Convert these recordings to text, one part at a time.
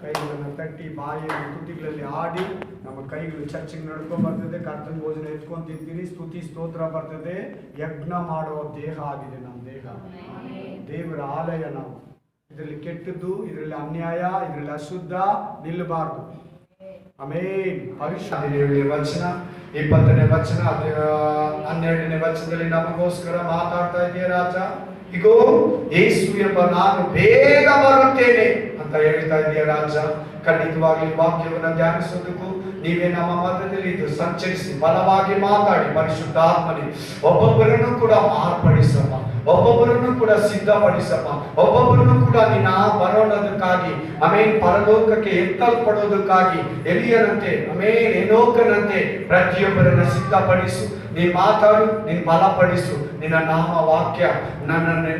ಕೈಗಳನ್ನು ತಟ್ಟಿ ಬಾಯಿಯಲ್ಲಿ ತುಟಿಗಳಲ್ಲಿ ಆಡಿ ನಮ್ಮ ಕೈಗಳು ಚರ್ಚಿಗೆ ನಡ್ಕೊಂಡು ಬರ್ತದೆ. ಕರ್ತನ ಭೋಜನ ಎತ್ಕೊಂಡು ತಿಂತೀರಿ, ಸ್ತುತಿ ಸ್ತೋತ್ರ ಬರ್ತದೆ. ಯಜ್ಞ ಮಾಡುವ ದೇಹ ಆಗಿದೆ ನಮ್ಮ ದೇಹ, ದೇವರ ಆಲಯ. ನಾವು ಇದರಲ್ಲಿ ಕೆಟ್ಟದ್ದು, ಇದರಲ್ಲಿ ಅನ್ಯಾಯ, ಇದರಲ್ಲಿ ಅಶುದ್ಧ ನಿಲ್ಲಬಾರದು. ಆಮೇನ್. ಪರಿಶುದ್ಧ ವಚನ 20ನೇ ವಚನ 12ನೇ ವಚನದಲ್ಲಿ ನಮಗೋಸ್ಕರ ಮಾತಾಡ್ತಾ ಇದೆಯಾ ರಾಜ. ಇಗೋ ಯೇಸು ಎಂಬ ನಾನು ಬೇಗ ಬರುತ್ತೇನೆ ಅಂತ ಹೇಳ್ತಾ ಇದೆಯಾ ರಾಜ. ಖಂಡಿತವಾಗ್ಲಿ ವಾಕ್ಯವನ್ನು ಧ್ಯಾನಿಸೋದಕ್ಕೂ ನೀವೇ ನಮ್ಮ ಮಧ್ಯದಲ್ಲಿ ಇದು ಸಂಚರಿಸಿ ಬಲವಾಗಿ ಮಾತಾಡಿ ಪರಿಶುದ್ಧಾತ್ಮನೇ ಒಬ್ಬೊಬ್ಬರನ್ನು ಕೂಡ ಮಾರ್ಪಡಿಸಮ್ಮ, ಒಬ್ಬೊಬ್ಬರನ್ನು ಕೂಡ ಸಿದ್ಧಪಡಿಸಮ್ಮ, ಒಬ್ಬೊಬ್ಬರನ್ನು ಕೂಡ ನೀನು ಬರೋಣದಕ್ಕಾಗಿ ಆಮೇನ್ ಪರಲೋಕಕ್ಕೆ ಎತ್ತಲ್ಪಡೋದಕ್ಕಾಗಿ ಎಲಿಯನಂತೆ ಆಮೇನ್ ಏನೋಕನಂತೆ ಪ್ರತಿಯೊಬ್ಬರನ್ನ ಸಿದ್ಧಪಡಿಸು. ನೀನು ಮಾತಾಡು, ನೀನು ಬಲಪಡಿಸು. ನಿನ್ನ ನಾಮ ವಾಕ್ಯ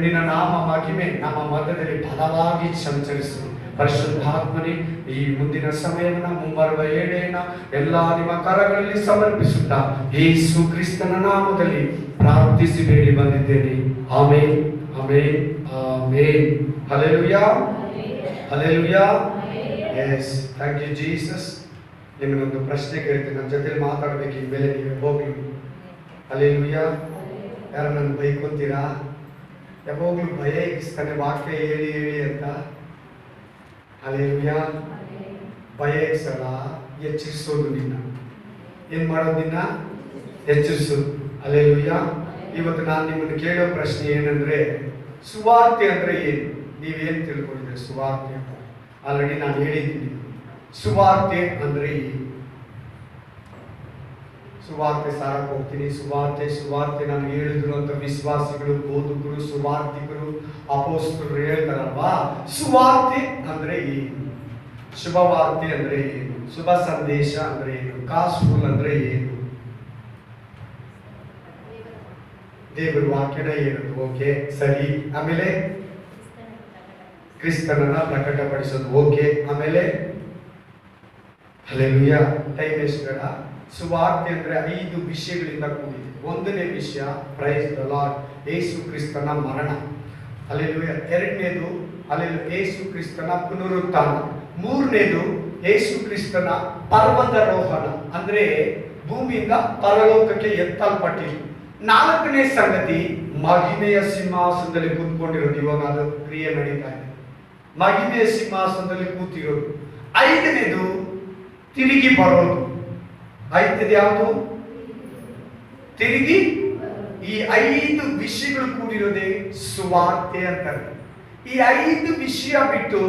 ನಿನ್ನ ನಾಮ ಮಹಿಮೆ ನಮ್ಮ ಮಧ್ಯದಲ್ಲಿ ಬಲವಾಗಿ ಸಂಚರಿಸು. ಪರಿಶುದ್ಧಾತ್ಮನೇ ಈ ಮುಂದಿನ ಸಮಯವನ್ನು ಮುಂಬರುವ ವೇಳೆಯನ್ನ ಎಲ್ಲ ನಿಮ್ಮ ಕರಗಳಲ್ಲಿ ಸಮರ್ಪಿಸುತ್ತಾ ಯೇಸು ಕ್ರಿಸ್ತನ ನಾಮದಲ್ಲಿ ಪ್ರಾರ್ಥಿಸಿ ಬೇಡಿ ಬಂದಿದ್ದೇನೆ. Amen, amen, amen. Hallelujah, hallelujah. Yes, thank you Jesus. ನಿಮಗೊಂದು ಪ್ರಶ್ನೆ ಕೇಳ್ತೀನಿ, ನನ್ನ ಜೊತೆಲಿ ಮಾತಾಡಬೇಕು. ಈ ಮೇಲೆ ನೀವು ಹೋಗ್ಲಿ. ಹಲ್ಲೆಲೂಯಾ. ಯಾರು ನನ್ನ ಬೈಕೊಂತೀರಾ? ಯಾವಾಗಲೂ ಭಯ ಇಕ್ಕಿಸ್ತಾನೆ ವಾಕ್ಯ ಹೇಳಿ ಹೇಳಿ ಅಂತ. ಹಲ್ಲೆಲೂಯಾ. ಭಯ ಇಕ್ಸಲ್ಲ, ಎಚ್ಚರಿಸೋದು. ನಿನ್ನ ಏನ್ ಮಾಡೋದು? ನಿನ್ನ ಎಚ್ಚರಿಸೋದು. ಹಲ್ಲೆಲೂಯಾ. ಇವತ್ತು ನಾನು ನಿಮ್ಮನ್ನು ಕೇಳೋ ಪ್ರಶ್ನೆ ಏನಂದ್ರೆ, ಸುವಾರ್ತೆ ಅಂದ್ರೆ ಏನು? ನೀವೇನು ತಿಳ್ಕೊಂಡಿದ್ರೆ ಸುವಾರ್ತೆ ಅಂತ? ಆಲ್ರೆಡಿ ನಾನು ಹೇಳಿದ್ದೀನಿ. ಸುವಾರ್ತೆ ಅಂದ್ರೆ ಏನು? ಸುವಾರ್ತೆ ಸಾರಕ್ಕೆ ಹೋಗ್ತೀನಿ. ಸುವಾರ್ತೆ ನಾನು ಹೇಳಿದ್ರು ಅಂತ ವಿಶ್ವಾಸಿಗಳು, ಬೋಧಕರು, ಸುವಾರ್ತಿಕರು, ಅಪೋಸ್ತಲರು ಹೇಳ್ತಾರಲ್ವಾ. ಸುವಾರ್ತೆ ಅಂದ್ರೆ ಏನು? ಶುಭವಾರ್ತೆ ಅಂದ್ರೆ ಏನು? ಶುಭ ಸಂದೇಶ ಅಂದ್ರೆ ಏನು? ಗಾಸ್ಪಲ್ ಅಂದ್ರೆ ಏನು? ದೇವರ ವಾಕ್ಯನ ಹೇಳೋದು. ಓಕೆ, ಸರಿ. ಆಮೇಲೆ ಕ್ರಿಸ್ತನನ್ನ ಪ್ರಕಟಪಡಿಸೋದು. ಓಕೆ, ಆಮೇಲೆ ಹಲ್ಲೆಲೂಯಾ. ಟೈಮ್ ಎಷ್ಟು ಬೇಡ. ಸುವಾರ್ತೆ ಅಂದ್ರೆ 5 ವಿಷಯಗಳಿಂದ ಕೂಡಿದೆ. 1ನೇ ವಿಷಯ ಪ್ರೈಸ್ ದ ಲಾರ್ಡ್, ಯೇಸು ಕ್ರಿಸ್ತನ ಮರಣ. ಹಲ್ಲೆಲೂಯಾ. 2ನೇದು ಹಲ್ಲೆಲೂಯಾ ಯೇಸು ಕ್ರಿಸ್ತನ ಪುನರುತ್ಥಾನ. 3ನೇದು ಯೇಸು ಕ್ರಿಸ್ತನ ಪರ್ವತಾರೋಹಣ, ಅಂದ್ರೆ ಭೂಮಿಯಿಂದ ಪರಲೋಕಕ್ಕೆ ಎತ್ತಲ್ಪಟ್ಟಿದ್ದು. 4ನೇ ಸಂಗತಿ ಮಹಿಮೆಯ ಸಿಂಹಾಸನದಲ್ಲಿ ಕೂತ್ಕೊಂಡಿರೋದು. ಇವಾಗ ಅದು ಕ್ರಿಯೆ ನಡೀತಾ ಇದೆ. ಮಹಿಮೆಯ ಸಿಂಹಾಸನದಲ್ಲಿ ಕೂತಿರೋದು. 5ನೇದು ತಿರುಗಿ ಬರೋದು. 5ನೇದು ಯಾವುದು? ತಿರುಗಿ. ಈ 5 ವಿಷಯಗಳು ಕೂಡಿರೋದೇ ಸುವಾರ್ತೆ ಅಂತಾರೆ. ಈ 5 ವಿಷಯ ಬಿಟ್ಟು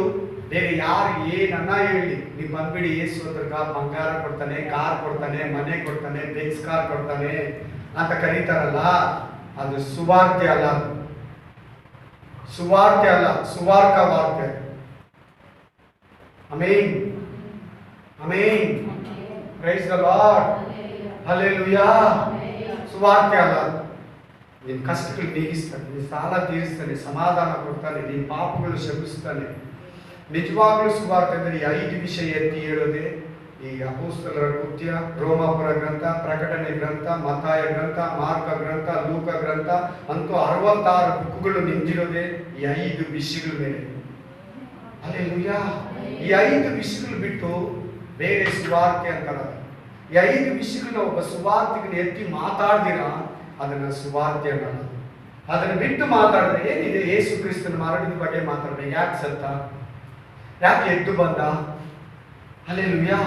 ಬೇರೆ ಯಾರು ಏನನ್ನ ಹೇಳಿ ನೀವು ಬಂದ್ಬಿಡಿ, ಯೇಸು ಹತ್ರ ಬಂಗಾರ ಕೊಡ್ತಾನೆ, ಕಾರ್ ಕೊಡ್ತಾನೆ, ಮನೆ ಕೊಡ್ತಾನೆ, ಬೆನ್ಸ್ ಕಾರ್ ಕೊಡ್ತಾನೆ ಅಂತ ಕರೀತಾರಲ್ಲ, ಅದು ಸುವಾರ್ತೆ ಅಲ್ಲ. ಸುವಾರ್ತೆ ಅಲ್ಲ, ಸುವಾರ್ಕ ವಾರ್ತೆ. Amen, amen. Praise the Lord. Hallelujah. ಸುವಾರ್ತೆ ಅಲ್ಲ. ನಿನ್ನ ಕಷ್ಟಗಳು ನೀಗಿಸ್ತಾನೆ, ನಿನ್ನ ಸಾಲ ತೀರಿಸ್ತಾನೆ, ಸಮಾಧಾನ ಕೊಡ್ತಾನೆ, ನಿನ್ನ ಪಾಪಗಳು ಕ್ಷಮಿಸ್ತಾನೆ. ನಿಜವಾಗ್ಲೂ ಸುವಾರ್ತೆ ಅಂದರೆ ಈ 5 ವಿಷಯ ಎತ್ತಿ ಹೇಳೋದೆ. ಈ ಅಪೊಸ್ತಲರ ಕೃತ್ಯ, ರೋಮಾಪುರ ಗ್ರಂಥ, ಪ್ರಕಟಣೆ ಗ್ರಂಥ, ಮತ್ತಾಯ ಗ್ರಂಥ, ಮಾರ್ಕ ಗ್ರಂಥ, ಲೂಕ ಗ್ರಂಥ ಅಂತೂ 66 ಬುಕ್ಗಳು ನಿಂತಿರೋದೆ ಈ 5 ವಿಷಯಗಳ ಮೇಲೆ. ಹಲ್ಲೆಲೂಯಾ. ಈ 5 ವಿಷಯಗಳು ಬಿಟ್ಟು ಬೇರೆ ಸುವಾರ್ತೆ ಅಂತಾರ. ಈ 5 ವಿಷಯಗಳನ್ನ ಒಬ್ಬ ಸುವಾರ್ತಿಗನ ಎತ್ತಿ ಮಾತಾಡ್ದಿರ ಅದನ್ನ ಸುವಾರ್ತೆ ಅನ್ನಲ್ಲ. ಅದನ್ನ ಬಿಟ್ಟು ಮಾತಾಡಿದ್ರೆ ಏನಿದೆ? ಯೇಸು ಕ್ರಿಸ್ತನ ಮರಣದ ಬಗ್ಗೆ ಮಾತಾಡ್ಬೇಕು. ಯಾಕೆ ಸತ್ತ? ಯಾಕೆ ಎದ್ದು ಬಂದ? ಹಲ್ಲೆಲೂಯಾ.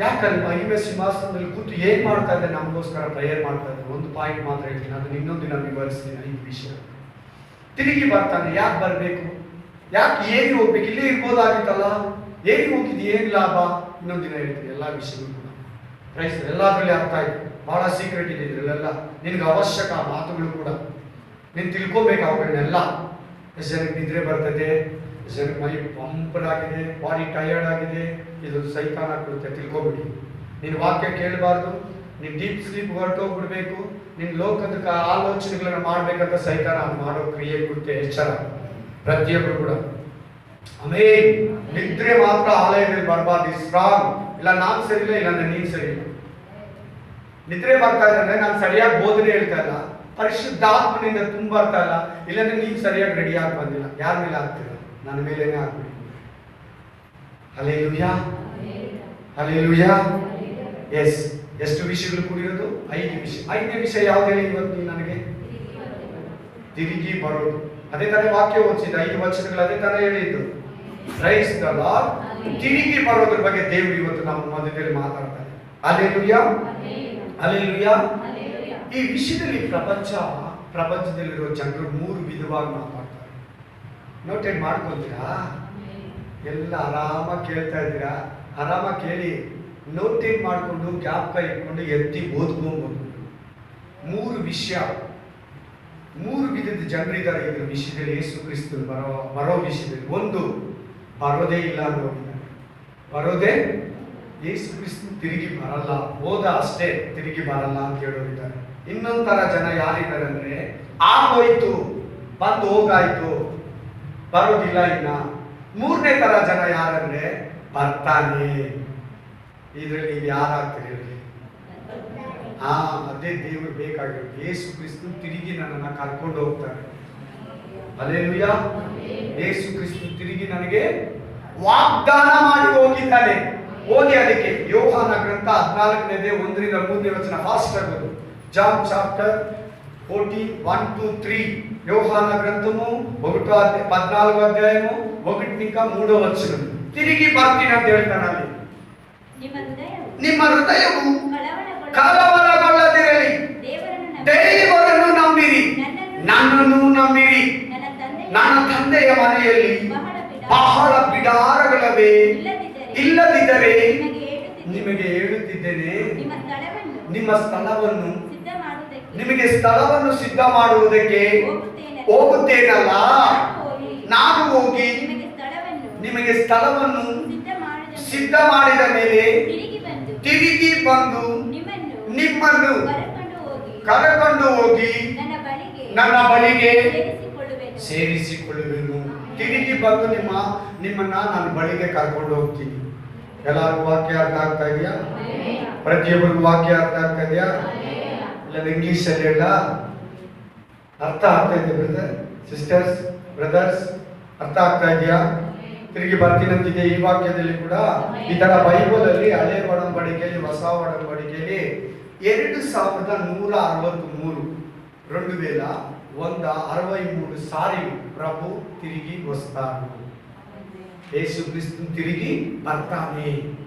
ಯಾಕಲ್ಲಿ ಮಹಿಮೆ ಸಿಂಹಾಸನದಲ್ಲಿ ಕೂತು ಏನ್ ಮಾಡ್ತಾ ಇದ್ದೆ? ನಮಗೋಸ್ಕರ ಪ್ರೇಯರ್ ಮಾಡ್ತಾ ಇದ್ದೆ. ಒಂದು ಪಾಯಿಂಟ್ ಮಾತ್ರ ಹೇಳ್ತೀನಿ, ಅದನ್ನ ಇನ್ನೊಂದು ದಿನ ವಿವರಿಸ್ತೀನಿ. 5 ವಿಷಯ. ತಿರುಗಿ ಬರ್ತಾನೆ. ಯಾಕೆ ಬರಬೇಕು? ಯಾಕೆ ಏರಿ ಹೋಗ್ಬೇಕು? ಇಲ್ಲೇ ಇರ್ಬೋದಾಗಿತ್ತಲ್ಲ, ಏರಿ ಹೋಗಿದ್ದು ಏನ್ ಲಾಭ? ಇನ್ನೊಂದು ದಿನ ಹೇಳ್ತೀನಿ ಎಲ್ಲ ವಿಷಯಗಳು ಕೂಡ. ಪ್ರೈಸ್ ಎಲ್ಲಾದ್ರಲ್ಲಿ ಅರ್ಥ ಆಯ್ತು. ಬಹಳ ಸೀಕ್ರೆಟ್ ಇದೆ ಇದ್ರಲ್ಲೆಲ್ಲ. ನಿನ್ಗೆ ಅವಶ್ಯಕ ಆ ಮಾತುಗಳು ಕೂಡ ನೀನು ತಿಳ್ಕೊಬೇಕು ಅವುಗಳನ್ನೆಲ್ಲ. ಎಷ್ಟು ಜನಕ್ಕೆ ನಿದ್ರೆ ಬರ್ತದೆ, ಎಷ್ಟು ಜನಕ್ಕೆ ಮೈ ಪಂಪರ್ ಆಗಿದೆ, ಬಾಡಿ ಟಯರ್ಡ್ ಆಗಿದೆ, ಇದು ಸೈತಾನ ಕೊಡುತ್ತೆ. ತಿಳ್ಕೊಬಿಡಿ. ನೀನು ವಾಕ್ಯ ಕೇಳಬಾರ್ದು, ನೀನು ಡೀಪ್ ಸ್ಲೀಪ್ ಹೊರಟೋಗ್ಬಿಡ್ಬೇಕು, ನೀನು ಲೋಕದ ಆಲೋಚನೆಗಳನ್ನ ಮಾಡ್ಬೇಕಂತ ಸೈತಾನ ಮಾಡೋ ಕ್ರಿಯೆ ಕೊಡುತ್ತೆ. ಎಚ್ಚರ ಪ್ರತಿಯೊಬ್ಬರು ಕೂಡ. ಆಮೇಲೆ ನಿದ್ರೆ ಮಾತ್ರ ಆಲಯದಲ್ಲಿ ಬರಬಾರ್ದು. ಸ್ಟ್ರಾಂಗ್. ಇಲ್ಲ ನಾನು ಸರಿ ಇಲ್ಲ, ಇಲ್ಲ ನೀನು ಸರಿ ಇಲ್ಲ. ನಿದ್ರೆ ಬರ್ತಾ ಇದ್ರೆ ನಾನು ಸರಿಯಾಗಿ ಬೋಧನೆ ಹೇಳ್ತಾ ಇಲ್ಲ, ಪರಿಶುದ್ಧಾತ್ಮನಿಂದ ತುಂಬರ್ತಾ ಇಲ್ಲ, ಇಲ್ಲಾಂದ್ರೆ ನೀವು ಸರಿಯಾಗಿ ರೆಡಿಯಾಗಿ ಬಂದಿಲ್ಲ. ಯಾರ ಮೇಲೆ ಆಗ್ತೀರ? ನನ್ನ ಮೇಲೇನೆ ಆಗ್ಬಿಡಿ. Hallelujah, hallelujah. ಎಸ್, ಎಷ್ಟು ವಿಷಯಗಳು ಕೂಡಿರೋದು? 5 ವಿಷಯ. 5ನೇ ವಿಷಯ ಯಾವ್ದು ಹೇಳಿ ಇವತ್ತು ನೀವು ನನಗೆ? ತಿರುಗಿ ಬರೋದು. ಅದೇ ತಾನೇ ವಾಕ್ಯ ಓದಿಸಿದ 5 ವಚನಗಳು ಅದೇ ತಾನೇ ಹೇಳಿದ್ದು. Price the lord. ತಿರುಗಿ ಬರೋದ್ರ ಬಗ್ಗೆ ದೇವರು ಇವತ್ತು ನಮ್ಮ ಮಧ್ಯದಲ್ಲಿ ಮಾತಾಡ್ತಾರೆ. Hallelujah, hallelujah. ಈ ವಿಷಯದಲ್ಲಿ ಪ್ರಪಂಚದಲ್ಲಿರೋ ಜನರು 3 ವಿಧವಾಗಿ ಮಾತಾಡ್ತಾರೆ. ನೋಟೇಟ್ ಮಾಡ್ಕೊತೀರಾ? ಎಲ್ಲ ಆರಾಮಾಗಿ ಕೇಳ್ತಾ ಇದ್ದೀರಾ? ಆರಾಮಾಗಿ ಕೇಳಿ, ನೋಟೇಟ್ ಮಾಡಿಕೊಂಡು ಜ್ಞಾಪಕ ಇಟ್ಕೊಂಡು ಎತ್ತಿ ಓದ್ಕೊಬೋದು. 3 ವಿಷಯ, 3 ವಿಧದ ಜನರಿದ್ದಾರೆ ಇದ್ರ ವಿಷಯದಲ್ಲಿ. ಯೇಸು ಕ್ರಿಸ್ತನು ಬರೋ ವಿಷಯದಲ್ಲಿ. ಒಂದು, ಬರೋದೇ ಇಲ್ಲ ಅನ್ನೋದಿದ್ದಾರೆ. ಬರೋದೇ, ಯೇಸು ಕ್ರಿಸ್ತನು ತಿರುಗಿ ಬರಲ್ಲ, ಹೋದ ಅಷ್ಟೇ ತಿರುಗಿ ಬರಲ್ಲ ಅಂತ ಹೇಳೋರಿದ್ದಾರೆ. ಇನ್ನೊಂದು ತರ ಜನ ಯಾರಿದ್ದಾರೆ ಅಂದ್ರೆ, ಆಗೋಯ್ತು, ಬಂದು ಹೋಗಾಯ್ತು, ಬರೋದಿಲ್ಲ ಇನ್ನ. 3ನೇ ತರ ಜನ ಯಾರಂದ್ರೆ, ಬರ್ತಾನೆ. ಇದ್ರಲ್ಲಿ ನೀವು ಯಾರಾಗ್ತೀರಿ ಹೇಳಿ? ಅದೇ ದೇವರು ಬೇಕಾಗಿರೋದು. ಯೇಸು ಕ್ರಿಸ್ತನು ತಿರುಗಿ ನನ್ನನ್ನು ಕರ್ಕೊಂಡು ಹೋಗ್ತಾನೆ. ಹಲ್ಲೆಲೂಯಾ. ಯೇಸು ಕ್ರಿಸ್ತನು ತಿರುಗಿ ನನಗೆ ವಾಗ್ದಾನ ಮಾಡಿ ಹೋಗಿದ್ದಾನೆ. ಹೋಗಿ ಅದಕ್ಕೆ ಯೋಹಾನ ಗ್ರಂಥ 14ನೇ 1ರಿಂದ 3ನೇ ವಚನ ಫಾಸ್ಟ್ ಆಗೋದು. John chapter 14, 1 to 3. ಯೋಹಾನ ಗ್ರಂಥము 14వ అధ్యాయము 1 నుంచి 3వ వచనం. తిరిగి ಬರ್ತೀನಿ ಅಂತ ಹೇಳ್ತಾನೆ ಅಲ್ಲಿ. ನಿಮ್ಮ ಹೃದಯವು ಕಳವಳಗೊಳ್ಳದಿರಲಿ, ದೇವರನ್ನು ನಂಬಿರಿ, ನನ್ನನ್ನು ನಂಬಿರಿ. ನನ್ನ ತಂದೆಯ ಮನೆಯಲ್ಲಿ ಬಹಳ ಬಿಡಾರಗಳವೆ, ಇಲ್ಲದಿದ್ದರೆ ನಿಮಗೆ ಹೇಳುತ್ತಿದ್ದೇನೆ, ನಿಮ್ಮ ಸ್ಥಳವನ್ನು ನಿಮಗೆ ಸ್ಥಳವನ್ನು ಸಿದ್ಧ ಮಾಡುವುದಕ್ಕೆ ಹೋಗುತ್ತೇನಲ್ಲ. ನಾನು ಹೋಗಿ ನಿಮಗೆ ಸ್ಥಳವನ್ನು ಸಿದ್ಧ ಮಾಡಿದ ಮೇಲೆ ತಿರುಗಿ ಬಂದು ನಿಮ್ಮನ್ನು ಕರೆಕೊಂಡು ಹೋಗಿ ನನ್ನ ಬಳಿಗೆ ಸೇರಿಸಿಕೊಳ್ಳುವೆನು. ತಿರುಗಿ ಬಂದು ನಿಮ್ಮನ್ನ ನನ್ನ ಬಳಿಗೆ ಕರ್ಕೊಂಡು ಹೋಗ್ತೀನಿ. ಎಲ್ಲರಿಗೂ ವಾಕ್ಯ ಅರ್ಥ ಆಗ್ತಾ ಇದೆಯಾ? ಪ್ರತಿಯೊಬ್ಬರಿಗೂ ವಾಕ್ಯ ಅರ್ಥ ಆಗ್ತಾ ಇದೆಯಾ? ಇಲ್ಲ ಇಂಗ್ಲಿಷ್ ಅಲ್ಲಿ ಹೇಳ ಅರ್ಥ ಆಗ್ತಾ ಇದೆ? ಬ್ರದರ್ ಸಿಸ್ಟರ್ಸ್, ಬ್ರದರ್ಸ್, ಅರ್ಥ ಆಗ್ತಾ ಇದೆಯಾ? ತಿರುಗಿ ಬರ್ತೀನಂತಿದೆ ಈ ವಾಕ್ಯದಲ್ಲಿ ಕೂಡ. ಈ ತರ ಬೈಬಲ್ ಅಲ್ಲಿ ಹಳೆ ಒಡಂಬಡಿಕೆಯಲ್ಲಿ, ಹೊಸ ಒಡಂಬಡಿಕೆಯಲ್ಲಿ 2163 2063 సారి ప్రభు తిరిగి వస్తాడు. ಯೇಸು ಕ್ರಿಸ್ತನು ತಿರುಗಿ ಬರ್ತಾನೆ,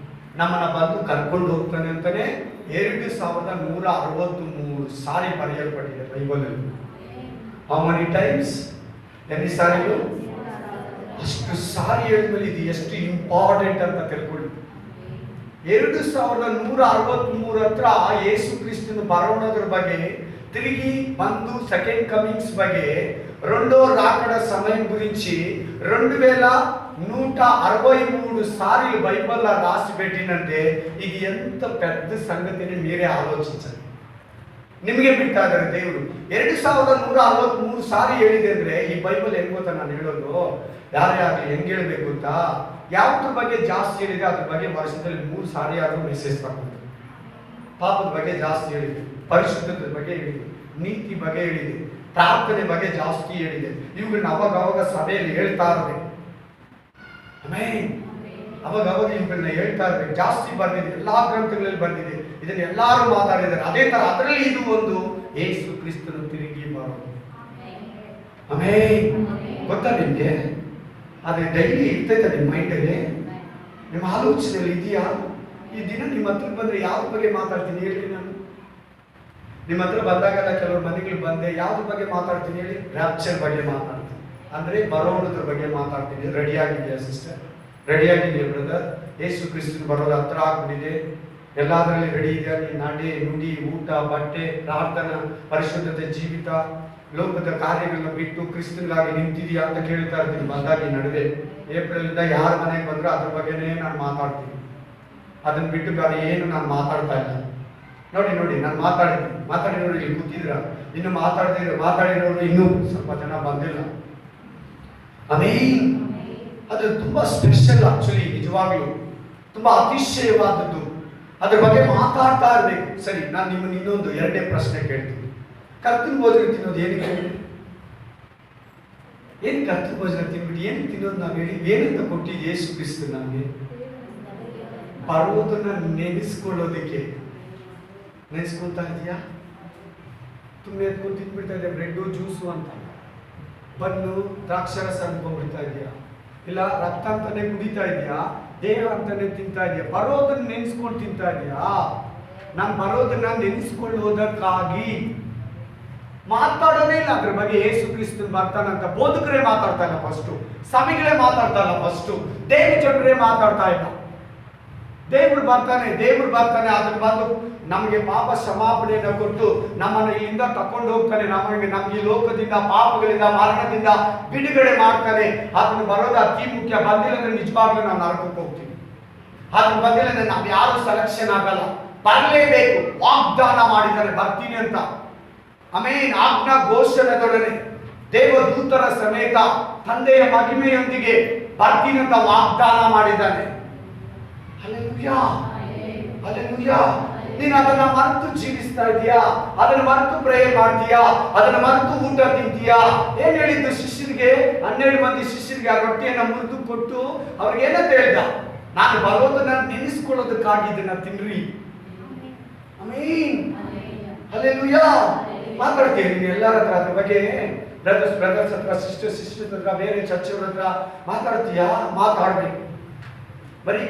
ನಮ್ಮನ್ನ ಬಂದು ಕರ್ಕೊಂಡು ಹೋಗ್ತಾನೆ ಅಂತಾನೆ 2163 ಸಾರಿ ಬರೆಯಲ್ಪಟ್ಟಿದೆ ಬೈಬಲ್ ಅಲ್ಲಿ. How many times? ಎన్ని ಸಾರಿಗಳು? ಅಷ್ಟು ಸಾರಿ ಹೇಳಿದ್ಮೇಲೆ ಇದು ಎಷ್ಟು ಇಂಪಾರ್ಟೆಂಟ್ ಅಂತ ತಿಳ್ಕೊಳ್ಳಿ. 2163 ಹತ್ರ ಯೇಸು ಕ್ರಿಸ್ತನು ಬರೋಣದ್ರ ಬಗ್ಗೆ, తిరిగి బంధు సెకండ్ కమింగ్స్ బగే, రెండో రాకడ సమయం గురించి 2163 సార్లు బైబిల్లో రాసి పెట్టినంటే ఇది ఎంత పెద్ద సంగతిని మీరే ఆలోచించండి. ನಿಮಗೆ ಬಿಡ್ತಾ ಇದ್ದಾರೆ ದೇವರು. 2163 ಸಾರಿ ಹೇಳಿದೆ ಅಂದ್ರೆ ಈ ಬೈಬಲ್ ಹೆಂಗ್ ಗೊತ್ತಾ ನಾನು ಹೇಳೋದು? ಯಾರ್ಯಾರು ಹೆಂಗ್ ಹೇಳ್ಬೇಕು ಅಂತ, ಯಾವ್ದ್ರ ಬಗ್ಗೆ ಜಾಸ್ತಿ ಹೇಳಿದೆ ಅದ್ರ ಬಗ್ಗೆ ವರ್ಷದಲ್ಲಿ 3 ಸಾರಿ ಆದ್ರೂ ಮೆಸೇಜ್ ತಗೊಂಡು. ಪಾಪದ ಬಗ್ಗೆ ಜಾಸ್ತಿ ಹೇಳಿದೆ, ಪರಿಶುದ್ಧತೆ ಬಗ್ಗೆ ಹೇಳಿದೆ, ನೀತಿ ಬಗ್ಗೆ ಹೇಳಿದೆ, ಪ್ರಾರ್ಥನೆ ಬಗ್ಗೆ ಜಾಸ್ತಿ ಹೇಳಿದೆ. ಇವುಗಳನ್ನ ಅವಾಗ ಸಭೆಯಲ್ಲಿ ಹೇಳ್ತಾ ಇರಬೇಕು. ಆಮೆನ್. ಅವಾಗ ಇವುಗಳನ್ನ ಹೇಳ್ತಾ ಇರ್ಬೇಕು. ಜಾಸ್ತಿ ಬಂದಿದೆ, ಎಲ್ಲಾ ಗ್ರಂಥಗಳಲ್ಲಿ ಬಂದಿದೆ, ಇದನ್ನ ಎಲ್ಲಾರು ಮಾತಾಡಿದ್ದಾರೆ. ಅದೇ ತರ ಅದರಲ್ಲಿ ಇದು ಒಂದು ಯೇಸು ಕ್ರಿಸ್ತನು ತಿರುಗಿ ಬರೋದು. ಆಮೆನ್. ಗೊತ್ತಾ ನಿಮ್ಗೆ? ಅದೇ ಡೈಲಿ ಇರ್ತೈತೆ ನಿಮ್ಮ ಮೈಂಡಲ್ಲಿ, ನಿಮ್ಮ ಆಲೋಚನೆಯಲ್ಲಿ ಇದೆಯಾ? ಈ ದಿನ ನಿಮ್ಮ ಹತ್ರ ಬಂದ್ರೆ ಯಾವ್ದ್ರ ಬಗ್ಗೆ ಮಾತಾಡ್ತೀನಿ ಹೇಳಿ? ನಾನು ನಿಮ್ಮ ಹತ್ರ ಬಂದಾಗೆಲ್ಲ ಕೆಲವರು ಮನೆಗಳು ಬಂದೆ ಯಾವ್ದ್ರ ಬಗ್ಗೆ ಮಾತಾಡ್ತೀನಿ ಹೇಳಿ? ರ್ಯಾಪ್ಚರ್ ಬಗ್ಗೆ ಮಾತಾಡ್ತೀನಿ, ಅಂದ್ರೆ ಬರೋದ್ರ ಬಗ್ಗೆ ಮಾತಾಡ್ತೀನಿ. ರೆಡಿ ಆಗಿದೆಯಾ ಸಿಸ್ಟರ್? ರೆಡಿ ಆಗಿದೆಯಾ ಬ್ರದರ್? ಯೇಸು ಕ್ರಿಸ್ತನು ಬರೋದು ಹತ್ರ ಆಗ್ಬಿಟ್ಟಿದೆ. ಎಲ್ಲಾದ್ರಲ್ಲಿ ರೆಡಿ ಇದೆಯಾ? ನೀನು ನಡೆ, ನುಡಿ, ಊಟ, ಬಟ್ಟೆ, ಪ್ರಾರ್ಥನಾ, ಪರಿಶುದ್ಧತೆ ಜೀವಿತ, ಲೋಕದ ಕಾರ್ಯಗಳನ್ನ ಬಿಟ್ಟು ಕ್ರಿಸ್ತನಿಗಾಗಿ ನಿಂತಿದೆಯಾ ಅಂತ ಕೇಳ್ತಾ ಇರ್ತೀನಿ ಬಂದಾಗ. ಈ ನಡುವೆ ಏಪ್ರಿಲ್ ಇಂದ ಯಾರ ಮನೆಗೆ ಬಂದ್ರೆ ಅದ್ರ ಬಗ್ಗೆನೇ ನಾನು ಮಾತಾಡ್ತೀನಿ. ಅದನ್ನ ಬಿಟ್ಟು ಬೇರೆ ಏನು ನಾನು ಮಾತಾಡ್ತಾ ಇಲ್ಲ. ನೋಡಿ ನಾನು ಮಾತಾಡಿರೋರು ಇಲ್ಲಿ ಕೂತಿದ್ರ, ಇನ್ನು ಮಾತಾಡಿರೋರು ಇನ್ನೂ ಸ್ವಲ್ಪ ಜನ ಬಂದಿಲ್ಲ. ಆಮೇನ್. ಅದು ತುಂಬಾ ಸ್ಪೆಷಲ್, ಆಕ್ಚುಲಿ ನಿಜವಾಗ್ಲೂ ತುಂಬಾ ಅತಿಶಯವಾದದ್ದು. ಅದ್ರ ಬಗ್ಗೆ ಮಾತಾಡ್ತಾ ಇರ್ಬೇಕು. ಸರಿ, ನಾನು ನಿಮ್ಮನ್ನ ಇನ್ನೊಂದು 2ನೇ ಪ್ರಶ್ನೆ ಕೇಳ್ತೀನಿ. ಕರ್ತನ ಭೋಜನ ತಿನ್ನೋದು ಏನಕ್ಕೆ? ಏನು ಕರ್ತನ ಭೋಜನ ತಿನ್ಬಿಟ್ಟು ಏನು ತಿನ್ನೋದು ನಾವು ಹೇಳಿ? ಏನಂತ ಕೊಟ್ಟಿದ್ದು ಯೇಸು ಕ್ರಿಸ್ತನು ನಮಗೆ? ಬರುವುದನ್ನ ನೆನೆಸ್ಕೊಳ್ಳೋದಕ್ಕೆ. ನೆನೆಸ್ಕೊಳ್ತಾ ಇದೆಯಾ? ತುಂಬ ಎತ್ಕೊಂಡು ತಿಂದ್ಬಿಡ್ತಾ ಇದೆಯಾ ಬ್ರೆಡ್ಡು ಜ್ಯೂಸು ಅಂತ, ಬನ್ನು ದ್ರಾಕ್ಷರಸ ಅನ್ಕೊಂಡ್ಬಿಡ್ತಾ ಇದೆಯಾ? ಇಲ್ಲ ರಕ್ತ ಅಂತಾನೆ ಕುಡಿತಾ ಇದೆಯಾ? ದೇಹ ಅಂತಾನೆ ತಿಂತಾ ಇದೆಯಾ? ಬರೋದನ್ನ ನೆನೆಸ್ಕೊಂಡು ತಿಂತಾ ಇದೆಯಾ? ನಾನು ಬರೋದನ್ನ ನೆನೆಸ್ಕೊಳ್ಳೋದಕ್ಕಾಗಿ ಮಾತಾಡೋದೇ ಇಲ್ಲ ಅದ್ರ ಬಗ್ಗೆ. ಯೇಸು ಕ್ರಿಸ್ತನ್ ಬರ್ತಾನಂತ ಬೋಧಕರೇ ಮಾತಾಡ್ತಾ ಇಲ್ಲ ಫಸ್ಟು, ಸ್ವಾಮಿಗಳೇ ಮಾತಾಡ್ತಾ ಇಲ್ಲ ಫಸ್ಟು, ದೇವ ಜನರೇ ಮಾತಾಡ್ತಾ ಇಲ್ಲ. ದೇವ್ರು ಬರ್ತಾನೆ ಅದನ್ನ ಬಂದು ನಮಗೆ ಪಾಪ ಕ್ಷಮಾಪಣೆಯನ್ನು ಕೊಟ್ಟು ನಮ್ಮನ್ನು ಇಲ್ಲಿಂದ ತಕೊಂಡು ಹೋಗ್ತಾನೆ. ನಮಗೆ ಲೋಕದಿಂದ, ಪಾಪಗಳಿಂದ, ಮರಣದಿಂದ ಬಿಡುಗಡೆ ಮಾಡ್ತಾನೆ. ಅದನ್ನು ಬರೋದು ಅತಿ ಮುಖ್ಯ. ಬಂದಿಲ್ಲ ಅಂದ್ರೆ ನಿಜವಾಗ್ಲೂ ನಾವು ನರಕಕ್ಕೆ ಹೋಗ್ತೀವಿ. ಅದನ್ನು ಬಂದಿಲ್ಲ ಅಂದ್ರೆ ನಾವು ಯಾರು ಸೆಲೆಕ್ಷನ್ ಆಗಲ್ಲ, ಬರಲೇಬೇಕು. ವಾಗ್ದಾನ ಮಾಡಿದ್ದಾರೆ ಬರ್ತೀನಿ ಅಂತ. ಆಮೇನ್. ಆಜ್ಞಾ ಘೋಷಣೆದೊಡನೆ ದೇವದೂತರ ಸಮೇತ ತಂದೆಯ ಮಹಿಮೆಯೊಂದಿಗೆ ಬರ್ತೀನಿ ಅಂತ ವಾಗ್ದಾನ ಮಾಡಿದ್ದಾನೆ. Hallelujah, hallelujah. ನೀನು ಅದನ್ನ ಮರೆತು ಜೀವಿಸ್ತಾ ಇದೀಯಾ? ಅದನ್ನ ಮರೆತು ಪ್ರೇಯರ್ ಮಾಡ್ತೀಯಾ? ಅದನ್ನ ಮರೆತು ಊಟ ತಿಂತೀಯಾ? ಏನ್ ಹೇಳಿದ್ದು ಶಿಷ್ಯರಿಗೆ? 12 ಮಂದಿ ಶಿಷ್ಯರಿಗೆ ಆ ರೊಟ್ಟಿಯನ್ನ ಮುರಿದು ಕೊಟ್ಟು ಅವ್ರಿಗೆ ಏನಂತ ಹೇಳ್ದ? ನಾನು ಬರೋದನ್ನ ನೆನೆಸ್ಕೊಳ್ಳೋದಕ್ಕಾಗಿ ಇದನ್ನ ತಿನ್ರಿ. ಆಮೀನ್, ಹಲ್ಲೆಲೂಯಾ. ಮಾತಾಡ್ತೀವಿ ನೀನು ಎಲ್ಲರ ಹತ್ರ ಅದ್ರ ಬಗ್ಗೆ, ಬ್ರದರ್ಸ್ ಹತ್ರ, ಸಿಸ್ಟರ್ಸ್ ಹತ್ರ, ಬೇರೆ ಚರ್ಚೆಗಳ ಹತ್ರ ಮಾತಾಡ್ತೀಯಾ? ಮಾತಾಡ್ಬೇಕು. ಬರೀ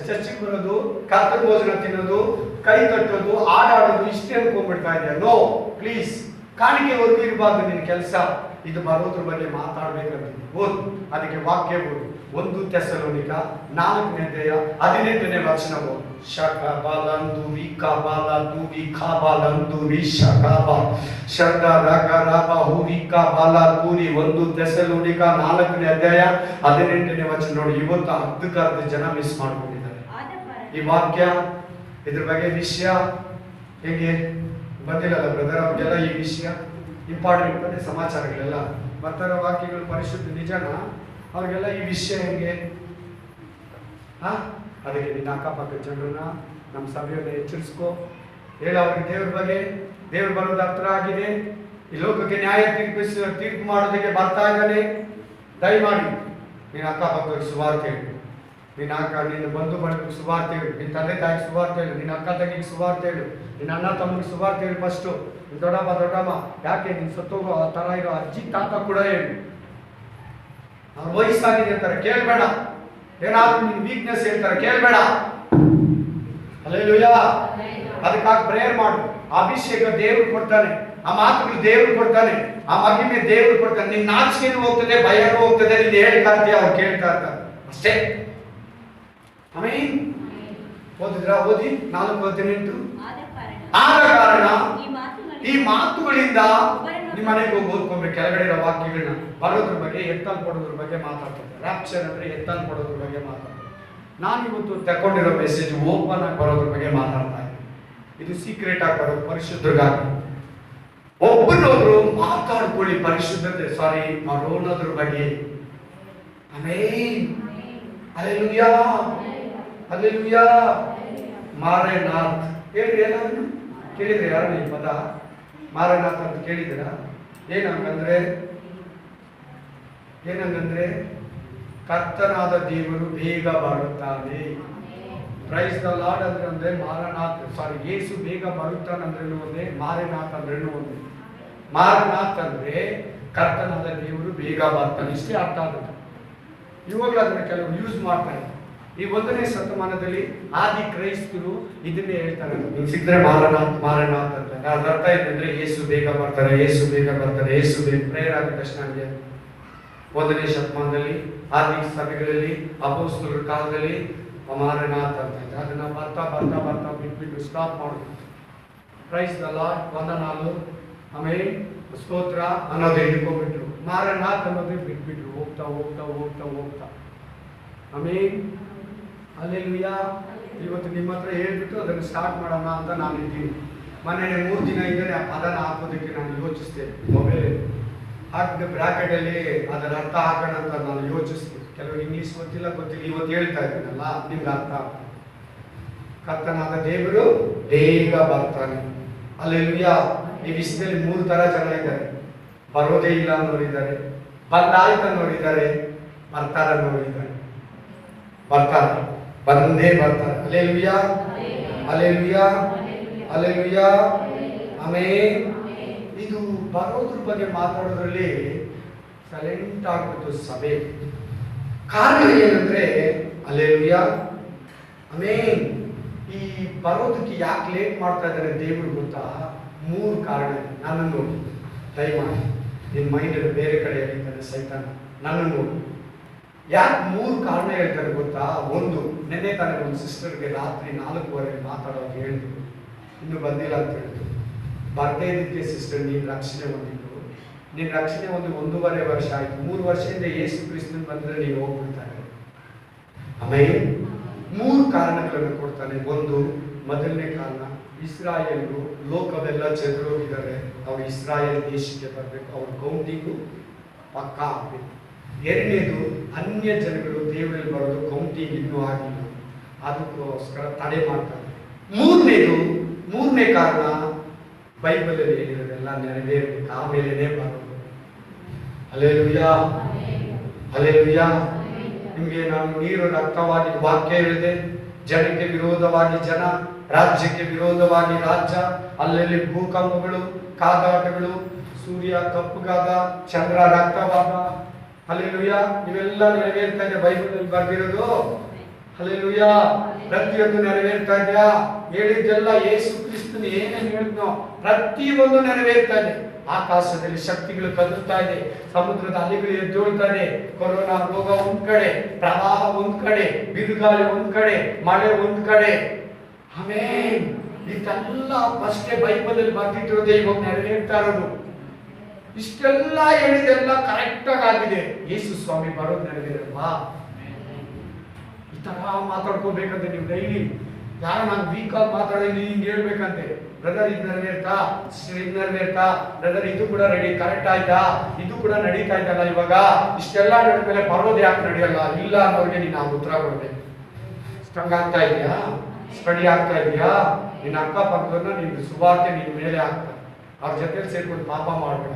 ಚರ್ಚೆಗೆ ಬರೋದು, ಕರ್ತನ ಭೋಜನ ತಿನ್ನೋದು, ಕೈ ಕಟ್ಟೋದು, ಆಡಾಡೋದು ಇಷ್ಟೇ ಅನ್ಕೊಂಡ್ಬಿಡ್ತಾ ಇದೆಯಾ? No, please. ಕಾಣಿಕೆವರೆಗೂ ಇರಬಾರ್ದು ನಿನ್ನ ಕೆಲಸ. ಇದು ಬರೋದ್ರ ಬಗ್ಗೆ ಮಾತಾಡ್ಬೇಕಂತ ಓದು. ಅದಕ್ಕೆ ವಾಕ್ಯ ಓದು. 1 ಥೆಸಲೋನಿಕ 4ನೇ ಅಧ್ಯಾಯ 18ನೇ ವಚನ ಓದು. ಶಕಬಲಂದು ವಿಕಬಲದು ವಿಕಬಲಂದು ವಿಶಕಬ ಶಕರಕರಬ ಹುವಿಕಬಲದುರಿ 1 ಥೆಸಲೋನಿಕ 4ನೇ ಅಧ್ಯಾಯ 18ನೇ ವಚನ ನೋಡಿ. ಇವತ್ತು ಅರ್ಧಕ್ಕರ್ಧ ಜನ ಮಿಸ್ ಮಾಡ್ಕೊಂಡಿದ್ದಾರೆ ಈ ವಾಕ್ಯ. ಇದ್ರ ಬಗ್ಗೆ ವಿಷಯ ಹೇಗೆ ಬಂದಿಲ್ಲಲ್ಲ ಬ್ರದರ್ ಅವ್ರಿಗೆಲ್ಲ ಈ ವಿಷಯ ಇಂಪಾರ್ಟೆಂಟ್ ಬಂದ್ರೆ ಸಮಾಚಾರಗಳೆಲ್ಲ ಬರ್ತಾರ ವಾಕ್ಯಗಳು ಪರಿಶುದ್ಧ ನಿಜನ ಅವ್ರಿಗೆಲ್ಲ ಈ ವಿಷಯ ಹೆಂಗೆ? ಅದಕ್ಕೆ ನಿನ್ನ ಅಕ್ಕಪಕ್ಕ ಜನರನ್ನ ನಮ್ಮ ಸಭೆಯನ್ನ ಎಚ್ಚರಿಸ್ಕೋ, ಹೇಳ ಅವ್ರಿಗೆ ದೇವ್ರ ಬಗ್ಗೆ. ದೇವ್ರು ಬರೋದು ಹತ್ರ ಆಗಿದೆ. ಈ ಲೋಕಕ್ಕೆ ನ್ಯಾಯ ತೀರ್ಪು ಮಾಡೋದಕ್ಕೆ ಬರ್ತಾ ಇದ್ದಾನೆ. ದಯಮಾಡಿ ನಿನ್ನ ಅಕ್ಕಪಕ್ಕಕ್ಕೆ ಸುವಾರ್ತೆ ಹೇಳು. ನಿನ್ನ ಬಂಧು ಬಳಗಕ್ಕೆ ಸುವಾರ್ತೆ ಹೇಳು. ನಿನ್ನ ತಂದೆ ತಾಯಿಗೆ ಸುವಾರ್ತೆ ಹೇಳು. ನಿನ್ನ ಅಕ್ಕ ತಂಗಿಗೆ ಸುವಾರ್ತೆ ಹೇಳು. ನಿನ್ನ ಅಣ್ಣ ತಮ್ಮಿಗೆ ಸುವಾರ್ತೆ ಹೇಳು ಫಸ್ಟು. ದೊಡ್ಡಮ್ಮ ಯಾಕೆ ನೀನು ಸತ್ತೋಗೋ ಆ ಥರ ಇರೋ ಅಜ್ಜಿ ತಾತ ಕೂಡ ಹೇಳು. ಅವ್ರ ವಯಸ್ಸಾಗಿದೆ ಅಂತಾರೆ ಕೇಳಬೇಡ. ಏನಾದ್ರೂ ನಿನ್ನ ವೀಕ್ನೆಸ್ ಹೇಳ್ತಾರೆ ಕೇಳಬೇಡ. ಹಲ್ಲೆಲೂಯಾ. ಅದಕ್ಕಾಗಿ ಪ್ರೇಯರ್ ಮಾಡು. ಅಭಿಷೇಕ ದೇವರು ಕೊಡ್ತಾನೆ, ಆ ಮಾತುಗಳು ದೇವರು ಕೊಡ್ತಾನೆ, ಆ ಮಹಿಮೆ ದೇವರು ಕೊಡ್ತಾನೆ. ನಿನ್ನ ನಾಚಿಕೆನೂ ಹೋಗ್ತದೆ, ಭಯನೂ ಹೋಗ್ತದೆ. ನೀನು ಹೇಳ್ತಾರ್ತೀಯ, ಅವ್ರು ಕೇಳ್ತಾ ಇರ್ತಾರೆ ಅಷ್ಟೇ. ಆಮೇನ್. ಓದಿದ್ರ? ಓದಿ 4:18. ಆದ ಕಾರಣ ಈ ಮಾತುಗಳಿಂದ ನಿಮ್ಮ ಮನೆಗೆ ಹೋಗಿ ಓದ್ಕೊಬೇಕು. ಕೆಳಗಡೆ ಇರೋ ವಾಕ್ಯಗಳನ್ನ ಬರೋದ್ರ ಬಗ್ಗೆ, ಎತ್ತಲ್ಪಡೋದ್ರ ಬಗ್ಗೆ ಮಾತಾಡ್ತಾರೆ. ರಾಪ್ಚರ್ ಅಂದ್ರೆ ಎತ್ತಲ್ಪಡೋದ್ರ ಬಗ್ಗೆ ಮಾತಾಡ್ತಾರೆ. ನಾನು ಇವತ್ತು ತಗೊಂಡಿರೋ ಮೆಸೇಜ್ ಓಪನ್ ಆಗಿ ಬರೋದ್ರ ಬಗ್ಗೆ ಮಾತಾಡ್ತಾ ಇದ್ದೀನಿ. ಇದು ಸೀಕ್ರೆಟ್ ಆಗಿ ಬರೋದು ಪರಿಶುದ್ಧರಿಗಾಗಿ. ಒಬ್ಬರೊಬ್ರು ಮಾತಾಡ್ಕೊಳ್ಳಿ ಪರಿಶುದ್ಧತೆ, ಮಾಡೋದ್ರ ಬಗ್ಗೆ. ಆಮೇನ್, ಹಲ್ಲೆಲೂಯಾ, ಹಲ್ಲೆಲೂಯಾ. ಮಾರೇನಾಥ್ ಹೇಳ್ರಿ. ಎಲ್ಲಾದ್ರೂ ಕೇಳಿದ್ರೆ ಯಾರು ಈ ಪದ ಮಾರೇನಾಥ್ ಅಂತ ಕೇಳಿದಿರ? ಏನಂಗಂದ್ರೆ ಕರ್ತನಾದ ದೇವರು ಬೇಗ ಬರುತ್ತಾನೆ. ಪ್ರೈಸ್ ದ ಲಾರ್ಡ್ ಅಂದ್ರೆ ಮಾರನಾಥ್, ಯೇಸು ಬೇಗ ಬರುತ್ತಾನಂದ್ರೇನು ಒಂದೇ, ಮಾರೇನಾಥ್ ಅಂದ್ರೇನು ಒಂದೇ. ಮಾರನಾಥ್ ಅಂದ್ರೆ ಕರ್ತನಾದ ದೇವರು ಬೇಗ ಬರ್ತಾನೆ, ಇಷ್ಟೇ ಅರ್ಥ ಆಗುತ್ತೆ. ಇವಾಗಲೂ ಅದನ್ನ ಕೆಲವರು ಯೂಸ್ ಮಾಡ್ತಾರೆ. ಈ 1ನೇ ಶತಮಾನದಲ್ಲಿ ಆದಿ ಕ್ರೈಸ್ತರು ಇದನ್ನೇ ಹೇಳ್ತಾರೆ. ನೀವು ಸಿಕ್ಕರೆ ಮಾರನಾಥ್ ಅಂತ. ಅದ್ರ ಅರ್ಥ ಏನಂದ್ರೆ ಯೇಸು ಬೇಗ ಬರ್ತಾರೆ, ಯೇಸು ಬೇಗ ಬರ್ತಾರೆ, ಯೇಸು ಬೇಗ. ಪ್ರೇಯರ್ ಆದ ತಕ್ಷಣ 1ನೇ ಶತಮಾನದಲ್ಲಿ ಆದಿ ಸಭೆಗಳಲ್ಲಿ ಅಪೊಸ್ತಲರ ಕಾಲದಲ್ಲಿ ಮಾರನಾಥ್ ಅಂತ ಇದ್ದಾರೆ. ಅದನ್ನ ಬರ್ತಾ ಬಿಟ್ಬಿಟ್ಟು ಸ್ಟಾಪ್ ಮಾಡೋದು. ಪ್ರೈಸ್ ದ ಲಾರ್ಡ್, ವಂದನಾಲು, ಆಮೇಲೆ ಸ್ತೋತ್ರ ಅನ್ನೋದೇ ಹಿಡ್ಕೊಂಡ್ಬಿಟ್ರು. ಮಾರನಾಥ್ ಅನ್ನೋದೇ ಬಿಟ್ಬಿಟ್ರು. ಹೋಗ್ತಾ ಆಮೇನ್, ಹಲ್ಲೆಲೂಯಾ. ಇವತ್ತು ನಿಮ್ಮ ಹತ್ರ ಹೇಳ್ಬಿಟ್ಟು ಅದನ್ನು ಸ್ಟಾರ್ಟ್ ಮಾಡೋಣ ಅಂತ ನಾನು ಇದ್ದೀನಿ. ಮೊನ್ನೆ 3 ದಿನ ಇದ್ದರೆ ಆ ಪದನ ಹಾಕೋದಕ್ಕೆ ನಾನು ಯೋಚಿಸ್ತೇನೆ. ಮೊಬೈಲ್ ಹಾಕಿದ ಬ್ರಾಕೆಟಲ್ಲಿ ಅದರ ಅರ್ಥ ಹಾಕೋಣ ಅಂತ ನಾನು ಯೋಚಿಸ್ತೀನಿ. ಕೆಲವರು ಇಂಗ್ಲೀಷ್ ಗೊತ್ತಿಲ್ಲ. ಇವತ್ತು ಹೇಳ್ತಾ ಇದ್ದೀನಲ್ಲ, ನಿಮ್ಗೆ ಅರ್ಥ ಆಗ್ತದೆ. ಕರ್ತನಾದ ದೇವರು ಬೇಗ ಬರ್ತಾನೆ. ಹಲ್ಲೆಲೂಯಾ. ಈ ವಿಷಯದಲ್ಲಿ 3 ಥರ ಜನ ಇದ್ದಾರೆ. ಬರೋದೇ ಇಲ್ಲ ಅನ್ನೋರಿದ್ದಾರೆ, ಬಂದಾಯ್ತು ಅನ್ನೋರಿದ್ದಾರೆ, ಬರ್ತಾರೆ. ಬಂದೇ ಬರ್ತಾರೆ. Hallelujah, hallelujah, hallelujah, amen. ಇದು ಬರೋದ್ರ ಬಗ್ಗೆ ಮಾತಾಡೋದ್ರಲ್ಲಿ ಸೈಲೆಂಟ್ ಆಗ್ಬಿಟ್ಟು ಸಭೆ. ಕಾರಣ ಏನಂದ್ರೆ ಹಲ್ಲೆಲೂಯಾ, ಆಮೆನ್. ಈ ಬರೋದಕ್ಕೆ ಯಾಕೆ ಲೇಟ್ ಮಾಡ್ತಾ ಇದ್ದಾರೆ ದೇವರು ಗೊತ್ತಾ? 3 ಕಾರಣ. ನನ್ನನ್ನು ನೋಡಿ, ದಯಮಾಡಿ ನಿನ್ನ ಮೈಂಡ್ ಬೇರೆ ಕಡೆ ಹೇಳ್ತಾನೆ ಸೈತಾನ. ನನ್ನನ್ನು ನೋಡಿ, ಯಾಕೆ 3 ಕಾರಣ ಹೇಳ್ತಾರೆ ಗೊತ್ತಾ? ಒಂದು, ನೆನ್ನೆ ತಾನೇ ಒಂದು ಸಿಸ್ಟರ್ಗೆ ರಾತ್ರಿ 4:15 ಮಾತಾಡೋದು ಹೇಳಿದ್ರು, ಇನ್ನೂ ಬಂದಿಲ್ಲ ಅಂತ ಹೇಳಿದ್ರು. ಬರ್ದೇ ಇದ್ದಕ್ಕೆ ಸಿಸ್ಟರ್ ನೀನು ರಕ್ಷಣೆ ಹೊಂದಿದ್ದು, ನೀನು ರಕ್ಷಣೆ ಒಂದು 1.5 ವರ್ಷ ಆಯ್ತು, 3 ವರ್ಷದಿಂದ ಯೇಸು ಕ್ರಿಸ್ತನ್ ಬಂದ್ರೆ ನೀನು ಹೋಗ್ಬಿಡ್ತಾರೆ. ಆಮೇಲೆ 3 ಕಾರಣಗಳನ್ನು ಕೊಡ್ತಾನೆ. ಒಂದು, ಮೊದಲನೇ ಕಾರಣ, ಇಸ್ರಾಯೇಲ್ರು ಲೋಕವೆಲ್ಲ ಚದುರೋಗಿದ್ದಾರೆ, ಅವ್ರು ಇಸ್ರಾಯೇಲ್ ದೇಶಕ್ಕೆ ಬರಬೇಕು, ಅವ್ರ ಕೌಂಟಿಂಗು ಪಕ್ಕಾ ಆಗಬೇಕು. ಎರಡನೇದು, ಅನ್ಯ ಜನಗಳು ದೇವರಲ್ಲಿ ಬರೋದು ಕೌಂಟಿಂಗ್ ಇನ್ನೂ ಆಗಿಲ್ಲ, ಅದಕ್ಕೋಸ್ಕರ ತಡೆ ಮಾಡ್ತಾರೆ. ಮೂರನೇ ಕಾರಣ, ಬೈಬಲಲ್ಲಿ ಹೇಳಿರೋದೆಲ್ಲ ನೆರವೇರಬೇಕು, ಆಮೇಲೆ ಬರೋದು. Hallelujah, hallelujah. ನಿಮಗೆ ನಾನು ನೀರು ರಕ್ತವಾಗಿ ವಾಕ್ಯ ಹೇಳಿದೆ. ಜನಕ್ಕೆ ವಿರೋಧವಾಗಿ ಜನ, ರಾಜ್ಯಕ್ಕೆ ವಿರೋಧವಾಗಿ ರಾಜ್ಯ, ಅಲ್ಲಲ್ಲಿ ಭೂಕಂಪಗಳು, ಕಾದಾಟಗಳು, ಸೂರ್ಯ ಕಪ್ಪುಗಾದ, ಚಂದ್ರ ರಕ್ತವಾದ. ಹಲ್ಲೆಲೂಯಾ. ಇವೆಲ್ಲ ನೆರವೇರ್ತಾ ಇದೆ ಬೈಬಲಲ್ಲಿ ಬರ್ದಿರೋದು. ಹಲ್ಲೆಲೂಯಾ. ಪ್ರತಿಯೊಂದು ನೆರವೇರ್ತಾ ಇದೆಯಾ? ಹೇಳಿದ್ದೆಲ್ಲ ಯೇಸು ಕ್ರಿಸ್ತನು ಏನೇನು ಹೇಳಿದ್ನೋ ಪ್ರತಿಯೊಂದು ನೆರವೇರ್ತಾ ಇದೆ. ಆಕಾಶದಲ್ಲಿ ಶಕ್ತಿಗಳು ಕದಲ್ತಾ ಇದೆ, ಸಮುದ್ರದ ಅಲೆಗಳು ಎದ್ದೋಳ್ತಾ ಇದೆ, ಕೊರೋನಾ ರೋಗ ಒಂದ್ ಕಡೆ, ಪ್ರವಾಹ ಒಂದ್ ಕಡೆ, ಬಿರುಗಾಳಿ ಒಂದ್ ಕಡೆ, ಮಳೆ ಒಂದ್ ಕಡೆ. ಆಮೇನ್. ಇದೆಲ್ಲ ಫಸ್ಟೇ ಬೈಬಲಲ್ಲಿ ಬರ್ದಿಟ್ಟಿರೋದೇ ಇವಾಗ ನೆರವೇರ್ತಾ ಇರೋದು. ಇಷ್ಟೆಲ್ಲ ಹೇಳಿದೆಲ್ಲ ಕರೆಕ್ಟ್ ಆಗಿದೆ. ಯೇಸು ಸ್ವಾಮಿ ಬರೋದು ನೆರವೇರಲ್ವಾ? ಈ ತರ ಮಾತಾಡ್ಕೋಬೇಕಂತೆ ನೀವು ಡೈಲಿ. ಯಾರು ನಾನು ವೀಕ್ ಆಗಿ ಮಾತಾಡಿ ನೀನು ಹಿಂಗೆ ಹೇಳ್ಬೇಕಂತೆ, ಬ್ರದರ್ ಇದು ನೆರವೇರ್ತಾ, ಇದು ನೆರವೇರ್ತಾ, ಬ್ರದರ್ ಇದು ಕೂಡ ರೆಡಿ ಕರೆಕ್ಟ್ ಆಯ್ತಾ, ಇದು ಕೂಡ ನಡೀತಾ ಇದ್ದಲ್ಲ ಇವಾಗ, ಇಷ್ಟೆಲ್ಲ ನಡೆದ್ಮೇಲೆ ಬರೋದು ಯಾಕೆ ನಡೆಯಲ್ಲ? ಇಲ್ಲ ಅನ್ನೋರಿಗೆ ನೀನು ಆ ಉತ್ತರ ಕೊಡ್ಬೇಕು. ಸ್ಟ್ರಾಂಗ್ ಆಗ್ತಾ ಇದೆಯಾ? ಸ್ಟಡಿ ಆಗ್ತಾ ಇದೆಯಾ? ನಿನ್ನ ಅಕ್ಕಪಕ್ಕದನ್ನ ನಿನ್ನ ಸುವಾರ್ತೆ ನಿನ್ನ ಮೇಲೆ ಆಗ್ತಾ, ಅವ್ರ ಜೊತೆಲಿ ಸೇರ್ಕೊಂಡು ಪಾಪ ಮಾಡಬೇಡ.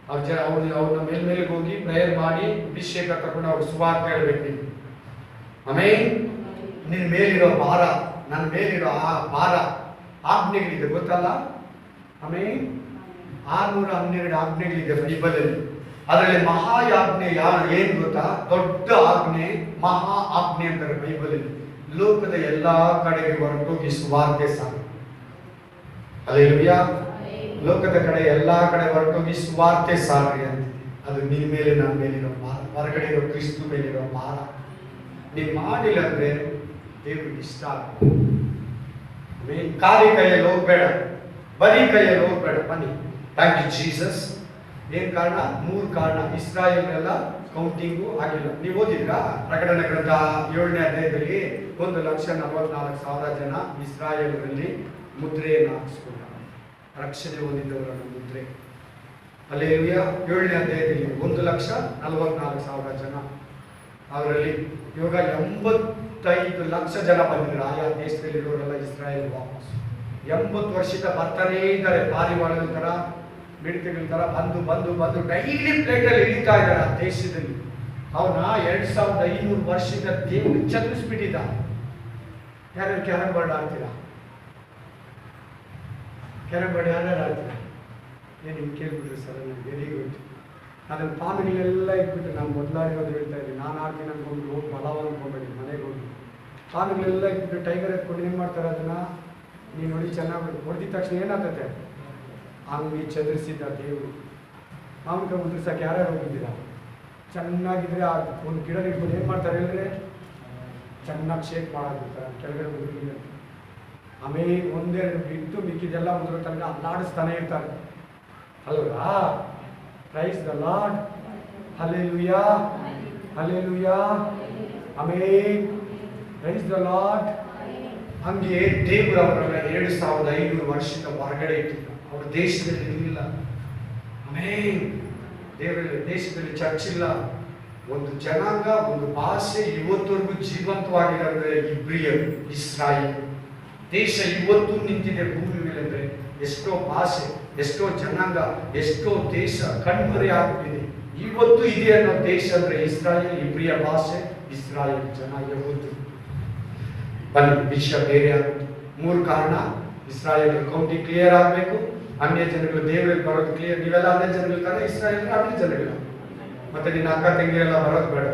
ಅವ್ರನ್ನ ಮೇಲ್ಮೇಲೆ ಹೋಗಿ ಪ್ರೇಯರ್ ಮಾಡಿ ಅಭಿಷೇಕ ತಗೊಂಡು ಅವ್ರ ಸುವಾರ್ತೆ ಹೇಳ್ಬೇಕು ನೀನು. ಆಮೇನ್. ನಿನ್ನ ಮೇಲಿರೋ ಭಾರ, ನನ್ನ ಮೇಲಿರೋ ಆ ಭಾರ ಆಜ್ಞೆಗಳಿದೆ ಗೊತ್ತಲ್ಲ? ಆಮೇನ್. 612 ಆಜ್ಞೆಗಳಿದೆ ಬೈಬಲಲ್ಲಿ. ಅದರಲ್ಲಿ ಮಹಾಯಾಜ್ಞೆ ಏನ್ ಗೊತ್ತಾ? ದೊಡ್ಡ ಆಜ್ಞೆ ಮಹಾ ಆಜ್ಞೆ ಅಂತಾರೆ ಬೈಬಲಲ್ಲಿ. ಲೋಕದ ಎಲ್ಲಾ ಕಡೆಗೆ ಹೊರಟೋಗಿ ಸುವಾರ್ತೆ ಸಾಕು. ಹಲ್ಲೆಲೂಯಾ. ಲೋಕದ ಕಡೆ ಎಲ್ಲಾ ಕಡೆ ಹೊರಟೋಗಿ ಸುವಾರ್ತೆ ಸಾರಿ ಅಂತ. ಅದು ನಿನ್ನ ಮೇಲೆ ನನ್ನ ಮೇಲಿರೋ ಭಾರ, ಹೊರಗಡೆ ಇರೋ ಕ್ರಿಸ್ತು ಮೇಲಿರೋ ಭಾರ. ನೀನು ಮಾಡಿಲ್ಲ ಅಂದ್ರೆ ದೇವ್ರಿಗೆ ಇಷ್ಟ ಆಗುತ್ತೆ. ಖಾಲಿ ಕೈಯಲ್ಲಿ ಹೋಗ್ಬೇಡ, ಬರೀ ಕೈಯಲ್ಲಿ ಹೋಗ್ಬೇಡ. ಬನ್ನಿ. Thank you Jesus. ಏನ್ ಕಾರಣ? 3 ಕಾರಣ. ಇಸ್ರಾಯೇಲ್ನೆಲ್ಲ ಕೌಂಟಿಂಗು ಆಗಿಲ್ಲ. ನೀವು ಓದಿದ್ರಾ? ಪ್ರಕಟಣೆ ಗ್ರಂಥ 7ನೇ ಅಧ್ಯಾಯದಲ್ಲಿ 1,44,000 ಜನ ಇಸ್ರಾಯೇಲ್ರಲ್ಲಿ ಮುದ್ರೆಯನ್ನು ಹಾಕಿಸ್ಕೊಂಡ, ರಕ್ಷಣೆ ಹೊಂದಿದವರನ್ನು ಮುದ್ರೆ. ಹಲ್ಲೆಲೂಯಾ. 7ನೇ ಅಧ್ಯಾಯದಲ್ಲಿ 1,44,000 ಜನ. ಅವರಲ್ಲಿ ಇವಾಗ 85 ಲಕ್ಷ ಜನ ಬಂದಿದ್ರು. ಆಯಾ ದೇಶದಲ್ಲಿ ಇರೋರೆಲ್ಲ ಇಸ್ರಾಯೇಲ್ ವಾಪಸ್ 80 ವರ್ಷದ ಬರ್ತಾನೇ ಇದ್ದಾರೆ. ಪಾರಿವಾಳಗಳ ತರ, ಮಿಡತೆಗಳ ತರ ಬಂದು ಬಂದು ಬಂದು ಡೈಲಿ ಪ್ಲೇಟಲ್ಲಿ ಇಳಿತಾ ಇದ್ದಾರೆ ಆ ದೇಶದಲ್ಲಿ. ಅವನ 2500 ವರ್ಷದ ದೇವರು ಚದುರಿಸ್ಬಿಟ್ಟಿದ್ದ. ಯಾರ್ಯಾರು ಕ್ಯಾರಮ್ ಬೋರ್ಡ್ ಆಡ್ತೀರಾ? ಕ್ಯಾರಮ್ ಬೋರ್ಡ್ ಯಾರ್ಯಾರು ಆಡ್ತೀರಾ? ಏನು ಹಿಂಗೆ ಕೇಳ್ಬಿಟ್ರಿ ಸರ್? ನನಗೆ ವೆರಿ ಗುಡ್. ಅದನ್ನು ಪಾನುಗಳೆಲ್ಲ ಇಟ್ಬಿಟ್ಟು ನಾನು ಮೊದಲಾಗಿರೋದು ಹೇಳ್ತಾ ಇದ್ದೀನಿ. ನಾನು ಆಡ್ತೀನಿ ಅನ್ಕೊಂಡು ಹೋಗಿ ಬಲವ ಅನ್ಕೊಂಬೇಡಿ, ಮನೆಗೆ ಹೋಗಿ ಪಾನುಗಳೆಲ್ಲ ಇಟ್ಬಿಟ್ಟು ಟೈಗರ್ ಎತ್ಕೊಂಡು ಏನು ಮಾಡ್ತಾರೆ ಅದನ್ನು ನೀನು ನೋಡಿ ಚೆನ್ನಾಗಿ ಹೊಡೆದಿದ ತಕ್ಷಣ ಏನಾಗ್ತದೆ? ಹಂಗೆ ಚದುರಿಸಿದ್ದ ದೇವರು. ಮಾವಿನಕಾಯಿ ಉದುರ್ಸಕ್ಕೆ ಯಾರ್ಯಾರು ಹೋಗಿದ್ದೀರಾ? ಚೆನ್ನಾಗಿದ್ರೆ ಆ ಒಂದು ಗಿಡ ಇಟ್ಕೊಂಡು ಏನು ಮಾಡ್ತಾರೆ ಹೇಳಿದ್ರೆ ಚೆನ್ನಾಗಿ ಶೇಕ್ ಮಾಡಾಕ್ಬಿಡ್ತಾರೆ, ಕೆಳಗಡೆ ಉದುರಿಲ್ಲ. ಆಮೇಲೆ ಒಂದೆರಡು ಬಿಟ್ಟು ಮಿಕ್ಕಿದೆಲ್ಲ ಉದುರೋ ತನಕ ಅಲ್ಲಾಡಿಸ್ತಾನೆ ಇರ್ತಾರೆ ಅಲ್ವಾ? Price the Lord. Hallelujah, hallelujah, amen. Praise the lord. ಹಂಗೆ ದೇವರು ಅವರನ್ನ 2500 ವರ್ಷದ ಹೊರಗಡೆ ಇಟ್ಟಿದ್ದ. ಅವ್ರ ದೇಶದಲ್ಲಿ ಇರಲಿಲ್ಲ. ಆಮೆನ್. ದೇವರ ದೇಶದಲ್ಲಿ ಚರ್ಚ್ ಇಲ್ಲ. ಒಂದು ಜನಾಂಗ, ಒಂದು ಭಾಷೆ ಇವತ್ತವರೆಗೂ ಜೀವಂತವಾಗಿರೋದ್ರೆ ಇಬ್ರಿಯರು, ಇಸ್ರಾಯೇಲ್ ದೇಶ ಇವತ್ತು ನಿಂತಿದೆ ಭೂಮಿ ಮೇಲೆ. ಅಂದರೆ ಎಷ್ಟೋ ಭಾಷೆ, ಎಷ್ಟೋ ಜನಾಂಗ, ಎಷ್ಟೋ ದೇಶ ಕಣ್ಮರೆ ಆಗ್ಬಿಟ್ಟಿದೆ. ಇವತ್ತು ಇದೆ ಅನ್ನೋ ದೇಶ ಅಂದ್ರೆ ಇಸ್ರಾಯೇಲ್, ಇಬ್ರಿಯ ಭಾಷೆ, ಇಸ್ರಾಯೇಲ್ ಜನ. ಯಾವತ್ತು ಬನ್ನಿ, ವಿಷಯ ಬೇರೆ ಆಗುತ್ತೆ. 3 ಕಾರಣ. ಇಸ್ರಾಯೇಲ್ ಕೌಂಟಿ ಕ್ಲಿಯರ್ ಆಗಬೇಕು, ಅನ್ಯ ಜನಗಳು ದೇವರಿಗೆ ಬರೋದು ಕ್ಲಿಯರ್. ನೀವೆಲ್ಲ ಅನ್ಯ ಜನಗಳು ತಾನೆ, ಇಸ್ರಾಯೇಲ್ ಅನ್ಯ ಜನಗಳು. ಮತ್ತೆ ನಿನ್ನ ಅಕ್ಕ ತಂಗಿಯೆಲ್ಲ ಬರೋದು ಬೇಡ.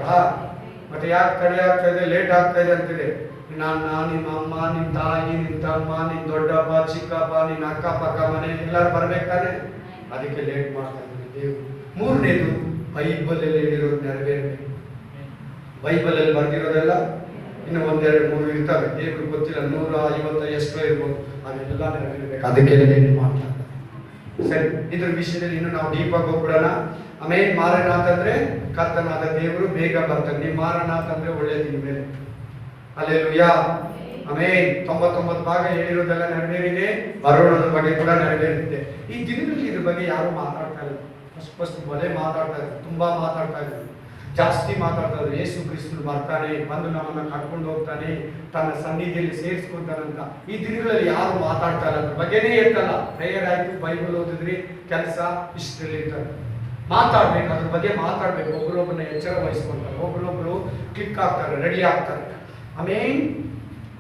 ಮತ್ತೆ ಯಾಕೆ ತಡೆ ಆಗ್ತಾ ಇದೆ, ಲೇಟ್ ಆಗ್ತಾ ಇದೆ ಅಂತಿದೆ. ನನ್ನ, ನಿಮ್ಮ ಅಮ್ಮ, ನಿನ್ನ ತಾಯಿ, ನಿನ್ನ ತಮ್ಮ, ನಿನ್ನ ದೊಡ್ಡಪ್ಪ, ಚಿಕ್ಕಪ್ಪ, ನಿನ್ನ ಅಕ್ಕಪಕ್ಕ ಮನೆ ಎಲ್ಲರೂ ಬರ್ಬೇಕಾದ್ರೆ ಅದಕ್ಕೆ ಲೇಟ್ ಮಾಡ್ತಾ ಇದ್ದಾರೆ ದೇವರು. 3ನೇದು, ಬೈಬಲಲ್ಲಿ ಹೇಳಿರೋದು ನೆರವೇರಬೇಕು. ಬೈಬಲಲ್ಲಿ ಬರ್ದಿರೋದೆಲ್ಲ ಇನ್ನು 1, 2, 3 ಇರ್ತವೆ. ದೇವ್ರಿಗೆ ಗೊತ್ತಿಲ್ಲ, 150 ಎಷ್ಟೋ ಇರ್ಬೋದು, ಅದೆಲ್ಲ ನೆರವೇರಬೇಕು. ಅದಕ್ಕೆ ಏನು ಮಾಡ್ತಾರೆ. ಸರಿ, ಇದ್ರ ವಿಷಯದಲ್ಲಿ ಇನ್ನು ನಾವು ಡೀಪಾಗಿ ಹೋಗ್ಬಿಡೋಣ. ಆಮೇಲೆ ಮಾರನಾಥ ಅಂದ್ರೆ ಕರ್ತನಾದ ದೇವರು ಬೇಗ ಬರ್ತಾನೆ. ನೀವು ಮಾರನಾಥ ಅಂದ್ರೆ ಒಳ್ಳೆ ದಿನ ಮೇಲೆ. ಹಲ್ಲೆಲೂಯಾ, ಆಮೇಲೆ 99 ಭಾಗ ಹೇಳಿರೋದೆಲ್ಲ ನೆರವೇರಿದೆ, ಬರೋಣದ ಬಗ್ಗೆ ಕೂಡ ನೆರವೇರಿದೆ. ಈ ದಿನದಲ್ಲಿ ಇದ್ರ ಬಗ್ಗೆ ಯಾರು ಮಾತಾಡ್ತಾ ಇಲ್ಲ. ಫಸ್ಟ್ ಬಲೆ ಮಾತಾಡ್ತಾ ಇದ್ರು, ತುಂಬಾ ಮಾತಾಡ್ತಾ ಇದ್ರು, ಜಾಸ್ತಿ ಮಾತಾಡ್ತಾ ಇದ್ರು. ಯೇಸು ಕ್ರಿಸ್ತನು ಬರ್ತಾನೆ, ಬಂದು ನಮ್ಮನ್ನ ಕರ್ಕೊಂಡು ಹೋಗ್ತಾನೆ, ತನ್ನ ಸನ್ನಿಧಿಯಲ್ಲಿ ಸೇರಿಸ್ಕೊಂತಾನಂತ. ಈ ದಿನಗಳಲ್ಲಿ ಯಾರು ಮಾತಾಡ್ತಾ ಇಲ್ಲ, ಅದ್ರ ಬಗ್ಗೆನೇ ಇರ್ತಲ್ಲ. ಪ್ರೇಯರ್ ಆಯ್ತು, ಬೈಬಲ್ ಓದಿದ್ರಿ, ಕೆಲಸ ಇಷ್ಟರಲ್ಲಿ ಇರ್ತಾರೆ. ಮಾತಾಡ್ಬೇಕು, ಅದ್ರ ಬಗ್ಗೆ ಮಾತಾಡ್ಬೇಕು. ಒಬ್ಬರೊಬ್ಬರನ್ನ ಎಚ್ಚರ ವಹಿಸ್ಕೊಂತಾರೆ, ಒಬ್ಬರೊಬ್ರು ಕ್ಲಿಕ್ ಆಗ್ತಾರೆ, ರೆಡಿ ಆಗ್ತಾರೆ. ಆಮೇಲೆ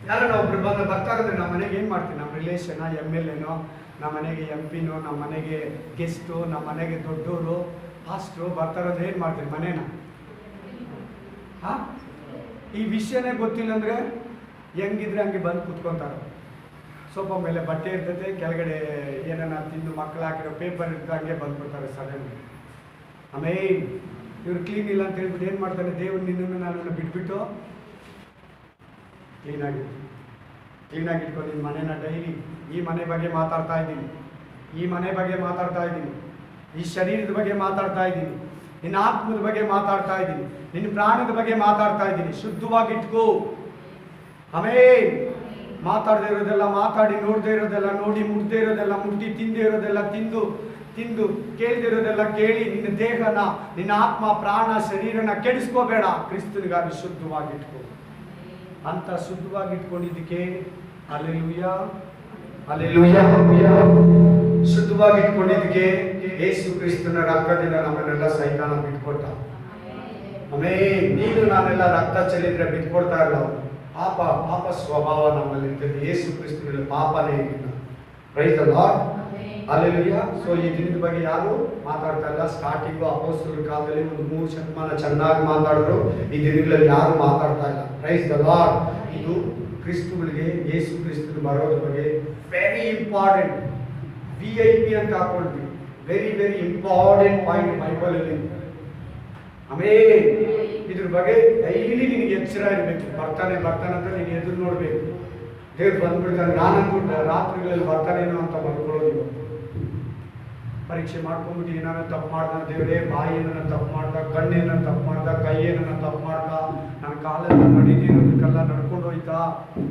ಯಾರನ್ನ ಒಬ್ರು ಬರ್ತಾರಂದ್ರೆ ನಮ್ಮ ಮನೆಗೆ ಏನು ಮಾಡ್ತೀವಿ, ನಮ್ಮ ರಿಲೇಷನ್, MLA ನೋ, ನಮ್ಮ ಮನೆಗೆ MP ನೋ, ನಮ್ಮ ಮನೆಗೆ ಗೆಸ್ಟು, ನಮ್ಮ ಮನೆಗೆ ದೊಡ್ಡವರು, ಫಾಸ್ಟ್ರು ಬರ್ತಾರಂದ್ರೆ ಏನು ಮಾಡ್ತೀವಿ ಮನೇನ? ಈ ವಿಷಯನೇ ಗೊತ್ತಿಲ್ಲ ಅಂದರೆ ಹೆಂಗಿದ್ರೆ ಹಂಗೆ ಬಂದು ಕೂತ್ಕೊಂತಾರೆ. ಸೋಫಾ ಮೇಲೆ ಬಟ್ಟೆ ಇರ್ತದೆ, ಕೆಳಗಡೆ ಏನನ್ನ ತಿಂದು ಮಕ್ಕಳು ಹಾಕಿರೋ ಪೇಪರ್ ಇರ್ತದೆ, ಹಂಗೆ ಬಂದ್ಬಿಡ್ತಾರೆ ಸಡನ್. ಆಮೇಲೆ ಇವ್ರು ಕ್ಲೀನ್ ಇಲ್ಲ ಅಂತ ಹೇಳ್ಬಿಟ್ಟು ಏನು ಮಾಡ್ತಾನೆ, ದೇವ್ರು ನಿನ್ನನ್ನು ನನ್ನನ್ನು ಬಿಟ್ಬಿಟ್ಟು ಕ್ಲೀನಾಗಿ ಇಟ್ಕೊಂಡು ನಿನ್ನ ಮನೇನ ಡೈಲಿ ಈ ಮನೆ ಬಗ್ಗೆ ಮಾತಾಡ್ತಾ ಇದ್ದೀನಿ, ಈ ಮನೆ ಬಗ್ಗೆ ಮಾತಾಡ್ತಾ ಇದ್ದೀನಿ, ಈ ಶರೀರದ ಬಗ್ಗೆ ಮಾತಾಡ್ತಾ ಇದ್ದೀನಿ, ನಿನ್ನ ಆತ್ಮದ ಬಗ್ಗೆ ಮಾತಾಡ್ತಾ ಇದ್ದೀನಿ, ನಿನ್ನ ಪ್ರಾಣದ ಬಗ್ಗೆ ಮಾತಾಡ್ತಾ ಇದ್ದೀನಿ. ಶುದ್ಧವಾಗಿಟ್ಕೋ. ಆಮೇಲೆ ಮಾತಾಡದೇ ಇರೋದೆಲ್ಲ ಮಾತಾಡಿ, ನೋಡದೇ ಇರೋದೆಲ್ಲ ನೋಡಿ, ಮುಟ್ದೇ ಇರೋದೆಲ್ಲ ಮುಟ್ಟಿ, ತಿಂದೇ ಇರೋದೆಲ್ಲ ತಿಂದು, ಕೇಳದೇ ಇರೋದೆಲ್ಲ ಕೇಳಿ, ನಿನ್ನ ದೇಹನ, ನಿನ್ನ ಆತ್ಮ, ಪ್ರಾಣ, ಶರೀರನ ಕೆಡಿಸ್ಕೋಬೇಡ. ಕ್ರಿಸ್ತನಿಗಾಗಿ ಶುದ್ಧವಾಗಿಟ್ಕೋ. ಅಂತ ಶುದ್ಧವಾಗಿಟ್ಕೊಂಡಿದ್ದಕ್ಕೆ ಹಲ್ಲೆಲೂಯಾ, ಹಲ್ಲೆಲೂಯಾ, ಶುದ್ಧವಾಗಿಟ್ಕೊಂಡಿದ್ದಕ್ಕೆ ಯೇಸು ಕ್ರಿಸ್ತನ ರಕ್ತದಿಂದ ನಮ್ಮನ್ನೆಲ್ಲ ಸೈತಾನ ಬಿಟ್ಕೊಟ್ಟ. ಆಮೇಲೆ ನೀನು ನಾನೆಲ್ಲ ರಕ್ತ ಚೆಲ್ಲಿದ್ರೆ ಬಿಟ್ಕೊಡ್ತಾ ಇಲ್ಲ. ಪಾಪ ಸ್ವಭಾವ ನಮ್ಮಲ್ಲಿ ಇರ್ತದೆ. ಯೇಸು ಕ್ರಿಸ್ತನಲ್ಲಿ ಪಾಪನೇ ಇಲ್ಲ. Praise the Lord, hallelujah. So ಈ ದಿನದ ಬಗ್ಗೆ ಯಾರು ಮಾತಾಡ್ತಾ ಇಲ್ಲ. ಸ್ಟಾರ್ಟಿಂಗು ಅಪೊಸ್ತಲರ ಕಾಲದಲ್ಲಿ ಒಂದು 3 ಶತಮಾನ ಚೆನ್ನಾಗಿ ಮಾತಾಡಿದ್ರು. ಈ ದಿನಗಳಲ್ಲಿ ಯಾರು ಮಾತಾಡ್ತಾ ಇಲ್ಲ. Praise the Lord. ಇದು ಕ್ರಿಸ್ತುಗಳಿಗೆ ಯೇಸು ಕ್ರಿಸ್ತನ ಬರೋದ್ರ ಬಗ್ಗೆ ವೆರಿ ಇಂಪಾರ್ಟೆಂಟ್. VIP ಅಂತ ಹಾಕೊಳ್ತೀವಿ. ವೆರಿ ಇಂಪಾರ್ಟೆಂಟ್ ಪಾಯಿಂಟ್ ಬೈಬಲಲ್ಲಿ. ಆಮೇಲೆ ಇದ್ರ ಬಗ್ಗೆ ಡೈಲಿ ನಿನಗೆ ಎಚ್ಚರ ಇರಬೇಕು. ಬರ್ತಾನೆ ಅಂತ ನೀನು ಎದುರು ನೋಡ್ಬೇಕು. ದೇವ್ರು ಬಂದ್ಬಿಡ್ತಾನೆ. ನಾನಂತೂ ರಾತ್ರಿಗಳಲ್ಲಿ ಬರ್ತಾನೇನೋ ಅಂತ ಬರ್ಕೊಳ್ಳೋದು. ಪರೀಕ್ಷೆ ಮಾಡ್ಕೊಂಡ್ಬಿಟ್ಟು ಏನಾರ ತಪ್ಪು ಮಾಡ್ದ, ದೇವರೇ ಬಾಯಿ ಏನನ್ನ ತಪ್ಪು ಮಾಡ್ದ, ಕಣ್ಣೇನ ತಪ್ಪು ಮಾಡ್ದ, ಕೈ ಏನನ್ನ ತಪ್ಪು ಮಾಡ್ದ, ನನ್ನ ಕಾಲೆಲ್ಲ ನಡೀತಿರೋದಕ್ಕೆಲ್ಲ ನಡ್ಕೊಂಡು ಹೋಯ್ತಾ,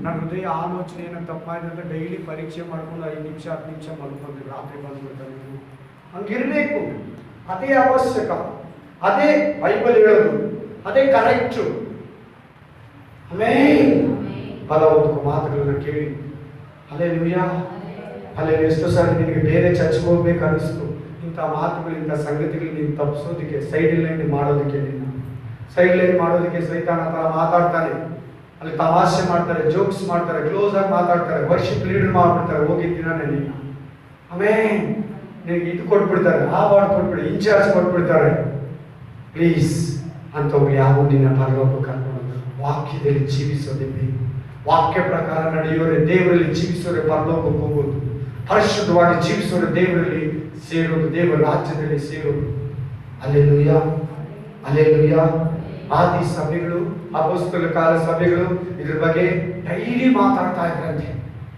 ನನ್ನ ಹೃದಯ ಆಲೋಚನೆ ಏನೋ ತಪ್ಪು ಮಾಡಿದ್ರೆ ಅಂತ ಡೈಲಿ ಪರೀಕ್ಷೆ ಮಾಡ್ಕೊಂಡು 5 ನಿಮಿಷ 10 ನಿಮಿಷ ಮಲ್ಕೊಂಡಿದ್ರು. ರಾತ್ರಿ ಬಂದ್ಬಿಡ್ತಾನೆ. ಹಂಗಿರ್ಬೇಕು. ಅದೇ ಅವಶ್ಯಕ, ಅದೇ ಬೈಬಲ್ ಹೇಳೋದು, ಅದೇ ಕರೆಕ್ಟು. ಆಮೇಲೆ ಫಲವತ್ತು ಮಾತುಗಳನ್ನ ಕೇಳಿ. Hallelujah, hallelujah. ಎಷ್ಟೋ ಸಾರಿ ನಿನಗೆ ಬೇರೆ ಚರ್ಚ್ಗೆ ಹೋಗ್ಬೇಕು ಅನಿಸ್ತು. ಇಂಥ ಮಾತುಗಳು, ಇಂಥ ಸಂಗತಿಗಳು ನೀನು ತಪ್ಪಿಸೋದಕ್ಕೆ, ಸೈಡ್ ಲೈನ್ ಮಾಡೋದಕ್ಕೆ, ಸೈತಾನ ಥರ ಮಾತಾಡ್ತಾನೆ. ಅಲ್ಲಿ ತಮಾಷೆ ಮಾಡ್ತಾರೆ, ಜೋಕ್ಸ್ ಮಾಡ್ತಾರೆ, ಕ್ಲೋಸ್ ಆಗಿ ಮಾತಾಡ್ತಾರೆ, ವರ್ಷಿಪ್ ಲೀಡರ್ ಮಾಡ್ಬಿಡ್ತಾರೆ. ಹೋಗಿದ್ದೀನ ನೀನು. ಆಮೇಲೆ ನಿನಗೆ ಇದು ಕೊಟ್ಬಿಡ್ತಾರೆ, ಆ ವಾರ್ಡ್ ಕೊಟ್ಬಿಡಿ, ಇನ್ಚಾರ್ಜ್ ಕೊಟ್ಬಿಡ್ತಾರೆ. ಪ್ಲೀಸ್ ಅಂಥವ್ರು ಯಾವ ನಿನ್ನ ಪರಲೋಕ ಕರ್ಕೊಂಡು ವಾಕ್ಯದಲ್ಲಿ ಜೀವಿಸೋದೇ ಬೇಕು. ವಾಕ್ಯ ಪ್ರಕಾರ ನಡೆಯೋರೆ, ದೇವರಲ್ಲಿ ಜೀವಿಸೋರೆ ಪರಲೋಕಕ್ಕೆ ಹೋಗೋದು. ಪರಿಶುದ್ಧವಾಗಿ ಜೀವಿಸೋರೆ ದೇವರಲ್ಲಿ ಸೇರೋದು, ದೇವರ ರಾಜ್ಯದಲ್ಲಿ ಸೇರೋದು. Hallelujah, hallelujah. ಆದಿ ಸಭೆಗಳು, ಅಪೊಸ್ತಲರ ಕಾಲ ಸಭೆಗಳು ಇದ್ರ ಬಗ್ಗೆ ಡೈಲಿ ಮಾತಾಡ್ತಾ ಇದ್ರಂತೆ.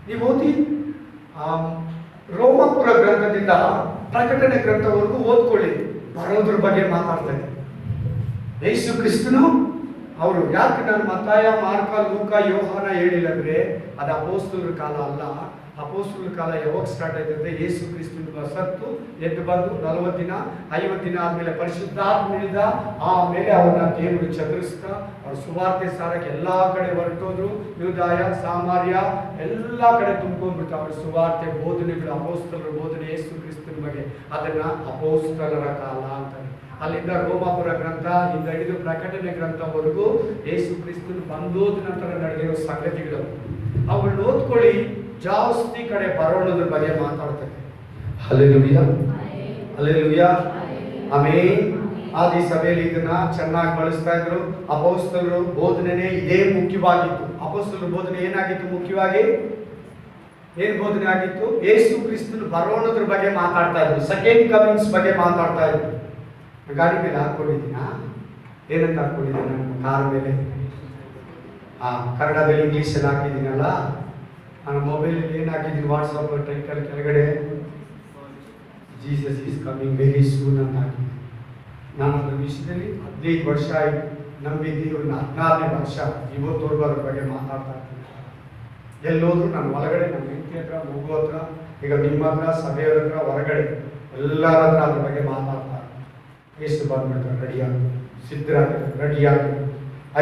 ನೀವು ಓದಿ ರೋಮಾಪುರ ಗ್ರಂಥದಿಂದ ಪ್ರಕಟಣೆ ಗ್ರಂಥವರೆಗೂ ಓದ್ಕೊಳ್ಳಿ. ಬರೋದ್ರ ಬಗ್ಗೆ ಮಾತಾಡ್ತಾ ಇದ್ದಾರೆ. ಯೇಸು ಕ್ರಿಸ್ತನು ಅವರು ಯಾಕೆ ನಾನು ಮತ್ತಾಯ, ಮಾರ್ಕ, ಲೂಕ, ಯೋಹಾನ ಹೇಳಿಲ್ಲ ಅಂದ್ರೆ ಅದು ಅಪೊಸ್ತಲರ ಕಾಲ ಅಲ್ಲ. ಅಪೊಸ್ತಲರ ಕಾಲ ಯಾವಾಗ ಸ್ಟಾರ್ಟ್ ಆಯ್ತು ಅಂದ್ರೆ ಯೇಸು ಕ್ರಿಸ್ತನ ಸತ್ತು ಎದ್ದು ಬಂದು 40 ದಿನ 50 ದಿನ ಆದ್ಮೇಲೆ ಪರಿಶುದ್ಧಾತ್ಮ ಇಳಿದ. ಆಮೇಲೆ ಅವರನ್ನ ದೇವರು ಚದುರಿಸ್ತಾ ಅವ್ರ ಸುವಾರ್ತೆ ಸಾರಕ್ಕೆ ಎಲ್ಲಾ ಕಡೆ ಹೊರಟೋದ್ರು. ಯೂದಾಯ, ಸಾಮಾರ್ಯ ಎಲ್ಲಾ ಕಡೆ ತುಂಬ್ಕೊಂಡ್ಬಿಟ್ಟು ಅವ್ರ ಸುವಾರ್ತೆ ಬೋಧನೆಗಳು, ಅಪೊಸ್ತಲರ ಬೋಧನೆ ಯೇಸು ಕ್ರಿಸ್ತನ ಬಗ್ಗೆ, ಅದನ್ನ ಅಪೊಸ್ತಲರ ಕಾಲ ಅಂತಾರೆ. ಅಲ್ಲಿಂದ ರೋಮಾಪುರ ಗ್ರಂಥ ಇಂದ ಹಿಡಿದು ಪ್ರಕಟಣೆ ಗ್ರಂಥವರೆಗೂ ಯೇಸು ಕ್ರಿಸ್ತನು ಬಂದೋದ ನಂತರ ನಡೆದಿರೋ ಸಂಗತಿಗಳು ಅವುಗಳನ್ನ ಓದ್ಕೊಳ್ಳಿ. ಜಾಸ್ತಿ ಕಡೆ ಬರೋಣದ್ರ ಬಗ್ಗೆ ಮಾತಾಡ್ತಾರೆ. Hallelujah, hallelujah, amen. ಆದಿ ಸಭೆಯಲ್ಲಿ ಇದನ್ನ ಚೆನ್ನಾಗಿ ಬಳಸ್ತಾ ಇದ್ರು. ಅಪೊಸ್ತಲರ ಬೋಧನೆ ಇದೇ ಮುಖ್ಯವಾಗಿತ್ತು. ಅಪೊಸ್ತಲರ ಬೋಧನೆ ಏನಾಗಿತ್ತು? ಮುಖ್ಯವಾಗಿ ಏನ್ ಬೋಧನೆ ಆಗಿತ್ತು? ಯೇಸು ಕ್ರಿಸ್ತನು ಬರೋಣದ್ರ ಬಗ್ಗೆ ಮಾತಾಡ್ತಾ ಇದ್ರು. ಸೆಕೆಂಡ್ ಕಮಿಂಗ್ಸ್ ಬಗ್ಗೆ ಮಾತಾಡ್ತಾ ಇದ್ರು. ಗಾಡಿ ಮೇಲೆ ಹಾಕೊಂಡಿದ್ದೀನಾ? ಏನಂತ ಹಾಕೊಂಡಿದ್ದೀನಿ? ಕಾರ್ ಮೇಲೆ ಕನ್ನಡದಲ್ಲಿ ಇಂಗ್ಲೀಷಲ್ಲಿ ಹಾಕಿದ್ದೀನಲ್ಲ. ನಾನು ಮೊಬೈಲಲ್ಲಿ ಏನು ಹಾಕಿದ್ದೀನಿ? ವಾಟ್ಸಪ್ ಟೈಟಲ್ ಕೆಳಗಡೆ Jesus is coming very soon ಅಂತ ಹಾಕಿದ್ದೀನಿ. ನಾನು ಅದ್ರ ವಿಷಯದಲ್ಲಿ 15 ವರ್ಷ ಆಯ್ತು ನಂಬಿದ್ದು. 14ನೇ ವರ್ಷ ಇವತ್ತವರೆಗೂ ಅದ್ರ ಬಗ್ಗೆ ಮಾತಾಡ್ತಾ ಇದ್ದೀನಿ. ಎಲ್ಲೋದ್ರು ನಾನು ಒಳಗಡೆ ನಮ್ಮ ಹೆಂಡತಿ ಹತ್ರ, ಮಗು ಹತ್ರ, ಈಗ ನಿಮ್ಮ ಹತ್ರ, ಸಭೆಯವ್ರ ಹತ್ರ, ಹೊರಗಡೆ ಎಲ್ಲರ ಹತ್ರ ಅದ್ರ ಬಗ್ಗೆ ಮಾತಾಡ್ತಾರೆ. ಎಷ್ಟು ಬಂದ್ಬಿಡ್ತಾರೆ, ರೆಡಿಯಾಗಿ ಸಿದ್ಧರಾಗಿ ರೆಡಿಯಾಗಿ.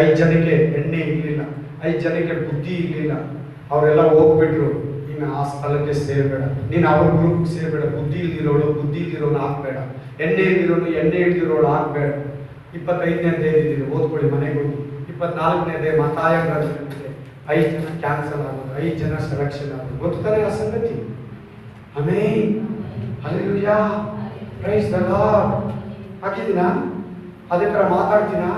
5 ಜನಕ್ಕೆ ಎಣ್ಣೆ ಇರಲಿಲ್ಲ, 5 ಜನಕ್ಕೆ ಬುದ್ಧಿ ಇರಲಿಲ್ಲ. ಅವರೆಲ್ಲ ಹೋಗ್ಬಿಟ್ರು. ನೀನು ಆ ಸ್ಥಳಕ್ಕೆ ಸೇರಬೇಡ, ನೀನು ಅವ್ರ ಗ್ರೂಪ್ ಸೇರಬೇಡ. ಬುದ್ಧಿ ಇಲ್ದಿರೋನು ಹಾಕ್ಬೇಡ, ಎಣ್ಣೆ ಇಲ್ದಿರೋಳು ಹಾಕ್ಬೇಡ. 25ನೇ ಅಧ್ಯಾಯದಲ್ಲಿ ಓದ್ಕೊಳ್ಳಿ, ಮನೆಗೆ ಹೋಗಿ. 24ನೇ ಅಧ್ಯಾಯ ಮತ್ತಾಯ ಗ್ರಂಥದಲ್ಲಿ 5 ಜನ ಕ್ಯಾನ್ಸಲ್ ಆಗೋದು, 5 ಜನ ಸೆಲೆಕ್ಷನ್ ಆಗೋದು. ಗೊತ್ತಾನೆ ಆ ಸಂಗತಿ. Amen, hallelujah, praise the Lord. ಹಾಕಿದ್ದೀನಾ? ಅದೇ ಥರ ಮಾತಾಡ್ತೀನಾ?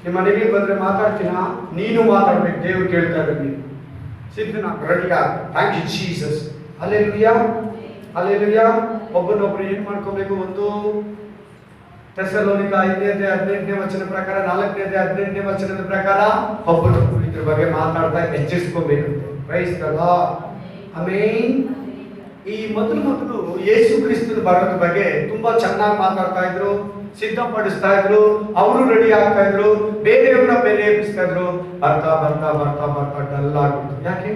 ನಿಮ್ಮ ಮನೆಗೆ ಬಂದರೆ ಮಾತಾಡ್ತೀನಾ? ನೀನು ಮಾತಾಡ್ಬೇಕು. ದೇವ್ರು ಕೇಳ್ತಾ ಇದ್ದಾರೆ, ನೀನು ಸಿದ್ಧನಾ, ರೆಡಿಯಾ? Thank you Jesus. Hallelujah, hallelujah. ಒಬ್ಬನೊಬ್ರು ಏನು ಮಾಡ್ಕೋಬೇಕು? 1 ಥೆಸಲೋನಿಕ 5ನೇ ಅಧ್ಯಾಯ 18ನೇ ವಚನ ಪ್ರಕಾರ, 4ನೇ ಅಧ್ಯಾಯ 18ನೇ ವಚನದ ಪ್ರಕಾರ ಒಬ್ಬನೊಬ್ರು ಇದ್ರ ಬಗ್ಗೆ ಮಾತಾಡ್ತಾ ಎಚ್ಚರಿಸ್ಕೋಬೇಕು. Praise the Lord, amen. ಈ ಮೊದಲು ಯೇಸು ಕ್ರಿಸ್ತನ ಬರೋದ್ರ ಬಗ್ಗೆ ತುಂಬಾ ಚೆನ್ನಾಗಿ ಮಾತಾಡ್ತಾ ಇದ್ರು, ಸಿದ್ಧಪಡಿಸ್ತಾ ಇದ್ರು. ಅವರು ರೆಡಿ ಆಗ್ತಾ ಇದ್ರು, ಬೇರೆಯವ್ರನ್ನ ಪ್ರೇರೇಪಿಸ್ತಾ ಇದ್ರು. ಬರ್ತಾ ಬರ್ತಾ ಬರ್ತಾ ಬರ್ತಾ ಡಲ್ ಆಗ್ಬಿಟ್ಟು. ಯಾಕೆ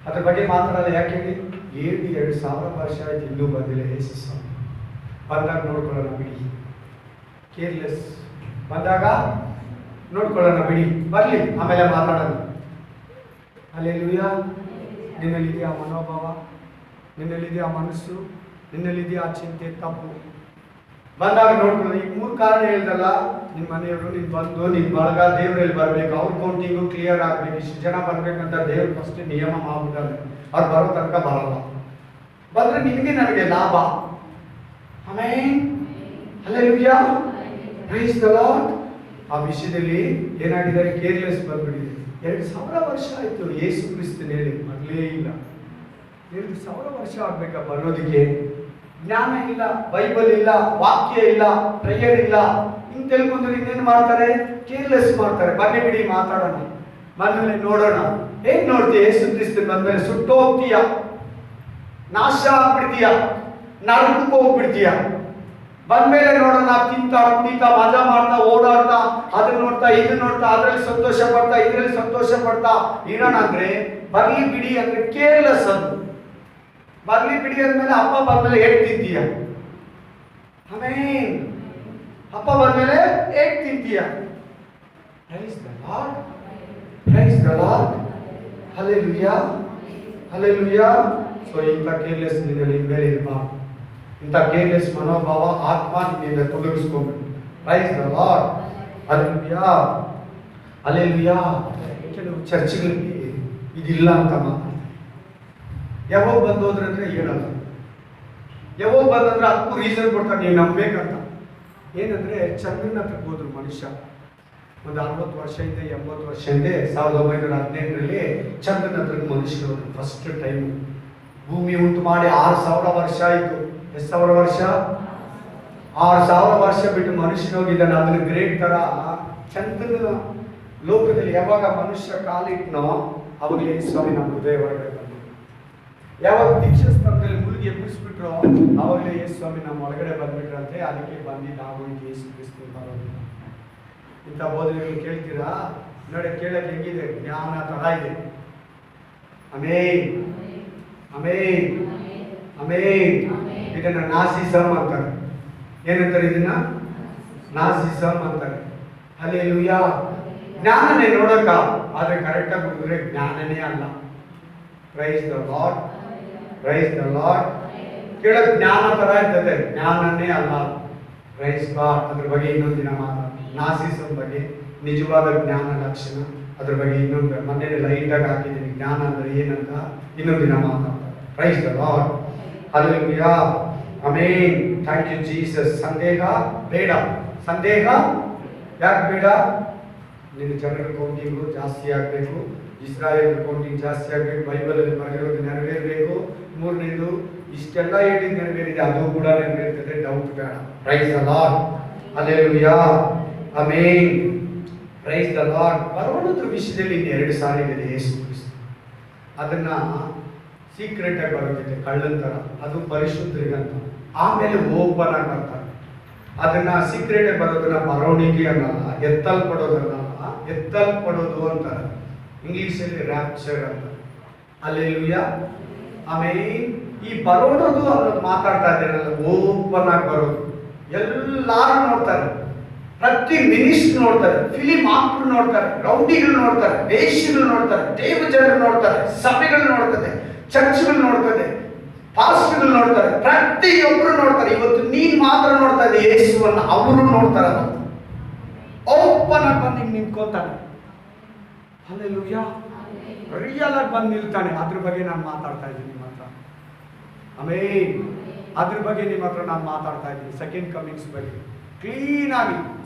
ಅದ್ರ ಬಗ್ಗೆ ಮಾತಾಡಲ್ಲ? ಯಾಕೆ ಹೇಳಿ? 2,000 ವರ್ಷ ಆಯ್ತು, ಇನ್ನೂ ಬಂದಿಲ್ಲ ಯೇಸು ಸ್ವಾಮಿ. ಬಂದಾಗ ನೋಡ್ಕೊಳ್ಳೋಣ ಬಿಡಿ, ಕೇರ್ಲೆಸ್. ಬಂದಾಗ ನೋಡ್ಕೊಳ್ಳೋಣ ಬಿಡಿ, ಬರ್ಲಿ, ಆಮೇಲೆ ಮಾತಾಡೋಣ. ಹಲ್ಲೆಲೂಯಾ. ನಿನ್ನಲ್ಲಿದೆಯಾ ಮನೋಭಾವ? ನಿನ್ನಲ್ಲಿದೆಯಾ ಮನಸ್ಸು? ನಿನ್ನಲ್ಲಿದೆಯಾ ಚಿಂತೆ, ತಪ್ಪು? ಬಂದಾಗ ನೋಡ್ಕೊಳ್ಳೋದು. ಈಗ 3 ಕಾರಣ ಹೇಳ್ದಲ್ಲ. ನಿಮ್ಮ ಮನೆಯವರು, ನಿನ್ ಬಂದು, ನಿನ್ ಬಳಗ ದೇವರಲ್ಲಿ ಬರ್ಬೇಕು. ಅವ್ರ ಕೌಂಟಿಂಗು ಕ್ಲಿಯರ್ ಆಗ್ಬೇಕು. ಇಷ್ಟು ಜನ ಬರ್ಬೇಕಂತ ದೇವ್ರು ಫಸ್ಟ್ ನಿಯಮ ಮಾಡ್ಬಿಟ್ಟಾರೆ. ಅವ್ರು ಬರೋ ತನಕ ಬರಲ್ಲ. ಬಂದ್ರೆ ನಿನಗೆ ನನಗೆ ಲಾಭ. Amen, hallelujah, praise the lord. ಆ ವಿಷಯದಲ್ಲಿ ಏನಾಗಿದ್ದಾರೆ? ಕೇರ್ಲೆಸ್ ಬಂದ್ಬಿಟ್ಟಿದೆ. 2,000 ವರ್ಷ ಆಯ್ತು ಯೇಸು ಕ್ರಿಸ್ತನ ಹೇಳಿ, ಬರಲೇ ಇಲ್ಲ. 2,000 ವರ್ಷ ಆಗ್ಬೇಕಾ ಬರೋದಕ್ಕೆ? ಜ್ಞಾನ ಇಲ್ಲ, ಬೈಬಲ್ ಇಲ್ಲ, ವಾಕ್ಯ ಇಲ್ಲ, ಪ್ರೇಯರ್ ಇಲ್ಲ. ಹಿಂಗೆ ತಿಳ್ಕೊಂಡ್ರೆ ಇನ್ನೇನು ಮಾಡ್ತಾರೆ? ಕೇರ್ಲೆಸ್ ಮಾಡ್ತಾರೆ. ಬನ್ನಿ ಬಿಡಿ ಮಾತಾಡೋಣ, ಬಂದ್ಮೇಲೆ ನೋಡೋಣ. ಏನ್ ನೋಡ್ತೀಯ? ಯೇಸು ಕ್ರಿಸ್ತನ್ ಬಂದ್ಮೇಲೆ ಸುಟ್ಟೋಗ್ತೀಯ, ನಾಶ ಆಗ್ಬಿಡ್ತೀಯ, ನರಕಕ್ಕೆ ಹೋಗ್ಬಿಡ್ತೀಯ. ಬಂದ್ಮೇಲೆ ನೋಡೋಣ, ತಿಂತಾ ಕುಡಿತಾ ಮಜಾ ಮಾಡ್ತಾ ಓಡಾಡ್ತಾ ಅದನ್ನ ನೋಡ್ತಾ ಇದನ್ನ ನೋಡ್ತಾ ಅದ್ರಲ್ಲಿ ಸಂತೋಷ ಪಡ್ತಾ ಇದ್ರಲ್ಲಿ ಸಂತೋಷ ಪಡ್ತಾ ಇರೋಣ ಅಂದ್ರೆ ಬರ್ಲಿ ಬಿಡಿ ಅಂದ್ರೆ ಕೇರ್ಲೆಸ್. ಅದು ಬರ್ಲಿ ಬಿಡಿ ಅಂದ್ಮೇಲೆ ಅಪ್ಪ ಬಂದ್ಮೇಲೆ ಹೇಗ್ ತಿಂತೀಯ? ಆಮೆನ್. ಅಪ್ಪ ಬಂದ್ಮೇಲೆ ಹೇಗ್ ತಿಂತೀಯ? Praise the Lord, praise the Lord, hallelujah, hallelujah. So ಇಂಥ ಕೇರ್ಲೆಸ್ ನಿನ್ನಲ್ಲಿ ಮೇಲೆ ಇರಬಾರ್ದು. ಇಂಥ ಕೇರ್ಲೆಸ್ ಮನೋಭಾವ, ಆತ್ಮ ನಿನ್ನಿಂದ ತೊಲಗಿಸ್ಕೊಂಡ್ಬಿಟ್ಟು. Praise the Lord, hallelujah, hallelujah. ಕೆಲವು ಚರ್ಚ್ಗಳಲ್ಲಿ ಇದಿಲ್ಲ ಅಂತ ಮಾತಾಡ್ತಾರೆ. ಯಾವಾಗ ಬಂದೋದ್ರೆ ಅಂದ್ರೆ ಹೇಳಲ್ಲ. ಯಾವಾಗ ಬಂದಂದ್ರೆ ಅದಕ್ಕೂ ರೀಸನ್ ಕೊಡ್ತಾರೆ, ನೀವು ನಂಬೇಕಂತ. ಏನಂದ್ರೆ ಚಂದ್ರನ ಹತ್ರಕ್ಕೆ ಹೋದ್ರು ಮನುಷ್ಯ. ಒಂದು 60 ವರ್ಷ ಹಿಂದೆ, 80 ವರ್ಷ ಹಿಂದೆ, 1918ರಲ್ಲಿ ಚಂದ್ರನ ಹತ್ರಕ್ಕೆ ಮನುಷ್ಯರು ಹೋದ್ರು ಫಸ್ಟ್ ಟೈಮ್. ಭೂಮಿ ಉಂಟು ಮಾಡಿ 6,000 ವರ್ಷ ಆಯಿತು. ಎಷ್ಟು ಸಾವಿರ ವರ್ಷ? 6,000 ವರ್ಷ ಬಿಟ್ಟು ಮನುಷ್ಯನ ಹೋಗಿದ್ದಾನೆ. ಅದನ್ನ ಗ್ರೇಟ್ ತರ ಚಂದ್ರನ ಲೋಕದಲ್ಲಿ ಯಾವಾಗ ಮನುಷ್ಯ ಕಾಲಿಟ್ನೋ ಅವಾಗಲೇ ಸ್ವಾಮಿ ನಮ್ಮ ಹೃದಯ ಹೊರಗಡೆ ಬಂದು. ಯಾವಾಗ ದೀಕ್ಷಾ ಸ್ಥಾನದಲ್ಲಿ ಮುಳುಗಿ ಎಬ್ಬಿಸ್ಬಿಟ್ರೋ ಅವಾಗಲೇ ಯೇಸು ಸ್ವಾಮಿ ನಮ್ಮ ಒಳಗಡೆ ಬಂದ್ಬಿಟ್ರಂತೆ. ಅದಕ್ಕೆ ಬಂದು ನಾವು ಯೇಸು ಕ್ರಿಸ್ತನ ಬರೋದಿಲ್ಲ. ಇಂಥ ಬೋಧನೆಗಳು ಕೇಳ್ತೀರಾ? ನೋಡಿ, ಕೇಳಕ್ಕೆ ಹೆಂಗಿದೆ? ಜ್ಞಾನ ತರ ಇದೆ. Amen, amen, amen. ಇದನ್ನ ನಾಸಿಸಮ್ ಅಂತಾರೆ. ಏನಂತಾರೆ ಇದನ್ನ? ನಾಸಿಸಮ್ ಅಂತಾರೆ. ಹಲ್ಲೆಲೂಯಾ. ಜ್ಞಾನನೇ ನೋಡಕ, ಆದ್ರೆ ಕರೆಕ್ಟಾಗಿ ಹುಡುಗ್ರೆ ಜ್ಞಾನನೇ ಅಲ್ಲ. Price the Lord, praise the lord. ಕೇಳಕ್ ಜ್ಞಾನ ತರ ಇರ್ತದೆ, ಜ್ಞಾನನೇ ಅಲ್ಲ. Praise God. ಅದ್ರ ಬಗ್ಗೆ ಇನ್ನೊಂದು ದಿನ ಮಾತಾಡ್ತೀನಿ. ನಾಸಿಸಂ ಬಗ್ಗೆ ನಿಜವಾದ ಜ್ಞಾನ ಲಕ್ಷಣ, ಅದ್ರ ಬಗ್ಗೆ ಇನ್ನೊಂದು ಮನೇಲಿ ಲೈಟಾಗಿ ಹಾಕಿದ್ದೀನಿ. ಜ್ಞಾನ ಅಂದ್ರೆ ಏನಂತ ಇನ್ನೊಂದು ದಿನ ಮಾತಾಡ್ತಾರೆ. Praise the Lord. Hallelujah, amen. Thank you Jesus. ಸಂದೇಹ ಬೇಡ. ಸಂದೇಹ ಯಾಕೆ ಬೇಡ? ನಿನ್ನ ಜನರ ಕೌಂಟಿಂಗು ಜಾಸ್ತಿ ಆಗಬೇಕು, ಇಸ್ರಾಯೇಲ್ ಕೌಂಟಿಂಗ್ ಜಾಸ್ತಿ ಆಗಬೇಕು, ಬೈಬಲಲ್ಲಿ ಬರೆದಿರೋದು ನೆರವೇರಬೇಕು. ಮೂರನೇದು, ಇಷ್ಟೆಲ್ಲ ಹೇಳಿ ನೆರವೇರಿದೆ, ಅದು ಕೂಡ ನೆರವೇರ್ತದೆ, ಡೌಟ್ ಬೇಡ. Praise the Lord. Hallelujah, amen. Praise the Lord. ಬರೋಣದ್ರ ವಿಷಯದಲ್ಲಿ ಇನ್ನೆರಡು ಸಾರಿಗಿದೆ ಯೇಸು ಕ್ರಿಸ್ತ. ಅದನ್ನ ಸೀಕ್ರೆಟ್ ಆಗಿ ಬರೋದಿದೆ, ಕಳ್ಳನ ಥರ. ಅದು ಪರಿಶುದ್ಧರಿಗಂತ. ಆಮೇಲೆ ಓಪನ್ ಆಗಿ ಬರ್ತಾರೆ. ಅದನ್ನ ಸೀಕ್ರೆಟ್ ಆಗಿ ಬರೋದನ್ನ ಬರವಣಿಗೆ ಅನ್ನಲ್ಲ, ಎತ್ತಲ್ಪಡೋದನ್ನಲ್ಲ, ಎತ್ತಲ್ಪಡೋದು ಅಂತಾರೆ. ಇಂಗ್ಲಿಷಲ್ಲಿ ರ್ಯಾಪ್ಚರ್ ಅಂತ. ಹಲ್ಲೆಲೂಯಾ, ಆಮೇಲೆ ಈ ಬರೋಣದು ಅನ್ನೋದು ಮಾತಾಡ್ತಾ ಇದ್ದೇನಲ್ಲ, ಓಪನ್ ಆಗಿ ಬರೋದು. ಎಲ್ಲಾರು ನೋಡ್ತಾರೆ, ಪ್ರತಿ ಮಿನಿಸ್ಟ್ರು ನೋಡ್ತಾರೆ, ಫಿಲಿಂ ಆಕ್ಟರ್ ನೋಡ್ತಾರೆ, ರೌಡಿಗಳು ನೋಡ್ತಾರೆ, ವೇಶ್ಯಗಳು ನೋಡ್ತಾರೆ, ದೇವ ಜನರು ನೋಡ್ತಾರೆ, ಸಭೆಗಳು ನೋಡ್ತದೆ, ಚರ್ಚ್ಗಳು ನೋಡ್ತದೆ, ಪಾಸ್ಟರ್ಗಳು ನೋಡ್ತಾರೆ, ಪ್ರತಿಯೊಬ್ಬರು ನೋಡ್ತಾರೆ. ಇವತ್ತು ನೀನ್ ಮಾತ್ರ ನೋಡ್ತಾ ಇದ್ದೆ ಯೇಸುವನ್ನ, ಅವರು ನೋಡ್ತಾರೆ. ಓಪನ್ ಆಗಿ ಬಂದು ನಿಂತ್ಕೊತಾನೆ. ಹಲ್ಲೆಲೂಯಾ, ರಿಯಲ್ ಆಗಿ ಬಂದು ನಿಲ್ತಾನೆ. ಅದ್ರ ಬಗ್ಗೆ ನಾನು ಮಾತಾಡ್ತಾ ಇದ್ದೀನಿ ನಿಮ್ಮ ಹತ್ರ. ಆಮೇನ್. ಅದ್ರ ಬಗ್ಗೆ ನಿಮ್ಮ ಹತ್ರ ನಾನು ಮಾತಾಡ್ತಾ ಇದ್ದೀನಿ. ಸೆಕೆಂಡ್ ಕಮಿಂಗ್ಸ್ ಬಗ್ಗೆ ಕ್ಲೀನ್ ಆಗಿ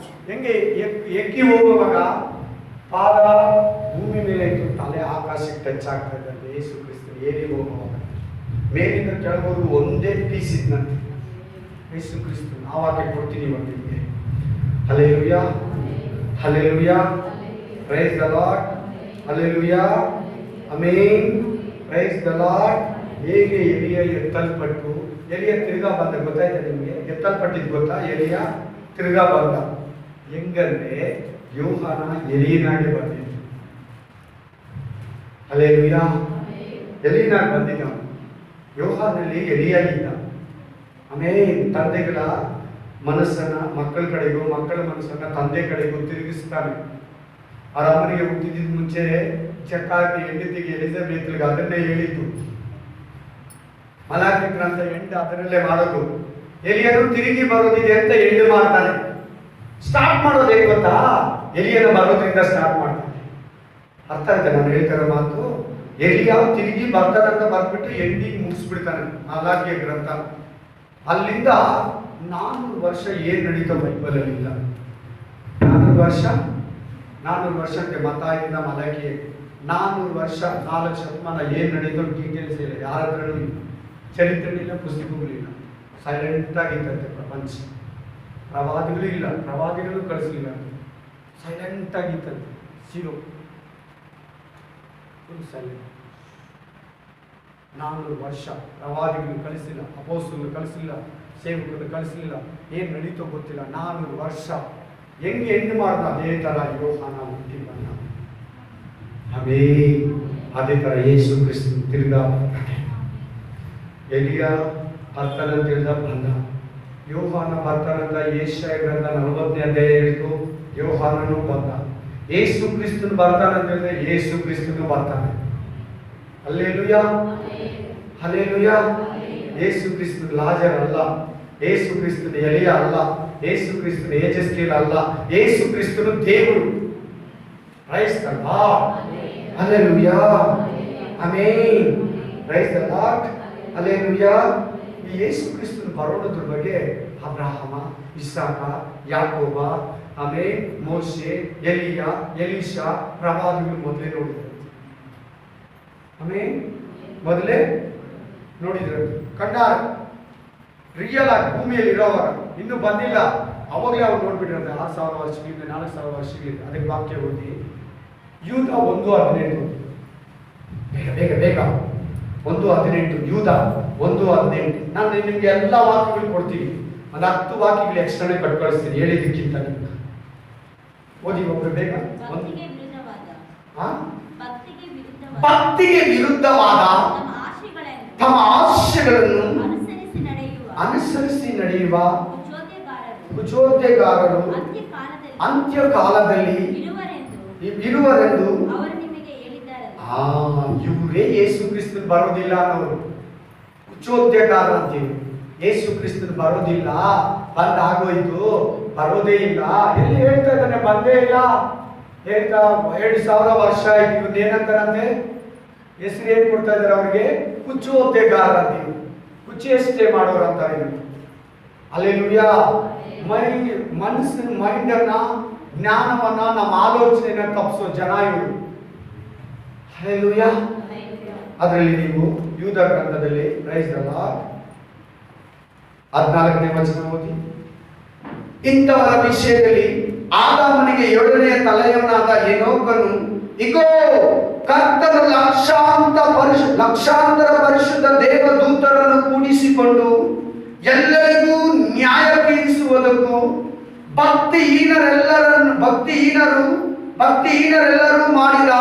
ಹೆಂಗೆ ಎಕ್ಕಿ ಹೋಗುವಾಗ ಪಾದ ಭೂಮಿ ಮೇಲೆ ಇತ್ತು, ತಲೆ ಆಕಾಶಕ್ಕೆ ಟಚ್ ಆಗ್ತಾ ಇದ್ದಂತೆ. ಯೇಸು ಕ್ರಿಸ್ತನು ಏರಿ ಹೋಗುವಾಗ ಮೇಲಿಂದ ಕೆಳಗೋದು ಒಂದೇ ಪೀಸ್ ಇದ್ದಂತೆ. ಯೇಸು ಕ್ರಿಸ್ತನು ಆವಾಗೆ ಕೊಡ್ತೀನಿ ಇವತ್ತು ನಿಮಗೆ. Hallelujah, hallelujah, praise the Lord. Hallelujah, amen. Praise the lord. ಹೇಗೆ ಎಲಿಯ ಎತ್ತಲ್ಪಟ್ಟು, ಎಲಿಯ ತಿರ್ಗಾ ಬಂದ ಗೊತ್ತಾಯ್ತಾ ನಿಮಗೆ? ಎತ್ತಲ್ಪಟ್ಟಿದ್ದು ಗೊತ್ತಾ? ಎಲಿಯ ತಿರ್ಗಾ ಬಂದ. ಹೆಂಗಂದ್ರೆ ಯೋಹಾನ ಎಲಿಯನಾಗೆ ಬಂದಿದ್ದು. ಹಲ್ಲೆಲೂಯಾ, ಎಲಿಯನಾಗ ಬಂದಿದ್ದ. ಯೋಹಾನಲ್ಲಿ ಎಲಿಯಾಗಿದ್ದ. ಆಮೇಲೆ ತಂದೆಗಳ ಮನಸ್ಸನ್ನ ಮಕ್ಕಳ ಕಡೆಗೂ, ಮಕ್ಕಳ ಮನಸ್ಸನ್ನ ತಂದೆ ಕಡೆಗೂ ತಿರುಗಿಸ್ತಾನೆ. ಅರಮನೆಗೆ ಹುಟ್ಟಿದ ಮುಂಚೆ ಚಕ್ಕಾಗಿ ಹೆಂಡತಿಗೆ ಎಲಿಜಬೆತ್ಗೆ ಅದನ್ನೇ ಹೇಳಿದ್ದು. ಮಲಾಕಿ ಗ್ರಂಥ 8 ಅದರಲ್ಲೇ ಮಾಡೋದು. ಎಲಿಯನು ತಿರುಗಿ ಬರೋದಿದೆ ಅಂತ ಎಳ್ಳು ಮಾಡ್ತಾನೆ. ಸ್ಟಾರ್ಟ್ ಮಾಡೋದು ಹೇಗೆ ಗೊತ್ತಾ? ಎಲಿಯನ ಬರೋದ್ರಿಂದ ಸ್ಟಾರ್ಟ್ ಮಾಡ್ತಾನೆ. ಅರ್ಥ ಆಯ್ತಾ ನಾನು ಹೇಳ್ತಾರ ಮಾತು? ಎಲಿಯ ತಿರುಗಿ ಬರ್ತಾನಂತ ಬರ್ಬಿಟ್ಟು ಎಂಡಿಗೆ ಮುಗಿಸ್ಬಿಡ್ತಾನೆ ಮಲಾಕಿಯ ಗ್ರಂಥ. ಅಲ್ಲಿಂದ 400 ವರ್ಷ ಏನ್ ನಡೀತೋ ಬೈಬಲಲ್ಲಿ ಇಲ್ಲ. 400 ವರ್ಷಕ್ಕೆ ಮತಾಯಿಂದ ಮಲಾಕಿಯ 400 ವರ್ಷ 4 ಶತಮಾನ ಏನ್ ನಡೀತೋ ಡೀಟೇಲ್ಸ್ ಇಲ್ಲ. ಯಾರ ಹತ್ರನೂ ಇಲ್ಲ, ಚರಿತ್ರೆಗಳಿಲ್ಲ, ಪುಸ್ತಕಗಳಿಲ್ಲ. ಸೈಲೆಂಟ್ ಆಗಿತ್ತಂತೆ ಪ್ರಪಂಚ. ಪ್ರವಾದಿಗಳು ಇಲ್ಲ, ಪ್ರವಾದಿಗಳು ಕಳಿಸಲಿಲ್ಲ, ಸೈಲೆಂಟ್ ಆಗಿತ್ತಂತೆ. Zero, full silent. 400 ವರ್ಷ ಪ್ರವಾದಿಗಳು ಕಳಿಸಿಲ್ಲ, ಅಪೊಸ್ತಲರು ಕಳಿಸಲಿಲ್ಲ, ಸೇವಕರು ಕಳಿಸಲಿಲ್ಲ. ಏನ್ ನಡೀತೋ ಗೊತ್ತಿಲ್ಲ. 400 ವರ್ಷ ಹೆಂಗೆ ಹೆಣ್ಣು ಮಾಡ್ದ ಅದೇ ತರ ಯೋಹಾನ ಹುಟ್ಟಿ ಬಂದ. ಅದೇ ತರ ಯೇಸು ಕ್ರಿಸ್ತನು ತಿರ್ಗಾ ಎಲಿಯ ಬರ್ತಾನಂತ ಹೇಳಿದ ಬಂದ. ಯೋಹಾನ ಬರ್ತಾನಂತ ಯೆಶಾಯ ಗ್ರಂಥ 40ನೇ ಅಧ್ಯಾಯ ಹೇಳಿತು. ಯೋಹಾನನು ಬಂದ. ಯೇಸು ಕ್ರಿಸ್ತನು ಬರ್ತಾನಂತ ಹೇಳಿದ್ರೆ ಯೇಸು ಕ್ರಿಸ್ತನು ಬರ್ತಾನೆ. Hallelujah, hallelujah. ಯೇಸು ಕ್ರಿಸ್ತನು ಲಾಜರ್ ಅಲ್ಲ, ಯೇಸು ಕ್ರಿಸ್ತನು ಎಲಿಯ ಅಲ್ಲ, ಯೇಸು ಕ್ರಿಸ್ತನು ಯೆಹೆಜ್ಕೇಲ ಅಲ್ಲ, ಯೇಸು ಕ್ರಿಸ್ತನು ದೇವರು. Price the Lord. Hallelujah, amen. Praise the Lord. Hallelujah. ಈ ಯೇಸು ಕ್ರಿಸ್ತನು ಬರೋದ್ರ ಬಗ್ಗೆ ಅಬ್ರಹಾಮ, ಇಸಾಕ, ಯಾಕೋಬ, ಆಮೇಲೆ ಮೋಶೆ, ಎಲಿಯ, ಎಲೀಷಾ ಪ್ರವಾದಿಗಳು ಮೊದಲೇ ನೋಡಿದ್ರು. ಆಮೇಲೆ ಮೊದಲೇ ನೋಡಿದ್ರು, ಕಂಡಾರ ರಿಯಲ್ ಆಗಿ ಭೂಮಿಯಲ್ಲಿ ಇರೋವಾಗ ಇನ್ನೂ ಬಂದಿಲ್ಲ. ಅವಾಗಲೇ ಅವ್ರು ನೋಡ್ಬಿಟ್ಟಿರಂತೆ. 6000 ವರ್ಷಗಳಿಂದ 4000 ವರ್ಷಗಳಿಂದ. ಅದಕ್ಕೆ ವಾಕ್ಯ ಓದಿ. ಯೂದ 1:18. ಬೇಗ ಬೇಗ ಬೇಗ 1:18. ಯೂದ 1:18. ನಾನು ನಿಮ್ಗೆ ಎಲ್ಲ ವಾಕ್ಯಗಳು ಕೊಡ್ತೀನಿ. ಒಂದು 10 ವಾಕ್ಯಗಳು ಎಕ್ಸ್ಟ್ರಾನೇ ಕಟ್ಕಳಿಸ್ತೀನಿ ಹೇಳಿದ್ದಕ್ಕಿಂತ. ನಿಮ್ಗೆ ಓದಿ ಒಬ್ರು ಬೇಗ. ಭಕ್ತಿಗೆ ವಿರುದ್ಧವಾದ ತಮ್ಮ ಆಶಯಗಳನ್ನು ಅನುಸರಿಸಿ ನಡೆಯುವ ಕುಚೋದ್ಯಗಾರರು ಅಂತ್ಯಕಾಲದಲ್ಲಿ ಇರುವರೆಂದು ಇವರೇ ಯೇಸು ಕ್ರಿಸ್ತನು ಬರೋದಿಲ್ಲ ಅನ್ನೋರು ಕುಚೋದ್ಯಗಾರ ಅಂತೀವಿ. ಯೇಸು ಕ್ರಿಸ್ತನು ಬರೋದಿಲ್ಲ, ಬಂದಾಗೋಯ್ತು, ಬರೋದೇ ಇಲ್ಲ. ಎಲ್ಲಿ ಹೇಳ್ತಾ ಇದ್ದಾನೆ? ಬಂದೇ ಇಲ್ಲ ಹೇಳ್ತಾ 2000 ವರ್ಷ ಆಯ್ತು. ಇವತ್ತು ಏನಂತಾರಂತೆ? ಹೆಸರು ಏನ್ ಕೊಡ್ತಾ ಇದಾರೆ ಅವ್ರಿಗೆ? ಕುಚ್ಚೋತೆಗಾರ ಅಂತೀವಿ, ಕುಚ್ಚೇಷ್ಟೇ ಮಾಡೋರು ಅಂತಾರೆ. ಅಲ್ಲೆಲೂಯಾ. ಮನಸ್ಸಿನ ಮೈಂಡನ್ನ, ಜ್ಞಾನವನ್ನ, ನಮ್ಮ ಆಲೋಚನೆಯನ್ನ ತಪ್ಪಿಸೋ ಜನ ಇವರು. ಅಲ್ಲೆಲೂಯಾ. ಅದರಲ್ಲಿ ನೀವು ಯೂದ ಗ್ರಂಥದಲ್ಲಿ ಪ್ರೈಸ್ ದ ಲಾರ್ಡ್ 14ನೇ ವಚನ ಓದಿ. ಇಂಥವರ ವಿಷಯದಲ್ಲಿ ಆದಾಮನಿಗೆ 7ನೇ ತಲೆಯವನಾದ ಏನೋಕನು, ಇಗೋ ಕರ್ತನ ಲಕ್ಷಾಂತರ ಪರಿಶುದ್ಧ ದೇವದೂತರನ್ನು ಕೂಡಿಸಿಕೊಂಡು ಎಲ್ಲರಿಗೂ ನ್ಯಾಯ ತೀರಿಸುವುದಕ್ಕೂ ಭಕ್ತಿಹೀನರೆಲ್ಲರೂ ಮಾಡಿದ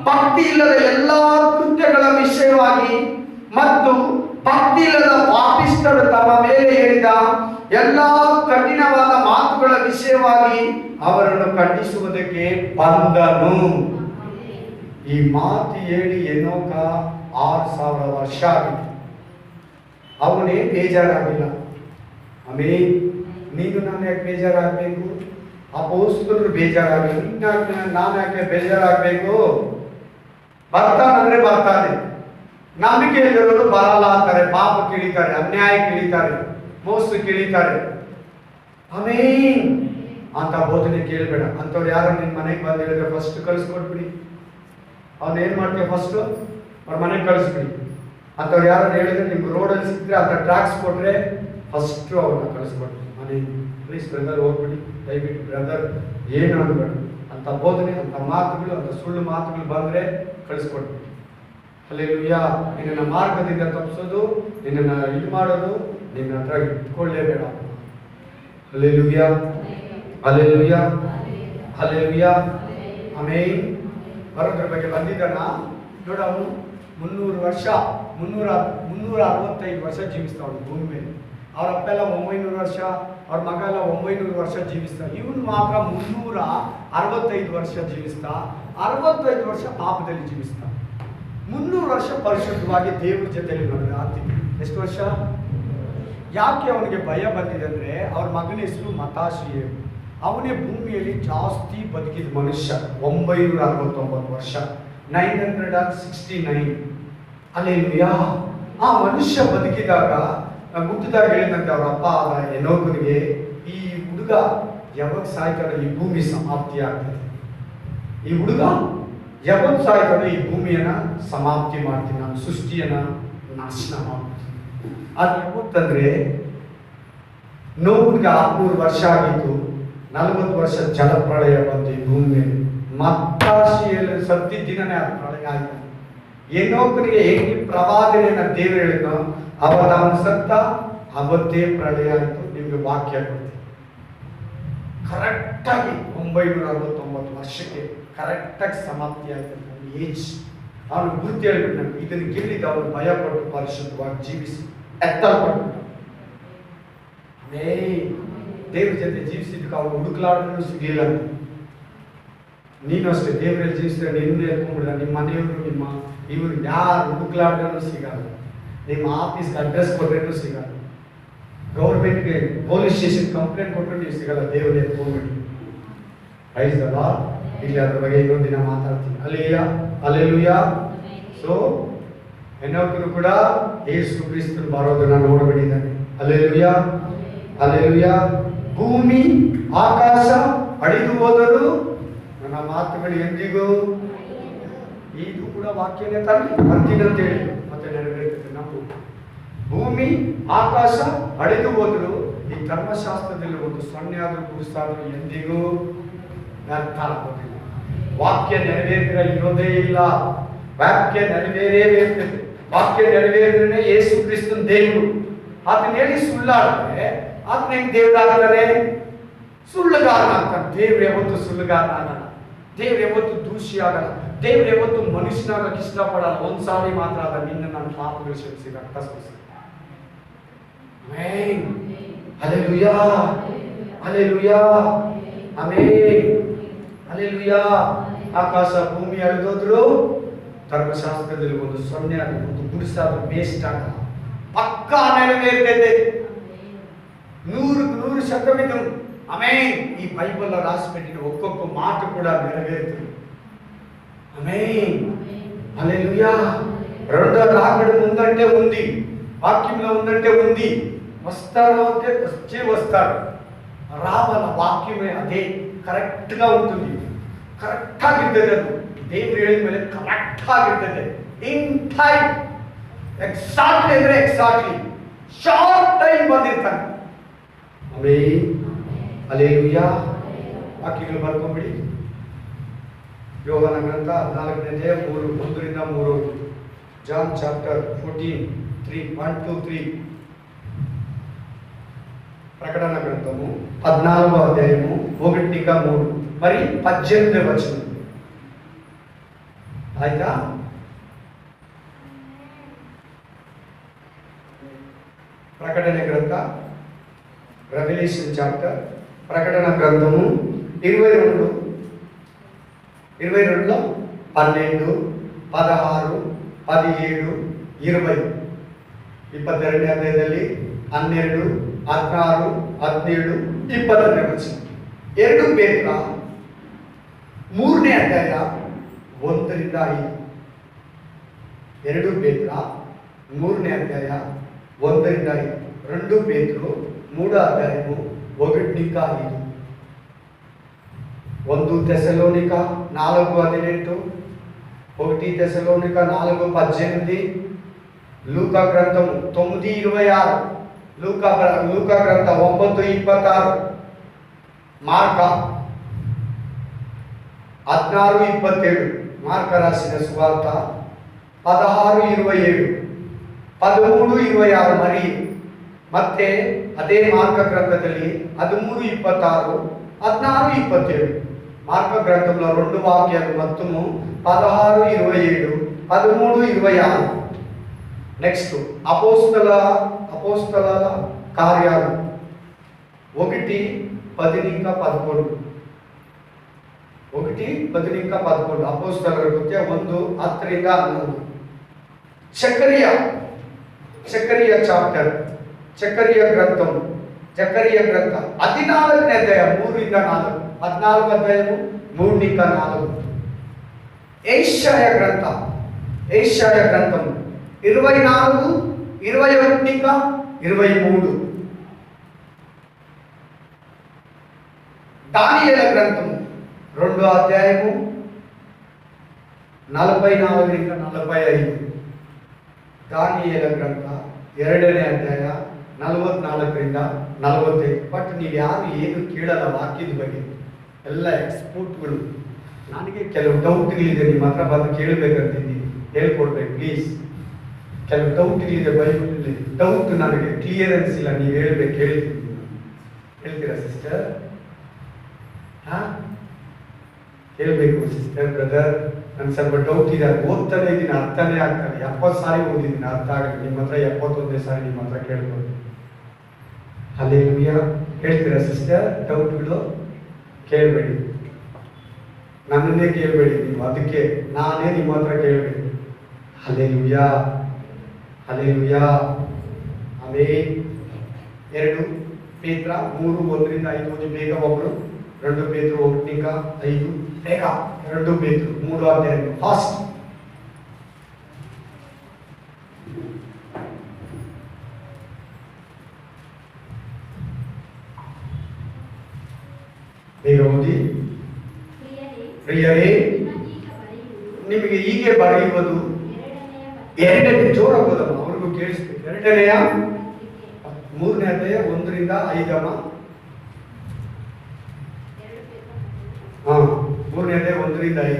ಭಕ್ತಿ ಇಲ್ಲದ ಎಲ್ಲಾ ಕೃತ್ಯಗಳ ವಿಷಯವಾಗಿ ಮತ್ತು ಭಕ್ತಿ ಇಲ್ಲದ ಪಾಪಿಷ್ಠರು ತಮ್ಮ ಮೇಲೆ ಹೇಳಿದ ಎಲ್ಲಾ ಕಠಿಣವಾದ ಮಾತುಗಳ ವಿಷಯವಾಗಿ ಅವರನ್ನು ಖಂಡಿಸುವುದಕ್ಕೆ ಬಂದನು. ಈ ಮಾತು ಹೇಳಿ ಏನೋಕ 6000 ವರ್ಷ ಆಗಿದೆ. ಅವನೇ ಬೇಜಾರಾಗಿಲ್ಲ. ಆಮೇಲೆ ನೀನು ನಾನು ಯಾಕೆ ಬೇಜಾರಾಗಬೇಕು? ಅಪೊಸ್ತಲರು ಬೇಜಾರಾಗಬೇಕು. ನಾನು ಯಾಕೆ ಬೇಜಾರಾಗಬೇಕು? ಬರ್ತಾನಂದ್ರೆ ಬರ್ತಾನೆ. ನಂಬಿಕೆ ಇಲ್ಲದವರು ಬರಲ್ಲ ಅಂತಾರೆ. ಪಾಪ ಕಿಳಿತಾರೆ, ಅನ್ಯಾಯ ಕಿಳಿತಾರೆ, ಮೋಸ ಕಿಳಿತಾರೆ. ಆಮೇನ್ ಅಂತ ಬೋಧನೆ ಕೇಳಬೇಡ. ಅಂಥವ್ರು ಯಾರು ನಿನ್ನ ಮನೆಗೆ ಬಂದು ಹೇಳಿದ್ರೆ ಫಸ್ಟ್ ಕಳಿಸ್ಕೊಟ್ಬಿಡಿ. ಅವ್ನು ಏನು ಮಾಡ್ತೀವಿ? ಫಸ್ಟ್ ಅವ್ರ ಮನೆಗೆ ಕಳಿಸ್ಬಿಡಿ. ಅಂಥವ್ರು ಯಾರು ಹೇಳಿದ್ರೆ ನಿಮ್ಗೆ ರೋಡಲ್ಲಿ ಸಿಕ್ಕರೆ ಅಂತ ಟ್ರ್ಯಾಕ್ಸ್ ಕೊಟ್ಟರೆ ಫಸ್ಟು ಅವ್ರನ್ನ ಕಳಿಸ್ಕೊಡ್ರಿ. ಮನೆಗೆ ಪ್ಲೀಸ್ ಬ್ರದರ್ ಹೋಗ್ಬಿಡಿ, ದಯವಿಟ್ಟು ಬ್ರದರ್ ಏನು ಅನ್ಬೇಡ. ಅಂತ ಬೋಧನೆ, ಅಂತ ಮಾತುಗಳು, ಅಂತ ಸುಳ್ಳು ಮಾತುಗಳು ಬಂದರೆ ಕಳಿಸ್ಕೊಡ್ಬಿಡಿ. ಹಲ್ಲೆಲೂಯಾ. ನಿನ್ನ ಮಾರ್ಗದಿಂದ ತಪ್ಪಿಸೋದು, ನಿನ್ನನ್ನು ಇದು ಮಾಡೋದು ನಿನ್ನ ಹತ್ರ ಇಟ್ಕೊಳ್ಳೇಬೇಡ. Hallelujah, hallelujah, hallelujah. ಆಮೇನ್. ಬರೋದ್ರ ಬಗ್ಗೆ ಬಂದಿದ್ದಾನ ನೋಡ. ಅವನು 365 ವರ್ಷ ಜೀವಿಸ್ತಾವ ಭೂಮಿ ಮೇಲೆ. ಅವ್ರ ಅಪ್ಪ ಎಲ್ಲ 900 ವರ್ಷ, ಅವ್ರ ಮಗ ಎಲ್ಲ 900 ವರ್ಷ ಜೀವಿಸ್ತಾ. ಇವನು ಮಾತ್ರ 365 ವರ್ಷ ಜೀವಿಸ್ತಾ. 65 ವರ್ಷ ಪಾಪದಲ್ಲಿ ಜೀವಿಸ್ತಾ. 300 ವರ್ಷ ಪರಿಶುದ್ಧವಾಗಿ ದೇವ್ರ ಜೊತೆಯಲ್ಲಿ ನೋಡಿದ್ರೆ ಆರ್ತಿಗೆ ಎಷ್ಟು ವರ್ಷ? ಯಾಕೆ ಅವನಿಗೆ ಭಯ ಬಂದಿದೆ ಅಂದರೆ ಅವ್ರ ಮಗನ ಹೆಸರು ಮತಾಶಿಯೇ. ಅವನೇ ಭೂಮಿಯಲ್ಲಿ ಜಾಸ್ತಿ ಬದುಕಿದ ಮನುಷ್ಯ. 969 ವರ್ಷ, 969. ಅಲ್ಲೆಲೂಯಾ. ಆ ಮನುಷ್ಯ ಬದುಕಿದಾಗ ಮುಟ್ಟಿದಾಗ ಹೇಳಿದಂತೆ ಅವ್ರ ಅಪ್ಪ ಆದ ಏನೋಕನಿಗೆ, ಈ ಹುಡುಗ ಯಾವಾಗ ಸಾಯ್ತಾನೆ ಈ ಭೂಮಿ ಸಮಾಪ್ತಿ ಆಗ್ತದೆ. ಈ ಹುಡುಗ ಯಾವಾಗ ಸಾಯ್ತಾನೆ ಈ ಭೂಮಿಯನ್ನ ಸಮಾಪ್ತಿ ಮಾಡ್ತೀನಿ, ನಾನು ಸೃಷ್ಟಿಯನ್ನ ನಾಶನ ಮಾಡ್ತೀನಿ. ಅದು ಯಾವತ್ತಂದ್ರೆ ನೋವಿಗೆ 600 ವರ್ಷ ಆಗಿತ್ತು. 40 ವರ್ಷ ಜಲಪ್ರಳಯ ಬಂದು ಈ ಭೂಮಿ ಮೇಲೆ. ಮತ್ತಾಶಿಯಲ್ಲಿ ಸತ್ತಿದ್ದ ದಿನನೇ ಅದು ಪ್ರಳಯ ಆಯ್ತು. ಏನೋಕನಿಗೆ ಹೇಗೆ ಪ್ರವಾದನೆಯನ್ನ ದೇವರು ಹೇಳಿದ್ನೋ ಅವತ್ತು ಅವನು ಸತ್ತ, ಅವತ್ತೇ ಪ್ರಳಯ ಆಯಿತು. ನಿಮ್ಗೆ ವಾಕ್ಯ ಕೊಡ್ತೀನಿ. ಕರೆಕ್ಟಾಗಿ 969 ವರ್ಷಕ್ಕೆ ಕರೆಕ್ಟಾಗಿ ಸಮಾಪ್ತಿ ಆಯ್ತು. ಏಜ್ ಅವನು ಗುರುತು ಹೇಳ್ಬಿಟ್ಟು ನನಗೆ ಇದನ್ನು ಕೇಳಿದ ಅವನು ಭಯಪಟ್ಟು ಪರಿಶುದ್ಧವಾಗಿ ಜೀವಿಸಿ ಎತ್ತಲ್ಪಟ್ಟು ದೇವ್ರ ಜೊತೆ ಜೀವಿಸಿದ್ದಕ್ಕೆ ಅವನು ಹುಡುಕ್ಲಾಡ್ರೂ ಸಿಗಲಿಲ್ಲ. ನೀನು ಅಷ್ಟೇ ದೇವರಲ್ಲಿ ಜೀವಿಸಿದ್ರೆ ನಿನ್ನೆ ಎತ್ಕೊಂಡ್ಬಿಡ. ನಿಮ್ಮ ಮನೆಯವರು, ನಿಮ್ಮ ಇವರು ಯಾರು ಹುಡುಕ್ಲಾಡ್ರೂ ಸಿಗಲ್ಲ. ನಿಮ್ಮ ಆಫೀಸ್ಗೆ ಅಡ್ರೆಸ್ ಕೊಟ್ಟರೇನು ಸಿಗಲ್ಲ. ಗೌರ್ಮೆಂಟ್ಗೆ ಪೊಲೀಸ್ ಸ್ಟೇಷನ್ ಕಂಪ್ಲೇಂಟ್ ಕೊಟ್ಟರು ನೀವು ಸಿಗಲ್ಲ. ದೇವರೇ ಎತ್ಕೊಂಡ್ಬಿಟ್ಟು ಪ್ರೈಸ್ ದ ಲಾರ್ಡ್. ಇಲ್ಲಿ ಅದ್ರ ಬಗ್ಗೆ ಇನ್ನೊಂದು ದಿನ ಮಾತಾಡ್ತೀನಿ. Alleluia, alleluia. ಸೊ ಏನೋಕನು ಕೂಡ ಯೇಸು ಕ್ರಿಸ್ತನು ಬರೋದನ್ನ ನೋಡಬಿಟ್ಟಿದ್ದಾನೆ. Alleluia, alleluia. ಭೂಮಿ ಆಕಾಶ ಅಡಿದು ಹೋದರೂ ನನ್ನ ಮಾತುಗಳು ಎಂದಿಗೂ, ಇದು ಕೂಡ ವಾಕ್ಯನೇ ತಾನೆ ಬರ್ತೀನಿ ಅಂತ ಹೇಳಿ ಮತ್ತೆ ನೆರವೇರ್ತದೆ. ನಮ್ಮ ಭೂಮಿ ಆಕಾಶ ಅಡಿದು ಹೋದ್ರು ಈ ಧರ್ಮಶಾಸ್ತ್ರದಲ್ಲಿ ಒಂದು ಸೊನ್ನೆ ಆದ್ರೂ ಗುರುಸಾದ್ರೂ ಎಂದಿಗೂ ವ್ಯರ್ಥ ಆಗೋದಿಲ್ಲ. ವಾಕ್ಯ ನೆರವೇರಿದ್ರೆ ಇರೋದೇ ಇಲ್ಲ. ವಾಕ್ಯ ನೆರವೇರೇರ್ತದೆ. ವಾಕ್ಯ ನೆರವೇರಿದ್ರೆ ಯೇಸು ಕ್ರಿಸ್ತನ ದೇವರು. ಆತನ ಹೇಳಿ ಸುಳ್ಳಾಡಿದ್ರೆ ಆತನ ಹೆಂಗ್ ದೇವರಾಗ್ತಾನೆ? ಸುಳ್ಳುಗಾರನ ಆಗ್ತಾನೆ. ದೇವ್ರು ಯಾವತ್ತು ಸುಳ್ಳುಗಾರನ ಆಗಲ್ಲ. ದೇವ್ರು ಯಾವತ್ತು ದೂಷಿ ಆಗಲ್ಲ. ದೇವ್ರು ಯಾವತ್ತು ಮನುಷ್ಯನಾಗಕ್ಕೆ ಇಷ್ಟಪಡಲ್ಲ. ಒಂದ್ಸಾರಿ ಮಾತ್ರ ಆದ ನಿನ್ನ ನನ್ನ ಪಾಪಗಳು ಕ್ಷಮಿಸಿ ರಕ್ತ ಸುರಿಸಿ. Amen, hallelujah, hallelujah, amen, hallelujah. ಆಕಾಶ ಭೂಮಿ ಅಳಿದೋದ್ರು ಧರ್ಮಶಾಸ್ತ್ರದಲ್ಲಿ ಒಂದು ಸೊನ್ನೆ ಆಗ ಒಂದು ಗುಡಿಸಾದ್ರೂ ವೇಸ್ಟ್ ಆಗಲ್ಲ. ಪಕ್ಕ పక్కా నెరవేరుతుంది. 100% ఆమేన్. ఈ బైబిల్లో రాసి పెట్టిన ఒక్కొక్క మాట కూడా నెరవేరుతుంది. ఆమేన్. హల్లెలూయా. రెండో రాకడ ముందంటే ఉంది, వాక్యంలో ఉందంటే ఉంది. వస్తాడు అంటే వస్తాడు, రావాల వాక్యమే అదే ಕರೆಕ್ಟ್గా ఉంటుంది. ಕರೆಕ್ಟಾಗಿ ಇರ್ತದೆ, ಅದು ದೇವರು ಹೇಳಿದ ಮೇಲೆ ಕರೆಕ್ಟಾಗಿ ಇರ್ತದೆ. ಇನ್ ಟೈಮ್ ಎಕ್ಸಾಕ್ಟ್ಲಿ ಅಂದರೆ ಎಕ್ಸಾಕ್ಟ್ಲಿ ಶಾರ್ಟ್ ಟೈಮ್ ಬಂದಿರ್ತಾನೆ. ಆಮೆನ್. ಹಲ್ಲೆಲೂಯಾ. ವಾಕ್ಯಗಳು ಬರ್ಕೊಂಬಿಡಿ. ಯೋಹಾನ ಗ್ರಂಥ 14:3-3. John chapter 14:1-3. ప్రకటన గ్రంథము 14వ అధ్యాయము 1-3 మరి 18వ వచనం. అయితే ప్రకటన గ్రంథ రెవల్యూషన్ చాప్టర్ ప్రకటన గ్రంథము 22లో 12, 16, 17, 20 22ನೇ ಅಧ್ಯಾಯದಲ್ಲಿ 12, 16, 17, 22 ವಚನ. 2 ಪೇತ್ರ 3ನೇ ಅಧ್ಯಾಯ 1-5. 2 ಪೇತ್ರ 3ನೇ ಅಧ್ಯಾಯ 1-5. 2 ಪೇತ್ರರು 3వ అధ్యాయము 1-5. 1 తెస్సలోనిక 4:18, 1 తెస్సలోనిక 4:18, లూకా గ్రంథము 9:26, లూకా గ్రంథ 9:26, మార్క 16:27, మార్క రాసిన సువార్త 16:27, 13:26 మరి ಮತ್ತೆ ಅದೇ ಮಾರ್ಕ ಗ್ರಂಥದಲ್ಲಿ 13:26, 16:27. మార్క గ్రంథంలో 2 వాక్యాలు మొత్తము 16:27, 13:26. నెక్స్ట్ అపోస్తల కార్యాలు 1:10-11. 1:10-11 ಅಪೊಸ್ತಲರ ಕೃತ್ಯ 1:10-11. ಚಕರಿಯ ಚಾಪ್ಟರ್, ಚಕರಿಯ ಗ್ರಂಥ 14ನೇ ಅಧ್ಯಾಯ 3-4, 14వ అధ్యాయము 3-4. ఏషాయ గ్రంథం 24, 21-23. దానియేలు గ్రంథం 2వ అధ్యాయము 44-45. దానియేಲು ಗ್ರಂಥ 2ನೇ ಅಧ್ಯಾಯ 44-45. ಬಟ್ ನೀವು ಯಾರು ಏನು ಕೇಳಲ್ಲ ವಾಕ್ಯದ ಬಗ್ಗೆ, ಎಲ್ಲ ಎಕ್ಸ್ಪೋರ್ಟ್ಗಳು. ನನಗೆ ಕೆಲವು ಡೌಟ್ಗಳಿದೆ, ನಿಮ್ಮ ಹತ್ರ ಬಂದು ಕೇಳಬೇಕಂತಿದ್ದೀನಿ, ಹೇಳ್ಕೊಡ್ಬೇಕು ಪ್ಲೀಸ್. ಕೆಲವು ಡೌಟ್ಗಳಿದೆ ಬೈಬಲಲ್ಲಿ, ಡೌಟ್ ನನಗೆ ಕ್ಲಿಯರೆನ್ಸ್ ಇಲ್ಲ, ನೀವು ಹೇಳ್ಬೇಕು, ಹೇಳ್ತೀರಾ ಸಿಸ್ಟರ್? ಹೇಳ್ಬೇಕು ಸಿಸ್ಟರ್, ಬ್ರದರ್, ನನಗೆ ಸ್ವಲ್ಪ ಡೌಟ್ ಇದೆ, ಓದ್ತಾನೆ ಇದ್ದೀನಿ, ಅರ್ಥನೇ ಆಗ್ತಾನೆ. 70 ಸಾರಿ ಓದಿದ್ದೀನಿ, ಅರ್ಥ ಆಗಲಿ. ನಿಮ್ಮ ಹತ್ರ 71ನೇ ಸಾರಿ ನಿಮ್ಮ ಹತ್ರ ಕೇಳ್ಬೋದು. ಹಲ್ಲೆಲೂಯಾ. ಹೇಳ್ತೀರಾ ಸಿಸ್ಟರ್? ಡೌಟ್ಗಳು ಕೇಳಬೇಡಿ, ನನ್ನನ್ನೇ ಕೇಳಬೇಡಿ ನೀವು, ಅದಕ್ಕೆ ನಾನೇ ನಿಮ್ಮ ಹತ್ರ ಕೇಳಬೇಡಿ. Hallelujah, hallelujah. ಆಮೆನ್. 2 ಪೇತ್ರ 3:1-5 ಓದಿ ಬೇಗ ಒಬ್ರು. 2 ಪೇತ್ರ 1:5 ಬೇಗ. 2 ಪೇತ್ರ 3వ ಅಧ್ಯಾಯ ಫಾಸ್ಟ್. ಬೇಗ ಓದಿ. ಪ್ರಿಯರೇ, ನಿಮಗೆ ಹೀಗೆ ಬರೆಯುವುದು 2ನೇ, ಜೋರ ಓದಮ್ಮ, ಅವ್ರಿಗೂ ಕೇಳಿಸ್ಬೇಕು. 2ನೇಯ 3ನೇ ಅಧ್ಯಾಯ 1-5. 3ನೇ ಅಧ್ಯಾಯ 1-5.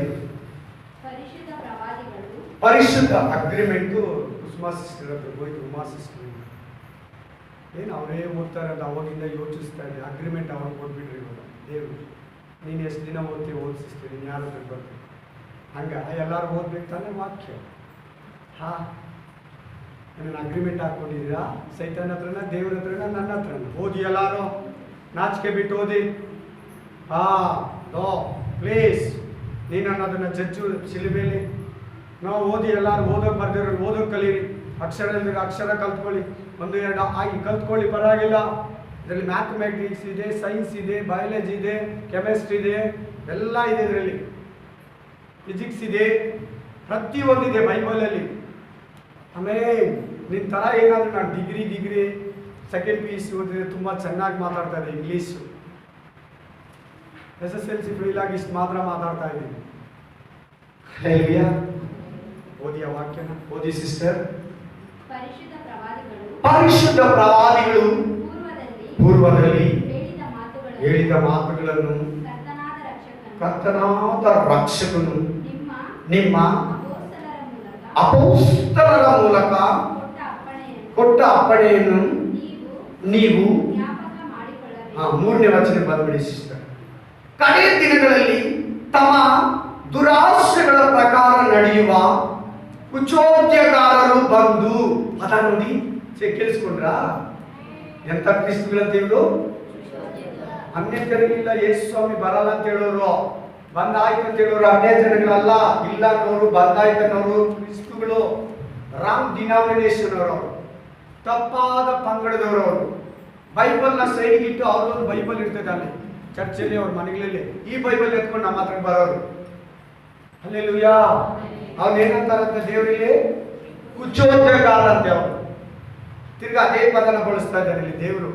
ಪರಿಶುದ್ಧ ಅಗ್ರಿಮೆಂಟು. ಉಸ್ಮಾ ಸಿಸ್ಟರ್ ಹತ್ರ ಹೋಯ್ತು. ಉಮಾ ಸಿಸ್ಟರ್ ಏನು ಅವರೇ ಓದ್ತಾರೆ ಅಂತ ಅವಾಗಿಂದ ಯೋಚಿಸ್ತಾ ಇದೆ. ಅಗ್ರಿಮೆಂಟ್ ಅವ್ರು ಕೊಟ್ಬಿಟ್ರಿ ಇವಾಗ ದೇವರು. ನೀನು ಎಷ್ಟು ದಿನ ಓದಿಸ್ತೀನಿ, ನೀನು ಯಾರು ಹತ್ರ ಬರ್ತೀನಿ, ಹಂಗೆ ಎಲ್ಲರೂ ಓದ್ಬೇಕು ತಾನೇ ವಾಕ್ಯ. ನನ್ನ ಅಗ್ರಿಮೆಂಟ್ ಹಾಕ್ಕೊಂಡಿದ್ದೀರಾ ಸೈತಾನ್ ಹತ್ರನ, ದೇವ್ರ ಹತ್ರನ, ನನ್ನ ಹತ್ರನ? ಓದಿ ಎಲ್ಲರೂ, ನಾಚಿಕೆ ಬಿಟ್ಟು ಓದಿ. ನೋ ಪ್ಲೀಸ್, ನೀನು ಅನ್ನೋದನ್ನು ಜಜ್ಜು ಶಿಲುಬೆಯಲ್ಲಿ. ನಾವು ಓದಿ, ಎಲ್ಲರೂ ಓದೋಕೆ ಬರ್ದಿರೋ ಓದೋಕೆ ಕಲೀರಿ. ಅಕ್ಷರ ಇಲ್ಲದೆ ಅಕ್ಷರ ಕಲ್ತ್ಕೊಳ್ಳಿ, ಒಂದು ಎರಡು ಆಗಿ ಕಲ್ತ್ಕೊಳ್ಳಿ, ಪರವಾಗಿಲ್ಲ. ಇದರಲ್ಲಿ ಮ್ಯಾಥಮೆಟಿಕ್ಸ್ ಇದೆ, ಸೈನ್ಸ್ ಇದೆ, ಬಯಾಲಜಿ ಇದೆ, ಕೆಮಿಸ್ಟ್ರಿ ಇದೆ, ಎಲ್ಲ ಇದೆ ಇದರಲ್ಲಿ, ಫಿಸಿಕ್ಸ್ ಇದೆ, ಪ್ರತಿಯೊಂದಿದೆ ಬೈಬಲಲ್ಲಿ. ಆಮೇಲೆ ನಿನ್ನ ಥರ ಏನಾದರೂ ನಾನು ಡಿಗ್ರಿ ಸೆಕೆಂಡ್ PUC ಓದಿದ್ರೆ ತುಂಬ ಚೆನ್ನಾಗಿ ಮಾತಾಡ್ತಾ ಇದೆ ಇಂಗ್ಲೀಷು. SSLC ಫೇಲ್ ಆಗಿ ಇಷ್ಟು ಮಾತ್ರ ಮಾತಾಡ್ತಾ ಇದ್ದೀನಿ. ಓದಿ ಆ ವಾಕ್ಯನ, ಓದಿ ಸಿಸ್ಟರ್. ಪರಿಶುದ್ಧ ಪ್ರವಾದಿಗಳು ಪೂರ್ವದಲ್ಲಿ ಹೇಳಿದ ಮಾತುಗಳನ್ನು ಕರ್ತನಾದ ರಕ್ಷಕನು ನಿಮ್ಮ ಅಪೊಸ್ತಲರ ಮೂಲಕ ಕೊಟ್ಟ ಅಪ್ಪಣೆಯನ್ನು ನೀವು ಮೂರನೇ ವಚನ ಬಂದ್ಬಿಡಿ ಸಿಸ್ಟರ್. ಕಡೆಯ ದಿನಗಳಲ್ಲಿ ತಮ್ಮ ದುರಾಶೆಗಳ ಪ್ರಕಾರ ನಡೆಯುವ ಕುಚೋದ್ಯಗಾರರು ಬಂದು, ಪದ ನೋಡಿ ಕೇಳಿಸ್ಕೊಂಡ್ರ? ಎಂತ ಕ್ರಿಸ್ತುಗಳಂತ ಇವರು ಅನ್ಯ ಜನಗಳಿಲ್ಲ, ಯೇಸು ಸ್ವಾಮಿ ಬರಲ್ಲ ಅಂತ ಹೇಳೋರು, ಬಂದಾಯ್ತು ಅಂತ ಹೇಳೋರು ಅನ್ಯ ಜನಗಳಲ್ಲ, ಇಲ್ಲ ಅನ್ನೋರು, ಬಂದಾಯ್ತು ಅನ್ನೋರು ಕ್ರಿಸ್ತುಗಳು, ರಾಂಗ್ ಡಿನಾಮಿನೇಷನ್ ಅವರು, ತಪ್ಪಾದ ಪಂಗಡದವರು. ಅವರು ಬೈಬಲ್ನ ಸೈಡ್ಗೆ ಇಟ್ಟು ಅವ್ರೊಂದು ಬೈಬಲ್ ಇರ್ತದೆ ಅಲ್ಲಿ ಚರ್ಚಲ್ಲಿ, ಅವ್ರ ಮನೆಗಳಲ್ಲಿ ಈ ಬೈಬಲ್ ಎತ್ಕೊಂಡು ನಮ್ಮ ಹತ್ರ ಬರೋರು. ಹಲ್ಲೆಲೂಯಾ. ಅವ್ನೇನಂತಾರಂತೆ ದೇವರಲ್ಲಿ? ಕುಚೋದ್ಯಗಾರ ಅಂತೆ ಅವರು. ತಿರ್ಗಾ ಅದೇ ಪದನ ಬಳಸ್ತಾ ಇದ್ದಾರೆ ಇಲ್ಲಿ ದೇವರು.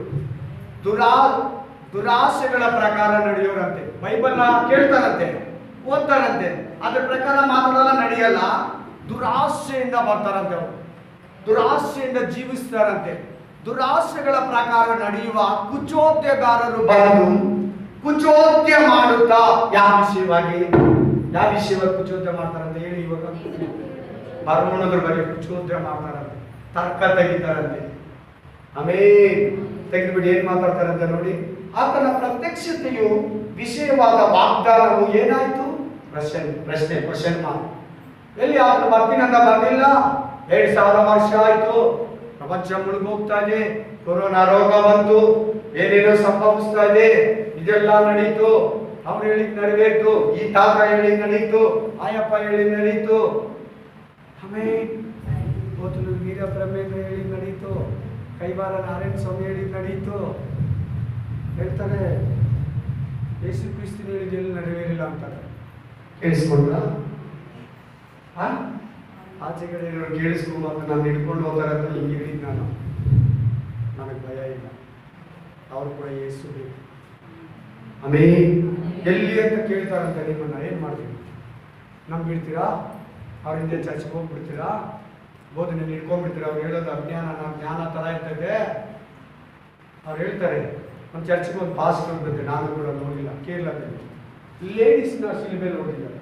ದುರಾಸೆಗಳ ಪ್ರಕಾರ ನಡೆಯೋರಂತೆ. ಬೈಬಲ್ನ ಕೇಳ್ತಾರಂತೆ, ಓದ್ತಾರಂತೆ, ಅದ್ರ ಪ್ರಕಾರ ಮಾತಾಡಲ್ಲ, ನಡೆಯಲ್ಲ. ದುರಾಸೆಯಿಂದ ಬರ್ತಾರಂತೆ ಅವರು, ದುರಾಸೆಯಿಂದ ಜೀವಿಸ್ತಾರಂತೆ. ದುರಾಸೆಗಳ ಪ್ರಕಾರ ನಡೆಯುವ ಕುಚೋದ್ಯಗಾರರು ಬಂದು ಕುಚೋದ್ಯ ಮಾಡುತ್ತಾ, ಯಾವ ವಿಷಯವಾಗಿ ಕುಚೋದ್ಯ ಮಾಡ್ತಾರಂತೆ ಹೇಳಿ? ಇವಾಗ ಮರ್ಮಣದ್ರ ಬಗ್ಗೆ ಕುಚೋದ್ಯ ಮಾಡ್ತಾರಂತೆ, ತರ್ಕ ತೆಗಿತಾರಂತೆ. ತೆಗೆದುಬಿಡಿ ಏನ್ ಮಾತಾಡ್ತಾರಂತೆ ನೋಡಿ. ಆತನ ಪ್ರತ್ಯಕ್ಷತೆಯು ವಿಷಯವಾದ ವಾಗ್ದಾನವು ಏನಾಯ್ತು? ಪ್ರಶ್ನೆ ಕ್ವಶನ್ ಮಾರ್ಕ್. ಎಲ್ಲಿ ಆತನ ಬರ್ತೀನಂತ ಬಂದಿಲ್ಲ. 2000 ವರ್ಷ ಆಯ್ತು, ಪ್ರಪಂಚ ಮುಳುಗೋಗ್ತಾ ಇದೆ, ಕೊರೋನಾ ರೋಗ ಬಂತು, ಏನೇನೋ ಸಂಭವಿಸ್ತಾ ಇದೆ, ಇದೆಲ್ಲ ನಡೀತು, ಅವ್ರು ಹೇಳಿದ್ ನಡೆಯಿತು, ಈ ತಾತ ಹೇಳಿದ್ ನಡೀತು, ಆಯಪ್ಪ ಹೇಳಿದ್ ನಡೀತು, ಬೋತಲು ವೀರ ಬ್ರಹ್ಮೇಂದ್ರ ಹೇಳಿದ್ ನಡೀತು, ಕೈವಾರ ನಾರಾಯಣ ಸ್ವಾಮಿ ಹೇಳಿದ್ ನಡೀತು. ಹೇಳ್ತಾರೆ ಯೇಸು ಕ್ರಿಸ್ತನ ಹೇಳಿದ ಎಲ್ಲಿ ನೆರವೇರಿಲ್ಲ ಅಂತಾರೆ. ಕೇಳಿಸ್ಕೊಂಡ್ರ? ಆಚೆಗಡೆ ಕೇಳಿಸ್ಕೊಂಬಂದು ನಾನು ಹಿಡ್ಕೊಂಡು ಹೋಗ್ತಾರೆ ಅಂತ ಹಿಂಗೆ ಹೇಳಿದ್ ನಾನು. ನನಗೆ ಭಯ ಇಲ್ಲ, ಅವ್ರು ಕೂಡ ಯೇಸು ಬೇಕು. ಎಲ್ಲಿ ಅಂತ ಕೇಳ್ತಾರಂತೆ, ನಿಮ್ಮನ್ನ ಏನ್ ಮಾಡ್ತೀವಿ? ನಮ್ಗೆ ಬಿಡ್ತೀರಾ? ಅವ್ರ ಹಿಂದೆ ಚರ್ಚ್ಗೆ ಹೋಗ್ಬಿಡ್ತೀರಾ? ಬೋಧನೆ ಹಿಡ್ಕೊಂಡ್ಬಿಡ್ತೀರಾ? ಅವ್ರು ಹೇಳೋದು ಅಜ್ಞಾನ, ಜ್ಞಾನ ತರ ಇರ್ತದೆ. ಅವ್ರು ಹೇಳ್ತಾರೆ, ಒಂದು ಚರ್ಚ್ಗೆ ಒಂದು ಪಾಸ್ಟರ್ ಬಂದೆ, ನಾನು ಕೂಡ ನೋಡಿಲ್ಲ, ಕೇರಳದಲ್ಲಿ ಲೇಡೀಸ್ನ ಶಿಲ್ಬೆ ನೋಡಿದ್ದಾರೆ.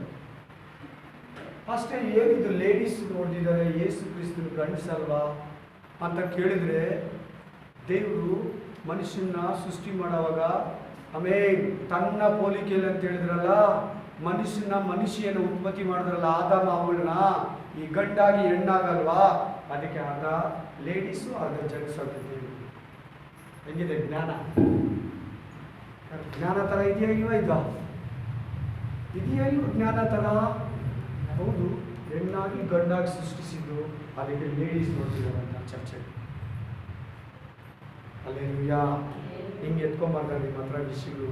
ಅಷ್ಟೇ, ಏನಿದು ಲೇಡೀಸ್ ನೋಡಿದ್ದಾರೆ, ಯೇಸು ಕ್ರಿಸ್ತನ ಗಂಡಸಲ್ವಾ ಅಂತ ಕೇಳಿದ್ರೆ, ದೇವರು ಮನುಷ್ಯನ ಸೃಷ್ಟಿ ಮಾಡೋವಾಗ ತನ್ನ ಹೋಲಿಕೆಯಲ್ಲಿ ಅಂತ ಹೇಳಿದ್ರಲ್ಲ, ಮನುಷ್ಯನ ಉತ್ಪತ್ತಿ ಮಾಡಿದ್ರಲ್ಲ, ಆದಾಮ ಅವಳನ್ನ, ಈ ಗಂಡಾಗಿ ಹೆಣ್ಣಾಗಲ್ವಾ, ಅದಕ್ಕೆ ಅರ್ಧ ಲೇಡೀಸು ಅರ್ಧ ಜೆಂಟ್ಸ್ ಆಗ್ತದೆ. ಹೆಂಗಿದೆ ಜ್ಞಾನ? ಜ್ಞಾನ ತರ ಇದೆಯಾ ಇಲ್ವಾ? ಇದೆಯಾ ಇಲ್ವ ಜ್ಞಾನ ತರ? ಹೌದು, ಹೆಣ್ಣಾಗಿ ಗಂಡಾಗಿ ಸೃಷ್ಟಿಸಿದ್ದು, ಅದಕ್ಕೆ ಲೇಡೀಸ್ ನೋಡ್ತಿದ್ದಾರಂತ ಚರ್ಚೆ. ಅಲ್ಲೇಲೂಯಾ. ಹಿಂಗೆ ಎತ್ಕೊಂಬರ್ತಾರೆ ನಿಮ್ಮ ಹತ್ರ ವಿಷಯಗಳು,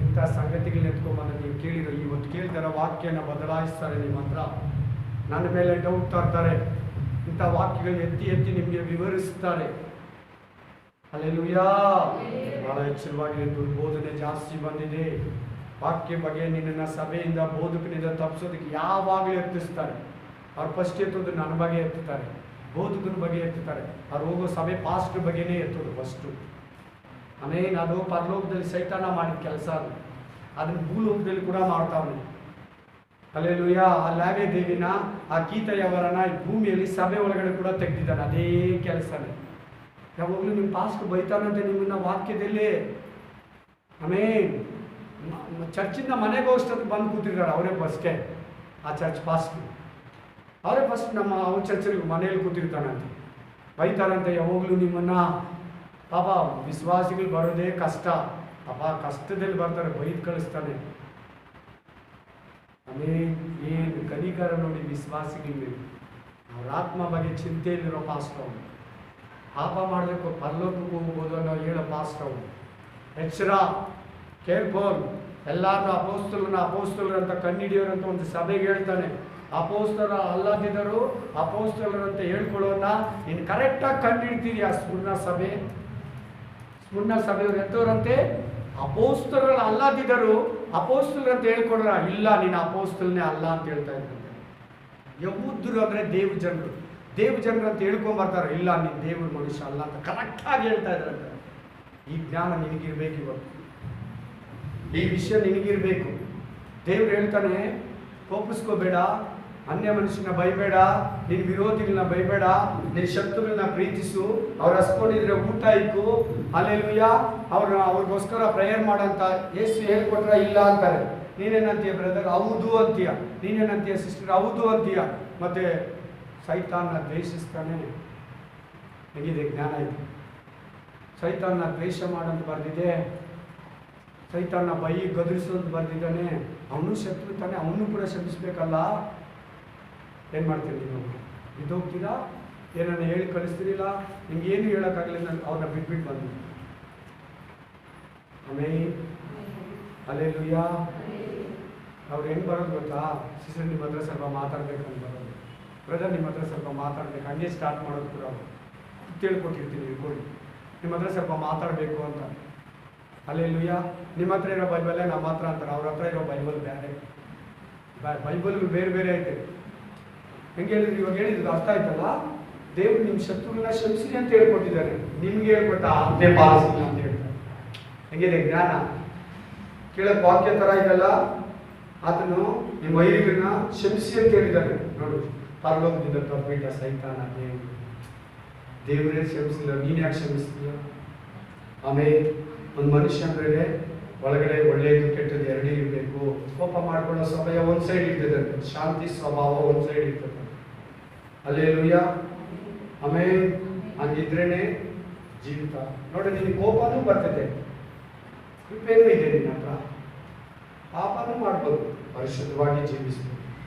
ಇಂಥ ಸಂಗತಿಗಳನ್ನ ಎತ್ಕೊಂಬಂದ್ರೆ ನೀವು ಕೇಳಿರೋ, ಇವತ್ತು ಕೇಳಿದಾರ ವಾಕ್ಯನ ಬದಲಾಯಿಸ್ತಾರೆ ನಿಮ್ಮ ಹತ್ರ. ನನ್ನ ಮೇಲೆ ಡೌಟ್ ತರ್ತಾರೆ, ಇಂಥ ವಾಕ್ಯಗಳನ್ನ ಎತ್ತಿ ನಿಮಗೆ ವಿವರಿಸ್ತಾರೆ. ಅಲ್ಲೇಲೂಯಾ. ಬಹಳ ಎಚ್ಚರವಾಗಿ ದುರ್ಬೋಧನೆ ಜಾಸ್ತಿ ಬಂದಿದೆ. ವಾಕ್ಯ ಬಗ್ಗೆ ನಿನ್ನ ಸಭೆಯಿಂದ ಬೋಧಕನಿಂದ ತಪ್ಪಿಸೋದಕ್ಕೆ ಯಾವಾಗಲೂ ಎತ್ತಿಸ್ತಾರೆ. ಅವ್ರು ಫಸ್ಟ್ ಎತ್ತೋದು ನನ್ನ ಬಗ್ಗೆ ಎತ್ತುತ್ತಾರೆ, ಬೋಧಕನ ಬಗ್ಗೆ ಎತ್ತುತ್ತಾರೆ. ಅವ್ರು ಹೋಗೋ ಸಭೆ ಪಾಸ್ಟರ್ ಬಗ್ಗೆನೇ ಎತ್ತೋದು ಫಸ್ಟು. ಅದು ಪರಲೋಕದಲ್ಲಿ ಸೈತಾನ ಮಾಡಿದ ಕೆಲಸ, ಅದನ್ನು ಭೂಲೋಕದಲ್ಲಿ ಕೂಡ ಮಾಡ್ತಾವನೆ. ಹಲ್ಲೆಲೂಯಾ. ಆ ಲಾವೆ ದೇವಿನ, ಆ ಕೀತಯವರನ್ನ ಭೂಮಿಯಲ್ಲಿ ಸಭೆ ಒಳಗಡೆ ಕೂಡ ತೆಗೆದಿದ್ದಾನೆ. ಅದೇ ಕೆಲಸನೇ. ಯಾವಾಗಲೂ ನಿಮ್ಮ ಪಾಸ್ಟರ್ ಬೈತಾನಂತೆ ನಿಮ್ಮನ್ನ ವಾಕ್ಯದಲ್ಲಿ. ಚರ್ಚಿಂದ ಮನೆಗೆ ಹೋಗೋಷ್ಟೊತ್ತು ಬಂದು ಕೂತಿರ್ತಾರೆ ಅವರೇ ಫಸ್ಟೇ. ಆ ಚರ್ಚ್ ಪಾಸ್ಟರ್ ಅವರೇ ಫಸ್ಟ್ ಅವ್ರ ಚರ್ಚಲ್ಲಿ ಮನೆಯಲ್ಲಿ ಕೂತಿರ್ತಾನಂತೆ, ಬೈತಾರಂತೆ ಯಾವಾಗಲೂ ನಿಮ್ಮನ್ನ. ಪಾಪ ವಿಶ್ವಾಸಿಗಳು ಬರೋದೇ ಕಷ್ಟ, ಪಾಪ ಕಷ್ಟದಲ್ಲಿ ಬರ್ತಾರೆ, ಬೈದು ಕಳಿಸ್ತಾನೆ. ಏನು ಕನಿಕರ ನೋಡಿ ವಿಶ್ವಾಸಿಗಳಿಗೆ. ಅವ್ರ ಆತ್ಮ ಬಗ್ಗೆ ಚಿಂತೆಯಲ್ಲಿರೋ ಪಾಸ್ಟರ್ ಅವನು. ಪಾಪ ಮಾಡಬೇಕು ಪರಲೋಕಕ್ಕೂ ಹೋಗ್ಬೋದು ಅನ್ನೋ ಹೇಳೋ ಪಾಸ್ಟರ್ ಅವನು. ಎಚ್ಚರ, ಕೇರ್ಫೋಲ್. ಎಲ್ಲರನ್ನೂ ಅಪೋಸ್ತಲರು ಅಂತ ಕಂಡುಹಿಡಿಯೋರಂತ ಒಂದು ಸಭೆಗೆ ಹೇಳ್ತಾನೆ. ಅಪೋಸ್ತಲರ ಅಲ್ಲದಿದ್ದರು ಅಪೋಸ್ತಲರಂತ ಹೇಳ್ಕೊಳ್ಳೋನ್ನ ನೀನು ಕರೆಕ್ಟಾಗಿ ಕಂಡುಹಿಡ್ತೀರಿ. ಆ ಸ್ಮುರ್ಣ ಸಭೆಯವರು ಎಂಥವ್ರಂತೆ? ಅಪೋಸ್ತಲರು ಅಲ್ಲದಿದ್ದರು ಅಪೋಸ್ತಲರಂತ ಹೇಳ್ಕೊಡ್ರ. ಇಲ್ಲ, ನೀನು ಅಪೋಸ್ತಲನೇ ಅಲ್ಲ ಅಂತ ಹೇಳ್ತಾ ಇದ್ದಂತೆ. ಯಹೂದ್ಯರು ಅಂದರೆ ದೇವ ಜನರು ಅಂತ ಹೇಳ್ಕೊಂಬರ್ತಾರೆ. ಇಲ್ಲ, ನೀನು ದೇವ್ರ ಮನುಷ್ಯ ಅಲ್ಲ ಅಂತ ಕರೆಕ್ಟಾಗಿ ಹೇಳ್ತಾ ಇದ್ರಂತೆ. ಈ ಜ್ಞಾನ ನಿನಗಿರ್ಬೇಕು ಇವತ್ತು, ಈ ವಿಷಯ ನಿನಗಿರ್ಬೇಕು. ದೇವ್ರು ಹೇಳ್ತಾನೆ, ಕೋಪಿಸ್ಕೋಬೇಡ, ಅನ್ಯ ಮನುಷ್ಯನ ಬೈಬೇಡ, ನಿನ್ನ ವಿರೋಧಿಗಳನ್ನ ಬೈಬೇಡ, ನಿನ್ನ ಶತ್ರುಗಳನ್ನ ಪ್ರೀತಿಸು, ಅವ್ರು ಹಸ್ಕೊಂಡಿದ್ರೆ ಊಟ ಇಕ್ಕು, ಹಲ್ಲೆಲೂಯಾ, ಅವ್ರಿಗೋಸ್ಕರ ಪ್ರೇಯರ್ ಮಾಡಂತ ಯೇಸು ಹೇಳ್ಕೊಟ್ರ? ಇಲ್ಲ ಅಂತಾರೆ. ನೀನೇನಂತೀಯ ಬ್ರದರ್? ಹೌದು ಅಂತೀಯ. ನೀನೇನಂತೀಯ ಸಿಸ್ಟರ್? ಹೌದು ಅಂತೀಯ. ಮತ್ತೆ ಸೈತಾನ್ನ ದ್ವೇಷಿಸ್ತಾನೆ. ಹೇಗಿದೆ ಜ್ಞಾನ ಇದು? ಸೈತಾನ್ನ ದ್ವೇಷ ಮಾಡಂತ ಬರ್ದಿದೆ, ಸೈತಾನ್ನ ಬೈ ಗದರಿಸೋದು ಬರ್ದಿದ್ದಾನೆ. ಅವನು ಶತ್ರು ತಾನೆ, ಅವನು ಕೂಡ ಶಮಿಸ್ಬೇಕಲ್ಲ. ಏನು ಮಾಡ್ತೀರಿ ನೀವು? ಇದ್ದೋಗ್ತೀರಾ? ಏನನ್ನ ಹೇಳಿ ಕಳಿಸ್ತೀರಿಲ್ಲ? ನಿಮ್ಗೆ ಏನು ಹೇಳೋಕ್ಕಾಗಲಿಲ್ಲ, ಅವ್ರನ್ನ ಬಿಟ್ಬಿಟ್ಟು ಬಂದು. ಆಮೇಲೆ ಹಲ್ಲೆಲೂಯಾ. ಅವ್ರು ಹೆಂಗೆ ಬರೋದು ಗೊತ್ತಾ? ಸಿಸ್ಟರ್ ನಿಮ್ಮ ಹತ್ರ ಸ್ವಲ್ಪ ಮಾತಾಡ್ಬೇಕಂತ ಬರೋದು. ಬ್ರದರ್ ನಿಮ್ಮ ಹತ್ರ ಸ್ವಲ್ಪ ಮಾತಾಡ್ಬೇಕು, ಹಂಗೆ ಸ್ಟಾರ್ಟ್ ಮಾಡೋದು ಕೂಡ ಅವರು ತಿಳ್ಕೊಟ್ಟಿರ್ತೀನಿ. ಇಟ್ಕೊಳ್ಳಿ, ನಿಮ್ಮ ಹತ್ರ ಸ್ವಲ್ಪ ಮಾತಾಡಬೇಕು ಅಂತ. ಹಲ್ಲೆಲೂಯಾ. ನಿಮ್ಮ ಹತ್ರ ಇರೋ ಬೈಬಲೇ ನಮ್ಮ ಹತ್ರ ಅಂತಾರೆ. ಅವ್ರ ಹತ್ರ ಇರೋ ಬೈಬಲ್ ಬೇರೆ. ಬೈಬಲ್ಗಳು ಬೇರೆ ಬೇರೆ ಐತೆ. ಹೆಂಗೆ ಹೇಳಿದ್ರು? ಇವಾಗ ಹೇಳಿದ್ರು ಅರ್ಥ ಆಯ್ತಲ್ಲ? ದೇವ್ರು ನಿಮ್ಮ ಶತ್ರುಗಳನ್ನ ಕ್ಷಮಿಸಿರಿ ಅಂತ ಹೇಳ್ಕೊಟ್ಟಿದ್ದಾರೆ. ನಿಮ್ಗೆ ಹೇಳ್ಕೊಟ್ಟ ಆಜ್ಞೆ ಪಾಲಿಸಿಲ್ಲ ಅಂತ ಹೇಳ್ತಾರೆ. ಹೆಂಗಿದೆ ಜ್ಞಾನ? ಕೇಳಕ್ಕೆ ವಾಕ್ಯ ಥರ ಇದೆಲ್ಲ. ಆತನು ನಿಮ್ಮ ವೈರಿಗಳನ್ನ ಕ್ಷಮಿಸಿ ಅಂತ ಹೇಳಿದ್ದಾನೆ. ನೋಡು, ಪರಲೋಕದಿಂದ ತಪ್ಪಿಟ್ಟ ಸೈತಾನ ದೇವರೇ ಕ್ಷಮಿಸಿಲ್ಲ, ನೀನು ಯಾಕೆ ಕ್ಷಮಿಸ್ತೀಯ? ಆಮೇಲೆ ಒಂದು ಮನುಷ್ಯ ಅಂದರೆ ಒಳಗಡೆ ಒಳ್ಳೆಯದು ಕೆಟ್ಟದ್ದು ಎರಡೇ ಇರಬೇಕು. ಕೋಪ ಮಾಡ್ಕೊಳ್ಳೋ ಸಮಯ ಒಂದು ಸೈಡ್ ಇರ್ತದೆ, ಶಾಂತಿ ಸ್ವಭಾವ ಒಂದು ಸೈಡ್ ಇರ್ತದೆ. ಹಲ್ಲೆಲೂಯಾ. ಆಮೇಲೆ ಹಂಗಿದ್ರೇನೆ ಜೀವಿತ. ನೋಡಿ, ನಿನಗೆ ಕೋಪನೂ ಬರ್ತದೆ, ಕೃಪೆನೂ ಇದೆ ನಿನ್ನ ಹತ್ರ. ಪಾಪನೂ ಮಾಡ್ಬೋದು, ಪರಿಶುದ್ಧವಾಗಿ ಜೀವಿಸ್ಬೋದು.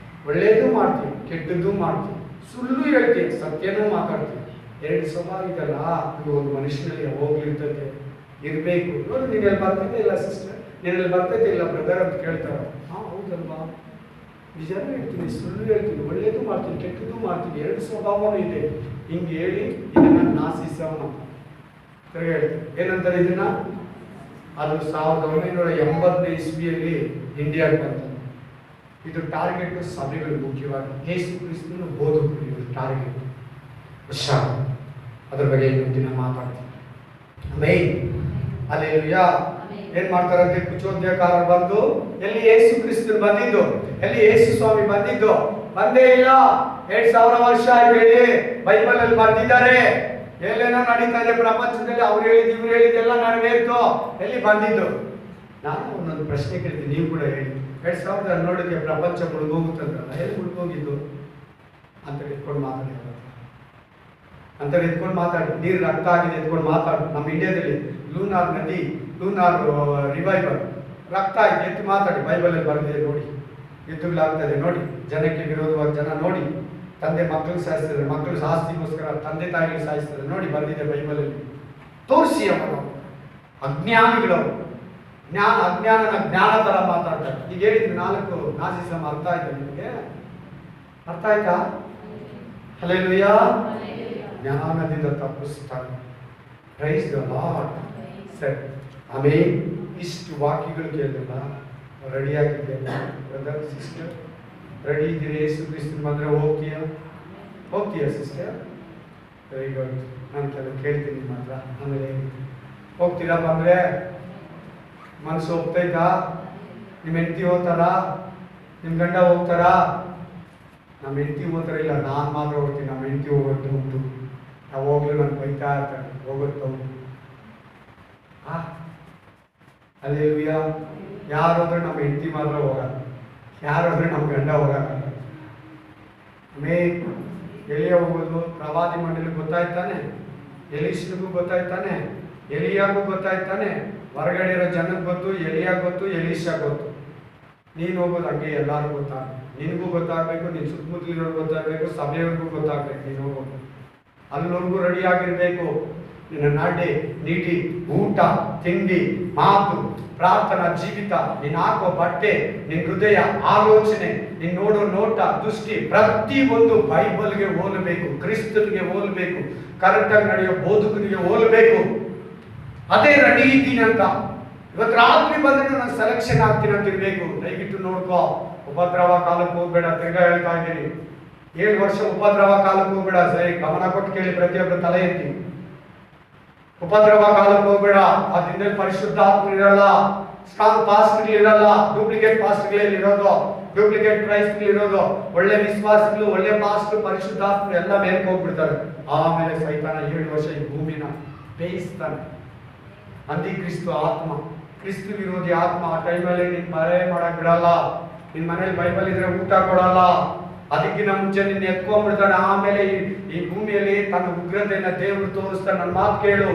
ಒಳ್ಳೆಯದು ಮಾಡ್ತೀವಿ, ಕೆಟ್ಟದ್ದು ಮಾಡ್ತೀವಿ, ಸುಳ್ಳು ಹೇಳ್ತೀವಿ, ಸತ್ಯನೂ ಮಾತಾಡ್ತೀವಿ. ಎರಡು ಸ್ವಭಾವ ಇದಲ್ಲ, ಇದು ಒಂದು ಮನುಷ್ಯನಲ್ಲಿ ಯಾವಾಗಲಿರ್ತದೆ, ಇರಬೇಕು. ನೋಡಿ, ನೀನಲ್ಲಿ ಬರ್ತೈತೆ ಇಲ್ಲ ಸಿಸ್ಟರ್, ನೀನಲ್ಲಿ ಬರ್ತೈತೆ ಇಲ್ಲ ಬ್ರದರ್ ಅಂತ ಕೇಳ್ತಾರೆ. ಹಾಂ ಹೌದಲ್ವಾ, ನಿಜನೂ ಹೇಳ್ತೀನಿ, ಸುಳ್ಳು ಹೇಳ್ತೀನಿ, ಒಳ್ಳೇದು ಮಾಡ್ತೀನಿ, ಕೆಟ್ಟದ್ದು ಮಾಡ್ತೀನಿ, ಎರಡು ಸ್ವಭಾವನೂ ಇದೆ. ಹಿಂಗೆ ಹೇಳಿ ಇದನ್ನ ನಾಶಿಸವನು ತಿರ್ಗಿ ಹೇಳ್ತೀನಿ. ಏನಂತಾರೆ ಇದನ್ನ? ಅದು 1980ನೇ ಇಸ್ವಿಯಲ್ಲಿ ಇಂಡಿಯಾಗೆ ಬಂತ. ಇದು ಟಾರ್ಗೆಟ್ ಸಭೆಗಳು, ಮುಖ್ಯವಾಗಿ ಯೇಸು ಕ್ರಿಸ್ತನ ಬೋಧಕರು. ಇವರು ಟಾರ್ಗೆಟ್ ವರ್ಷ. ಅದ್ರ ಬಗ್ಗೆ ಇವತ್ತಿನ ಮಾತಾಡ್ತೀನಿ. Main hallelujah. ಏನ್ ಮಾಡ್ತಾರಂತೆ? ಕುಚೋದ್ಯಕಾರರು ಬಂದು, ಎಲ್ಲಿ ಯೇಸು ಕ್ರಿಸ್ತನ್ ಬಂದಿದ್ದು, ಎಲ್ಲಿ ಯೇಸು ಸ್ವಾಮಿ ಬಂದಿದ್ದು? ಬಂದೇ ಇಲ್ಲ. 2000 ವರ್ಷ ಆಯ್ತು ಹೇಳಿ ಬೈಬಲ್ ಅಲ್ಲಿ ಬರ್ದಿದ್ದಾರೆ. ಎಲ್ಲೇನೋ ನಡೀತಾ ಇದೆ ಪ್ರಪಂಚದಲ್ಲಿ, ಅವ್ರು ಹೇಳಿದ್ದು ಇವ್ರು ಹೇಳಿದ್ದೆಲ್ಲ ನೆರವೇರ್ತು. ಎಲ್ಲಿ ಬಂದಿದ್ದು? ನಾನು ಒಂದೊಂದು ಪ್ರಶ್ನೆ ಕೇಳ್ತೀನಿ, ನೀವು ಕೂಡ ಹೇಳಿ. 2000 ನೋಡಿದ್ರೆ ಪ್ರಪಂಚ ಮುಳುಗೋಗುತ್ತಂದ್ರಲ್ಲ, ಎಲ್ಲಿ ಮುಳುಗೋಗಿದ್ದು ಅಂತ ಎತ್ಕೊಂಡು ಮಾತಾಡಿ, ನೀರು ರಕ್ತ ಆಗಿದೆ ಎತ್ಕೊಂಡು ಮಾತಾಡು. ನಮ್ಮ ಇಂಡಿಯಾದಲ್ಲಿ ಲೂನಾರ್ ನದಿ, ಲೂನಾರ್ ರಿವೈವಲ್, ರಕ್ತ ಆಯ್ತು ಎತ್ತು ಮಾತಾಡಿ. ಬೈಬಲಲ್ಲಿ ಬರೆದಿದೆ ನೋಡಿ, ಯುದ್ಧಗಳಾಗ್ತದೆ ನೋಡಿ, ಜನಕ್ಕೆ ವಿರೋಧವಾಗಿ ಜನ ನೋಡಿ, ತಂದೆ ಮಕ್ಕಳು ಸಾಯಿಸ್ತಾರೆ, ಮಕ್ಕಳು ಆಸ್ತಿಗೋಸ್ಕರ ತಂದೆ ತಾಯಿಗಳು ಸಾಯಿಸ್ತಾರೆ ನೋಡಿ, ಬರೆದಿದೆ ಬೈಬಲಲ್ಲಿ. ತೋರಿಸಿ. ಅವರು ಅಜ್ಞಾನಿಗಳವರು, ಅಜ್ಞಾನನ ಜ್ಞಾನ ಥರ ಮಾತಾಡ್ತಾರೆ. ಈಗ ಹೇಳಿದ್ರು 4 ನಾಜಿಸಮ್ ಅರ್ಥ ಆಯ್ತಾ ನಿಮಗೆ? ಅರ್ಥ ಆಯ್ತಾ? ಹಲ್ಲೆಲೂಯಾ. ಜ್ಞಾನದಿಂದ ತಪ್ಪಿಸ್ತಾರೆ. Price the lord. ಸರಿ, ಆಮೇಲೆ ಇಷ್ಟು ವಾಕ್ಯಗಳು ಕೇಳಿದ್ರಲ್ಲ, ರೆಡಿಯಾಗಿದೆಯಲ್ಲ ಬ್ರದರ್ ಸಿಸ್ಟರ್? ರೆಡಿ ಇದ್ದೀರಿ? ಯೇಸು ಕ್ರಿಸ್ತನ್ ಬಂದರೆ ಹೋಗ್ತೀಯಾ ಸಿಸ್ಟರ್? Very good. ನಾನು ಕೆಲವು ಕೇಳ್ತೀನಿ ನಿಮ್ಮ ಹತ್ರ, ಆಮೇಲೆ ಹೋಗ್ತೀರಾ? ಬಂದರೆ ಮನಸ್ಸು ಹೋಗ್ತೈತಾ? ನಿಮ್ಮ ಹೆಂಡತಿ ಹೋಗ್ತಾರಾ? ನಿಮ್ಮ ಗಂಡ ಹೋಗ್ತಾರಾ? ನಮ್ಮ ಹೆಂಡತಿ ಹೋಗ್ತಾರ ಇಲ್ಲ, ನಾನು ಮಾತ್ರ ಹೋಗ್ತೀನಿ. ನಮ್ಮ ಹೆಂಡತಿ ಹೋಗೋದು ಉಂಟು, ಯಾವಾಗಲೂ ನಾನು ಬೈತಾ ಇರ್ತಾನೆ, ಹೋಗುತ್ತೆ ಉಂಟು. ಹಲ್ಲೆಲೂಯಾ. ಯಾರಾದ್ರೆ ನಮ್ಮ ಹೆಂಡತಿ ಮಾತ್ರ ಹೋಗಲ್ಲ, ಯಾರಾದ್ರೆ ನಮ್ಮ ಗಂಡ ಹೋಗಲ್ಲ. ಎಲಿಯ ಹೋಗೋದು ಪ್ರವಾದಿ ಮಂಡಳಿ ಗೊತ್ತಾಯ್ತಾನೆ, ಎಲೀಷನಿಗೂ ಗೊತ್ತಾಯ್ತಾನೆ, ಎಲಿಯಾಗೂ ಗೊತ್ತಾಯ್ತಾನೆ, ಹೊರಗಡೆ ಇರೋ ಜನಕ್ಕೆ ಗೊತ್ತು, ಎಲಿಯಾ ಗೊತ್ತು, ಎಲೀಷಾ ಗೊತ್ತು. ನೀನು ಹೋಗೋದು ಹಂಗೆ ಎಲ್ಲರೂ ಗೊತ್ತಾಗ. ನಿನಗೂ ಗೊತ್ತಾಗಬೇಕು, ನಿನ್ನ ಸುತ್ತಮುತ್ತಲಿರೋರ್ಗೂ ಗೊತ್ತಾಗಬೇಕು, ಸಭೆಯವ್ರಿಗೂ ಗೊತ್ತಾಗಬೇಕು. ನೀನು ಹೋಗೋದು ಅಲ್ಲವರೆಗೂ ರೆಡಿ ಆಗಿರಬೇಕು. ನಿನ್ನ ನಡೆ, ನೀಡಿ, ಊಟ, ತಿಂಡಿ, ಮಾತು, ಪ್ರಾರ್ಥನಾ ಜೀವಿತ, ನೀನು ಹಾಕೋ ಬಟ್ಟೆ, ನಿನ್ನ ಹೃದಯ, ಆಲೋಚನೆ, ನೀನು ನೋಡೋ ನೋಟ, ದೃಷ್ಟಿ, ಪ್ರತಿಯೊಂದು ಬೈಬಲ್ಗೆ ಹೋಲಬೇಕು, ಕ್ರಿಸ್ತನಿಗೆ ಹೋಲಬೇಕು, ಕರೆಕ್ಟಾಗಿ ನಡೆಯೋ ಬೋಧಕನಿಗೆ ಹೋಲಬೇಕು. ಅದೇ ರೆಡಿ ಇದ್ದೀನಿ ಅಂತ. ಇವತ್ತು ರಾತ್ರಿ ಬಂದ್ರೆ ನಾನು ಸೆಲೆಕ್ಷನ್ ಆಗ್ತೀನಿ ಅಂತ ಇರಬೇಕು. ದಯವಿಟ್ಟು ನೋಡ್ಕೋ. ಉಪದ್ರವ ಕಾಲಕ್ಕೆ ಹೋಗ್ಬೇಡ. ತಿರ್ಗಾ ಹೇಳ್ತಾ ಇದ್ದೀನಿ, 7 ವರ್ಷ ಉಪದ್ರವ ಕಾಲಕ್ಕೆ ಹೋಗ್ಬೇಡ. ಸರಿ, ಗಮನ ಕೊಟ್ಟು ಕೇಳಿ, ಪ್ರತಿಯೊಬ್ಬರು ತಲೆ ಎತ್ತಿ. ಉಪದ್ರವ ಕಾಲಕ್ಕೆ ಹೋಗ್ಬೇಡ. ಆ ದಿನದಲ್ಲಿ ಪರಿಶುದ್ಧಾತ್ಮ ಇರಲ್ಲ, ಸ್ಟ್ರಾಂಗ್ ಪಾಸ್ಟ್ಗಳಿರಲ್ಲ, ಡೂಪ್ಲಿಕೇಟ್ ಪಾಸ್ಟ್ಗಳಲ್ಲಿ ಇರೋದು, ಡೂಪ್ಲಿಕೇಟ್ ಕ್ರೈಸ್ಟ್ಗಳಿರೋದು. ಒಳ್ಳೆ ವಿಶ್ವಾಸಗಳು, ಒಳ್ಳೆ ಪಾಸ್ಟ್, ಪರಿಶುದ್ಧಾತ್ಮ ಎಲ್ಲ ಮೇಲ್ಗೆ ಹೋಗ್ಬಿಡ್ತಾರೆ. ಆಮೇಲೆ ಸೈತಾನ 7 ವರ್ಷ ಈ ಭೂಮಿನ ಬೇಯಿಸ್ತಾನೆ. ಅಂತಿಕ್ರಿಸ್ತು ಆತ್ಮ, ಕ್ರಿಸ್ತು ವಿರೋಧಿ ಆತ್ಮ. ಆ ಟೈಮಲ್ಲಿ ನೀನ್ ಮರೆ ಮಾಡಕ್ ಬಿಡಲ್ಲ. ನಿನ್ ಮನೇಲಿ ಬೈಬಲ್ ಇದ್ರೆ ಊಟ ಕೊಡಲ್ಲ. ಅದಕ್ಕಿಂತ ಮುಂಚೆ ನಿನ್ನ ಎತ್ಕೊಂಡ್ಬಿಡ್ತಾನೆ. ಆಮೇಲೆ ಈ ಭೂಮಿಯಲ್ಲಿ ತನ್ನ ಉಗ್ರತೆಯನ್ನ ದೇವರು ತೋರಿಸ್ತಾನೆ. ನನ್ನ ಮಾತು ಕೇಳು,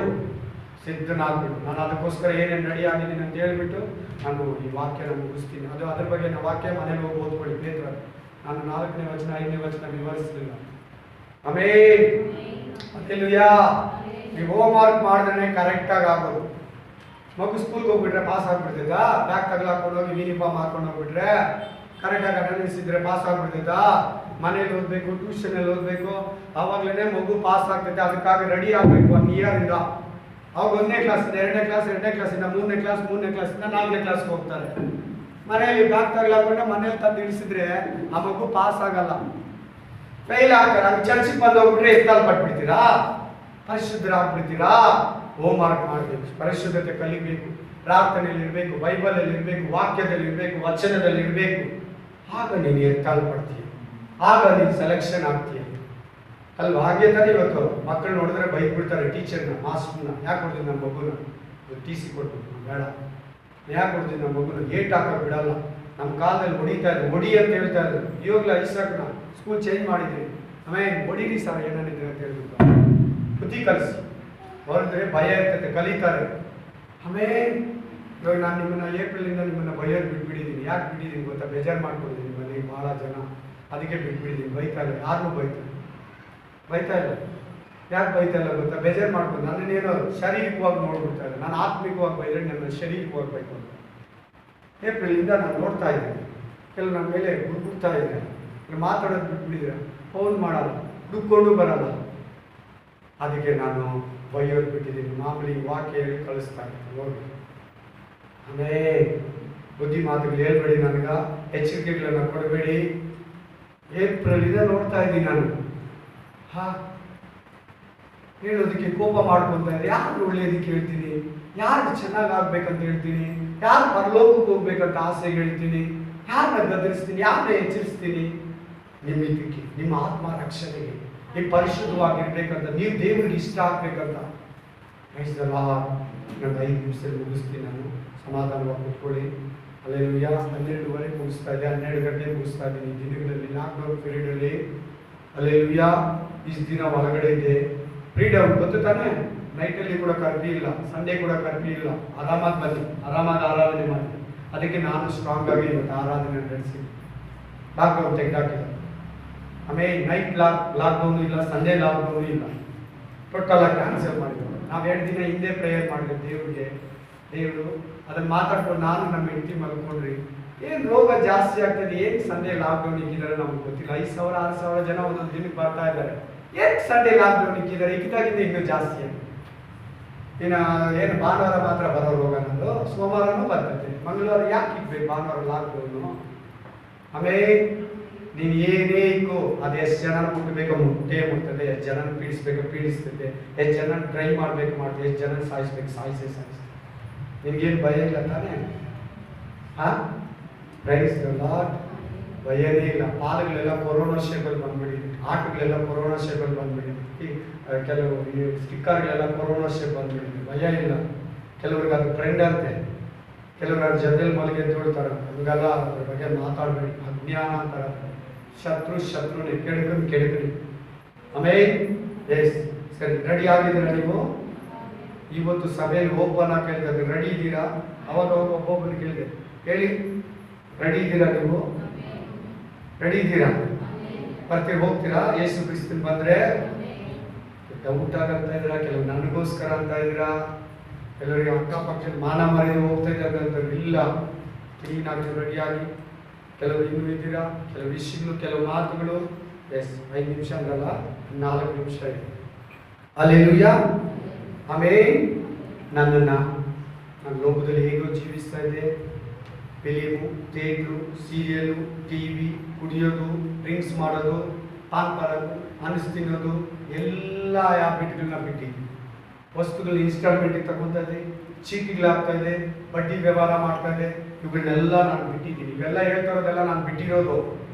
ಸಿದ್ಧನಾಗ್ಬಿಡು. ನಾನು ಅದಕ್ಕೋಸ್ಕರ ಏನೇನು ರೆಡಿ ಆಗಿದ್ದೀನಿ ಅಂತ ಹೇಳ್ಬಿಟ್ಟು ನಾನು ಈ ವಾಕ್ಯನ ಮುಗಿಸ್ತೀನಿ. ಅದ್ರ ಬಗ್ಗೆ ನಾವು ವಾಕ್ಯ ಮನೇಲಿ ಹೋಗಿ ಓದ್ಕೊಳ್ಳಿ. ಪೇತ್ರ, ನಾನು 4ನೇ ವಚನ 5ನೇ ವಚನ ವಿವರಿಸಲಿಲ್ಲ. ಆಮೇಲೆ ಹಲ್ಲೆಲೂಯಾ. ನೀವು ಹೋಮ್ ವರ್ಕ್ ಮಾಡಿದ್ರೆ ಕರೆಕ್ಟಾಗಿ ಆಗೋದು. ಮಗು ಸ್ಕೂಲ್ಗೆ ಹೋಗ್ಬಿಟ್ರೆ ಪಾಸ್ ಆಗ್ಬಿಡ್ತಿದ್ದ. ಬ್ಯಾಗ್ ತಗಲಾಕೊಂಡು ಹೋಗಿ ಯೂನಿಫಾರ್ಮ್ ಹಾಕೊಂಡು ಹೋಗ್ಬಿಟ್ರೆ ಕರೆಕ್ಟಾಗಿ ಅಟೆಂಡೆನ್ಸ್ ಪಾಸ್ ಆಗ್ಬಿಡ್ತಿದ್ದ. ಮನೇಲಿ ಓದಬೇಕು, ಟ್ಯೂಷನಲ್ಲಿ ಓದಬೇಕು, ಆವಾಗಲೇ ಮಗು ಪಾಸ್ ಆಗ್ತೈತೆ. ಅದಕ್ಕಾಗಿ ರೆಡಿ ಆಗಬೇಕು 1 ಇಯರ್ ಇಂದ. ಅವಾಗ 1ನೇ ಕ್ಲಾಸಿಂದ 2ನೇ ಕ್ಲಾಸ್, 2ನೇ ಕ್ಲಾಸಿಂದ 3ನೇ ಕ್ಲಾಸ್, 3ನೇ ಕ್ಲಾಸಿಂದ 4ನೇ ಕ್ಲಾಸ್ಗೆ ಹೋಗ್ತಾರೆ. ಮನೆಯಲ್ಲಿ ಬ್ಯಾಗ್ ತಗಲಾಕೊಂಡು ಮನೇಲಿ ತಂದು ಇಳಿಸಿದ್ರೆ ಆ ಮಗು ಪಾಸ್ ಆಗಲ್ಲ, ಫೇಲ್ ಆಗ್ತಾರೆ. ಅದು ಚರ್ಚಿಗೆ ಬಂದು ಹೋಗ್ಬಿಟ್ರೆ ಎತ್ತಲ್ ಪಟ್ಬಿಡ್ತೀರಾ, ಪರಿಶುದ್ಧರಾಗ್ಬಿಡ್ತೀರಾ. ಹೋಮ್ ವರ್ಕ್ ಮಾಡಬೇಕು, ಪರಿಶುದ್ಧತೆ ಕಲಿಬೇಕು, ಪ್ರಾರ್ಥನೆಯಲ್ಲಿ ಇರಬೇಕು, ಬೈಬಲಲ್ಲಿ ಇರಬೇಕು, ವಾಕ್ಯದಲ್ಲಿ ಇರಬೇಕು, ವಚನದಲ್ಲಿ ಇರಬೇಕು. ಆಗ ನೀನು ಎತ್ತಲ್ಪಡ್ತೀಯ, ಆಗ ನೀನು ಸೆಲೆಕ್ಷನ್ ಆಗ್ತೀಯ ಅಲ್ವಾ? ಹಾಗೆ ತಾನೇ ಇವತ್ತು ಮಕ್ಕಳು ನೋಡಿದ್ರೆ ಬೈಕ್ ಬಿಡ್ತಾರೆ ಟೀಚರ್ನ, ಮಾಸ್ಟರ್ನ. ಯಾಕೆ ಕೊಡ್ತೀನಿ ನಮ್ಮ ಮಗುನ TC ಕೊಟ್ಬಿಟ್ಟು? ಬೇಡ. ಯಾಕೆ ಕೊಡ್ತೀನಿ ನಮ್ಮ ಮಗುನ? ಏಟ್ ಹಾಕೋಕೆ ಬಿಡಲ್ಲ. ನಮ್ಮ ಕಾಲದಲ್ಲಿ ಹೊಡಿತಾ ಇದ್ರು, ಹೊಡಿ ಅಂತ ಹೇಳ್ತಾ ಇದ್ರು. ಇವಾಗಲೂ ಐಸಾಕ್ನ ಸ್ಕೂಲ್ ಚೇಂಜ್ ಮಾಡಿದ್ರಿ. ಆಮೇಲೆ ಹೊಡೀರಿ ಸರ್ ಏನಾನಿದ್ರೆ ಅಂತ ಹೇಳ್ಬಿಟ್ಟು ಬುದ್ಧಿ ಕಲಿಸಿ ಹೊರದ್ರೆ ಭಯ ಇರ್ತದೆ, ಕಲಿತಾರೆ. ಆಮೇಲೆ ಇವಾಗ ನಾನು ನಿಮ್ಮನ್ನ ಏಪ್ರಿಲಿಂದ ನಿಮ್ಮನ್ನ ಬೈಯೋದು ಬಿಟ್ಬಿಟ್ಟಿದ್ದೀನಿ. ಯಾಕೆ ಬಿಟ್ಟಿದ್ದೀನಿ ಗೊತ್ತಾ? ಬೇಜಾರು ಮಾಡ್ಕೊಂಡಿದ್ದೀನಿ ಮನೆಗೆ ಭಾಳ ಜನ, ಅದಕ್ಕೆ ಬಿಟ್ಬಿಟ್ಟಿದ್ದೀನಿ. ಬೈತಾ ಇಲ್ಲ, ಯಾರನ್ನೂ ಬೈತಾ ಇಲ್ಲ. ಯಾಕೆ ಬೈತಾ ಇಲ್ಲ ಗೊತ್ತಾ? ಬೇಜಾರು ಮಾಡ್ಕೊಂಡು ನನ್ನನ್ನೇನೋ ಶಾರೀರಿಕವಾಗಿ ನೋಡ್ಬಿಡ್ತಾ ಇಲ್ಲ. ನಾನು ಆತ್ಮಿಕವಾಗಿ ಬೈದ್ರೆ ನನ್ನ ಶಾರೀರಿಕವಾಗಿ ಬೈಕೊಂಡು. ಏಪ್ರಿಲಿಂದ ನಾನು ನೋಡ್ತಾ ಇದ್ದೀನಿ, ಕೆಲವು ನನ್ನ ಮೇಲೆ ಗುಡ್ಬಿಡ್ತಾ ಇದ್ದಾರೆ, ಮಾತಾಡೋದು ಬಿಟ್ಬಿಟ್ಟಿದ್ರೆ, ಫೋನ್ ಮಾಡಲ್ಲ, ಹುಡುಕೊಂಡು ಬರಲ್ಲ. ಅದಕ್ಕೆ ನಾನು ಬೈಯೋದು ಬಿಟ್ಟಿದ್ದೀನಿ. ಮಾಮೂಲಿ ವಾಕ್ಯ ಹೇಳಿ ಕಳಿಸ್ತಾ ಇದ್ದೀನಿ, ನೋಡಿ. ಆಮೇಲೆ ಬುದ್ಧಿ ಮಾತುಗಳು ಹೇಳ್ಬೇಡಿ, ನನಗೆ ಎಚ್ಚರಿಕೆಗಳನ್ನು ಕೊಡಬೇಡಿ. ಏಪ್ರಿಲಿಂದ ನೋಡ್ತಾ ಇದ್ದೀನಿ ನಾನು. ಹೇಳೋದಕ್ಕೆ ಕೋಪ ಮಾಡ್ಕೊತಾ ಇದೆ. ಯಾರು ಒಳ್ಳೆಯದಕ್ಕೆ ಹೇಳ್ತೀನಿ, ಯಾರು ಚೆನ್ನಾಗಿ ಆಗ್ಬೇಕಂತ ಹೇಳ್ತೀನಿ, ಯಾರು ಪರಲೋಕಕ್ಕೆ ಹೋಗ್ಬೇಕಂತ ಆಸೆ ಹೇಳ್ತೀನಿ, ಯಾರನ್ನ ಗದರಿಸ್ತೀನಿ, ಯಾರನ್ನ ಎಚ್ಚರಿಸ್ತೀನಿ? ನಿಮ್ಮ ಇದಕ್ಕೆ, ನಿಮ್ಮ ಆತ್ಮ ರಕ್ಷಣೆಗೆ, ನೀವು ಪರಿಶುದ್ಧವಾಗಿರ್ಬೇಕಂತ, ನೀವು ದೇವರಿಗೆ ಇಷ್ಟ ಆಗ್ಬೇಕಂತ. ನಾನು 5 ನಿಮಿಷದಲ್ಲಿ ಮುಗಿಸ್ತೀನಿ. ನಾನು ಸಮಾಧಾನವಾಗಿ ಕೂತ್ಕೊಳ್ಳಿ. ಹಲ್ಲೆಲೂಯಾ. 12:30 ಮುಗಿಸ್ತಾ ಇದೆ, 12 ಗಂಟೆಗೆ ಮುಗಿಸ್ತಾ ಇದ್ದೀನಿ. ದಿನಗಳಲ್ಲಿ ಲಾಕ್ಡೌನ್ ಪೀರಿಯಡಲ್ಲಿ ಹಲ್ಲೆಲೂಯಾ ಇಷ್ಟು ದಿನ ಹೊರಗಡೆ ಇದೆ. ಫ್ರೀಡಮ್ ಗೊತ್ತು ತಾನೆ? ನೈಟಲ್ಲಿ ಕೂಡ ಕರ್ಫ್ಯೂ ಇಲ್ಲ, ಸಂಡೇ ಕೂಡ ಕರ್ಫ್ಯೂ ಇಲ್ಲ. ಆರಾಮಾಗಿ ಬನ್ನಿ, ಆರಾಮಾಗಿ ಆರಾಧನೆ ಮಾಡಿ. ಅದಕ್ಕೆ ನಾನು ಸ್ಟ್ರಾಂಗ್ ಆಗಿ ಇವತ್ತು ಆರಾಧನೆ ನಡೆಸಿ ಲಾಕ್ಡೌನ್ ತೆಗೆದಾಕಿಲ್ಲ. ಆಮೇಲೆ ನೈಟ್ ಲಾಕ್ಡೌನ್ ಇಲ್ಲ, ಸಂಡೇ ಲಾಕ್ಡೌನ್ ಇಲ್ಲ, ಟೋಟಲ್ ಆಗಿ ಕ್ಯಾನ್ಸಲ್ ಮಾಡಿದ್ರು. ನಾವು 2 ದಿನ ಹಿಂದೆ ಪ್ರೇಯರ್ ಮಾಡಿದ್ವಿ ದೇವ್ರಿಗೆ. ದೇವರು ಅದನ್ನು ಮಾತಾಡ್ಕೊಂಡು ನಾನು ನಮ್ಮ ಹೆಂಡತಿ ಮಲ್ಕೊಂಡ್ರಿ. ಏನು ರೋಗ ಜಾಸ್ತಿ ಆಗ್ತದೆ, ಏನು ಸಂಡೇ ಲಾಕ್ಡೌನ್ ಇಕ್ಕಿದ್ದಾರೆ ನಮ್ಗೆ ಗೊತ್ತಿಲ್ಲ. 5,000-6,000 ಜನ ಒಂದೊಂದು ದಿನಕ್ಕೆ ಬರ್ತಾ ಇದ್ದಾರೆ. ಏನು ಸಂಡೇ ಲಾಕ್ಡೌನ್ ಇಕ್ಕಿದ್ದಾರೆ? ಇಕ್ಕಿದಾಗಿಂದ ಇನ್ನೂ ಜಾಸ್ತಿ. ಇನ್ನು ಏನು ಭಾನುವಾರ ಮಾತ್ರ ಬರೋ ರೋಗ ನಮ್ಮದು, ಸೋಮವಾರನೂ ಬರ್ತೈತೆ, ಮಂಗಳವಾರ ಯಾಕೆ ಇಕ್ಬೇಕು ಭಾನುವಾರ ಲಾಕ್ಡೌನು? ಆಮೇಲೆ ನೀನು ಏನೇ ಇಕ್ಕು ಅದು ಎಷ್ಟು ಜನ ಮುಟ್ಟಬೇಕು ಮುಟ್ಟೇ ಮುಟ್ತದೆ, ಎಷ್ಟು ಜನ ಪೀಡಿಸ್ಬೇಕು ಪೀಡಿಸ್ತದೆ, ಎಷ್ಟು ಜನ ಟ್ರೈ ಮಾಡಬೇಕು ಮಾಡ್ತದೆ, ಎಷ್ಟು ಜನ ಸಾಯಿಸ್ಬೇಕು ಸಾಯಿಸ್ತದೆ. ನಿನಗೇನು ಭಯ ಇಲ್ಲ ತಾನೇ? Price the lord. ಭಯನೇ ಇಲ್ಲ. ಪಾಲುಗಳೆಲ್ಲ ಕೊರೋನಾ ಶೇಬಲ್ ಬಂದ್ಬಿಟ್ಟಿದೆ, ಆಟಗಳೆಲ್ಲ ಕೊರೋನಾ ಶೇಬಲ್ ಬಂದ್ಬಿಟ್ಟಿದೆ, ಕೆಲವು ಸ್ಟಿಕ್ಕರ್ಗಳೆಲ್ಲ ಕೊರೋನಾ ಶೇಪ್ ಬಂದ್ಬಿಟ್ಟಿದೆ. ಭಯ ಇಲ್ಲ. ಕೆಲವ್ರಿಗೆ ಅದು ಟ್ರೆಂಡ್ ಅಂತೆ, ಕೆಲವ್ರು ಅದ್ರ ಜೊತೆಲಿ ಮಲಗಿ ತೋಳ್ತಾರೆ. ಹಂಗಲ್ಲ, ಅದ್ರ ಬಗ್ಗೆ ಮಾತಾಡಬೇಡಿ. ಅಜ್ಞಾನ ಅಂತಾರೆ. ಶತ್ರುನೇ ಕೆಡಕನಿ. ಆಮೇಲೆ ಎಸ್ ಸರಿ, ರೆಡಿ ಆಗಿದ್ದೀರಾ ನೀವು? ಇವತ್ತು ಸಭೆಯಲ್ಲಿ ಓಪನ್ ಆಗಿ ಕೇಳ್ತಾರೆ, ರೆಡಿ ಇದ್ದೀರಾ? ಅವಾಗ ಒಬ್ಬೊಬ್ಬರು ಕೇಳಿದೆ, ಹೇಳಿ ರೆಡಿ ಇದ್ದೀರಾ ನೀವು? ರೆಡಿ ಇದ್ದೀರಾ? ಬರ್ತೀರಾ, ಹೋಗ್ತೀರಾ? ಯೇಸು ಕ್ರಿಸ್ತನ್ ಬಂದ್ರೆ ಊಟ ಅಂತ ಇದ್ದೀರಾ, ಕೆಲವು ನನಗೋಸ್ಕರ ಅಂತ ಇದ್ದೀರಾ, ಕೆಲವರಿಗೆ ಅಕ್ಕಪಕ್ಷದ ಮಾನ ಮರ್ಯಾದೆ ಹೋಗ್ತಾ ಇದ್ದಾರೆ. ಇಲ್ಲ, ಕ್ಲೀನಾಗಿ ರೆಡಿಯಾಗಿ. ಕೆಲವರು ಇನ್ನೂ ಇದ್ದೀರಾ, ಕೆಲವು ವಿಷಯಗಳು, ಕೆಲವು ಮಾತುಗಳು. ಎಸ್, 5 ನಿಮಿಷ ಅಂದಲ್ಲ, 4 ನಿಮಿಷ ಇದೆ. Hallelujah, amen. ನಾನು ಲೋಕದಲ್ಲಿ ಹೇಗೋ ಜೀವಿಸ್ತಾ ಇದ್ದೆ. ಫಿಲಿಮು, ಥಿಯೇಟ್ರು, ಸೀರಿಯಲು, ಟಿವಿ, ಕುಡಿಯೋದು, ಡ್ರಿಂಕ್ಸ್ ಮಾಡೋದು, ಪಾನ್ ಪರೋದು, ಅನಿಸ್ ತಿನ್ನೋದು, ಎಲ್ಲ ಹ್ಯಾಬಿಟ್ಗಳನ್ನ ಬಿಟ್ಟಿದ್ವಿ. ವಸ್ತುಗಳು ಇನ್ಸ್ಟಾಲ್ಮೆಂಟಿಗೆ ತಗೊತಾ ಇದೆ, ಚೀಟಿಗಳಾಗ್ತಾ ಇದೆ, ಬಡ್ಡಿ ವ್ಯವಹಾರ ಮಾಡ್ತಾ ಇದೆ. ಇವುಗಳನ್ನೆಲ್ಲ ನಾನು ಬಿಟ್ಟಿದ್ದೀನಿ. ಇವೆಲ್ಲ ಹೇಳ್ತಾ ಇರೋದೆಲ್ಲ ನಾನು ಬಿಟ್ಟಿರೋದು,